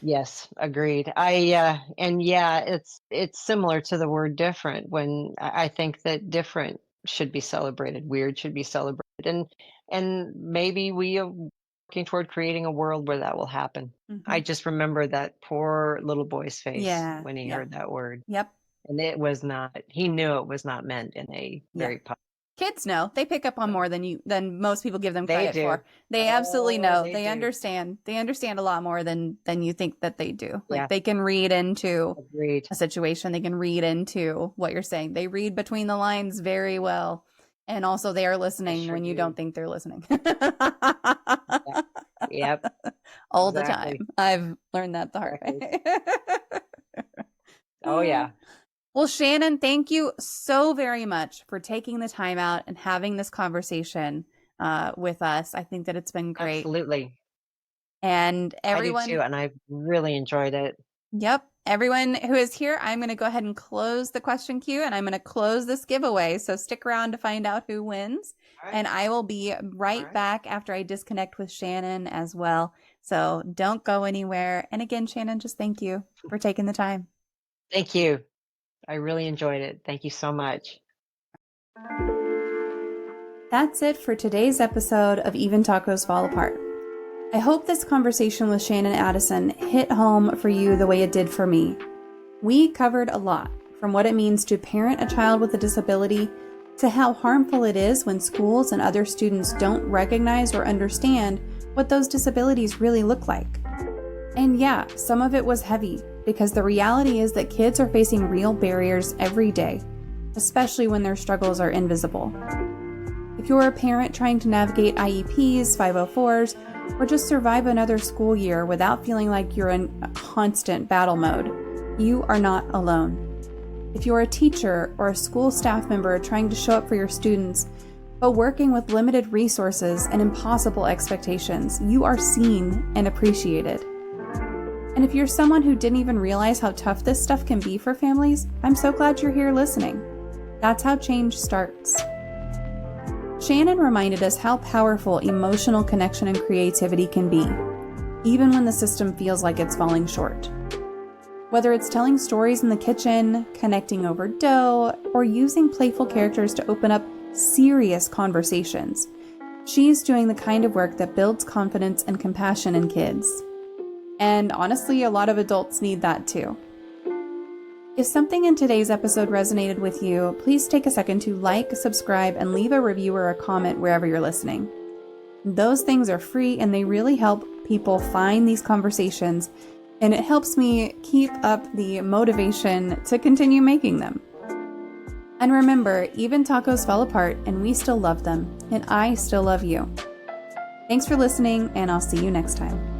S2: Yes, agreed. And yeah, it's similar to the word different when I think that different should be celebrated, weird should be celebrated, and maybe we are working toward creating a world where that will happen. I just remember that poor little boy's face
S1: yeah,
S2: when he
S1: yeah,
S2: heard that word,
S1: yep,
S2: and it was not. He knew it was not meant in a
S1: yeah.
S2: very positive.
S1: Kids know. They pick up on more than most people give them
S2: They
S1: credit
S2: do.
S1: for. They absolutely
S2: Oh,
S1: know.
S2: they
S1: They
S2: do.
S1: understand. They understand a lot more than you think that they do. Like
S2: Yeah,
S1: they can read into
S2: agreed.
S1: a situation. They can read into what you're saying. They read between the lines very well. And also they are
S2: They
S1: listening
S2: sure
S1: when you
S2: do.
S1: don't think they're listening.
S2: Yeah. Yep.
S1: All the time.
S2: Exactly.
S1: I've learned that the hard
S2: Exactly. Oh
S1: way.
S2: yeah.
S1: Well, Shannon, thank you so very much for taking the time out and having this conversation with us. I think that it's been great.
S2: Absolutely.
S1: And
S2: I do too,
S1: everyone,
S2: and I've really enjoyed it.
S1: yep, everyone who is here, I'm going to go ahead and close the question queue and I'm going to close this giveaway. So stick around to find out who wins.
S2: All right.
S1: And I will be right
S2: right.
S1: back after I disconnect with Shannon as well. So don't go anywhere. And again, Shannon, just thank you for taking the time.
S2: Thank you. I really enjoyed it. Thank you so much.
S1: That's it for today's episode of Even Tacos Fall Apart. I hope this conversation with Shannon Addison hit home for you the way it did for me. We covered a lot, from what it means to parent a child with a disability to how harmful it is when schools and other students don't recognize or understand what those disabilities really look like. And yeah, some of it was heavy, because the reality is that kids are facing real barriers every day, especially when their struggles are invisible. If you're a parent trying to navigate IEPs, 504s, or just survive another school year without feeling like you're in a constant battle mode, you are not alone. If you're a teacher or a school staff member trying to show up for your students, but working with limited resources and impossible expectations, you are seen and appreciated. And if you're someone who didn't even realize how tough this stuff can be for families, I'm so glad you're here listening. That's how change starts. Shannon reminded us how powerful emotional connection and creativity can be, even when the system feels like it's falling short. Whether it's telling stories in the kitchen, connecting over dough, or using playful characters to open up serious conversations, she's doing the kind of work that builds confidence and compassion in kids. And honestly, a lot of adults need that too. If something in today's episode resonated with you, please take a second to like, subscribe, and leave a review or a comment wherever you're listening. Those things are free and they really help people find these conversations, and it helps me keep up the motivation to continue making them. And remember, even tacos fell apart and we still love them, and I still love you. Thanks for listening, and I'll see you next time.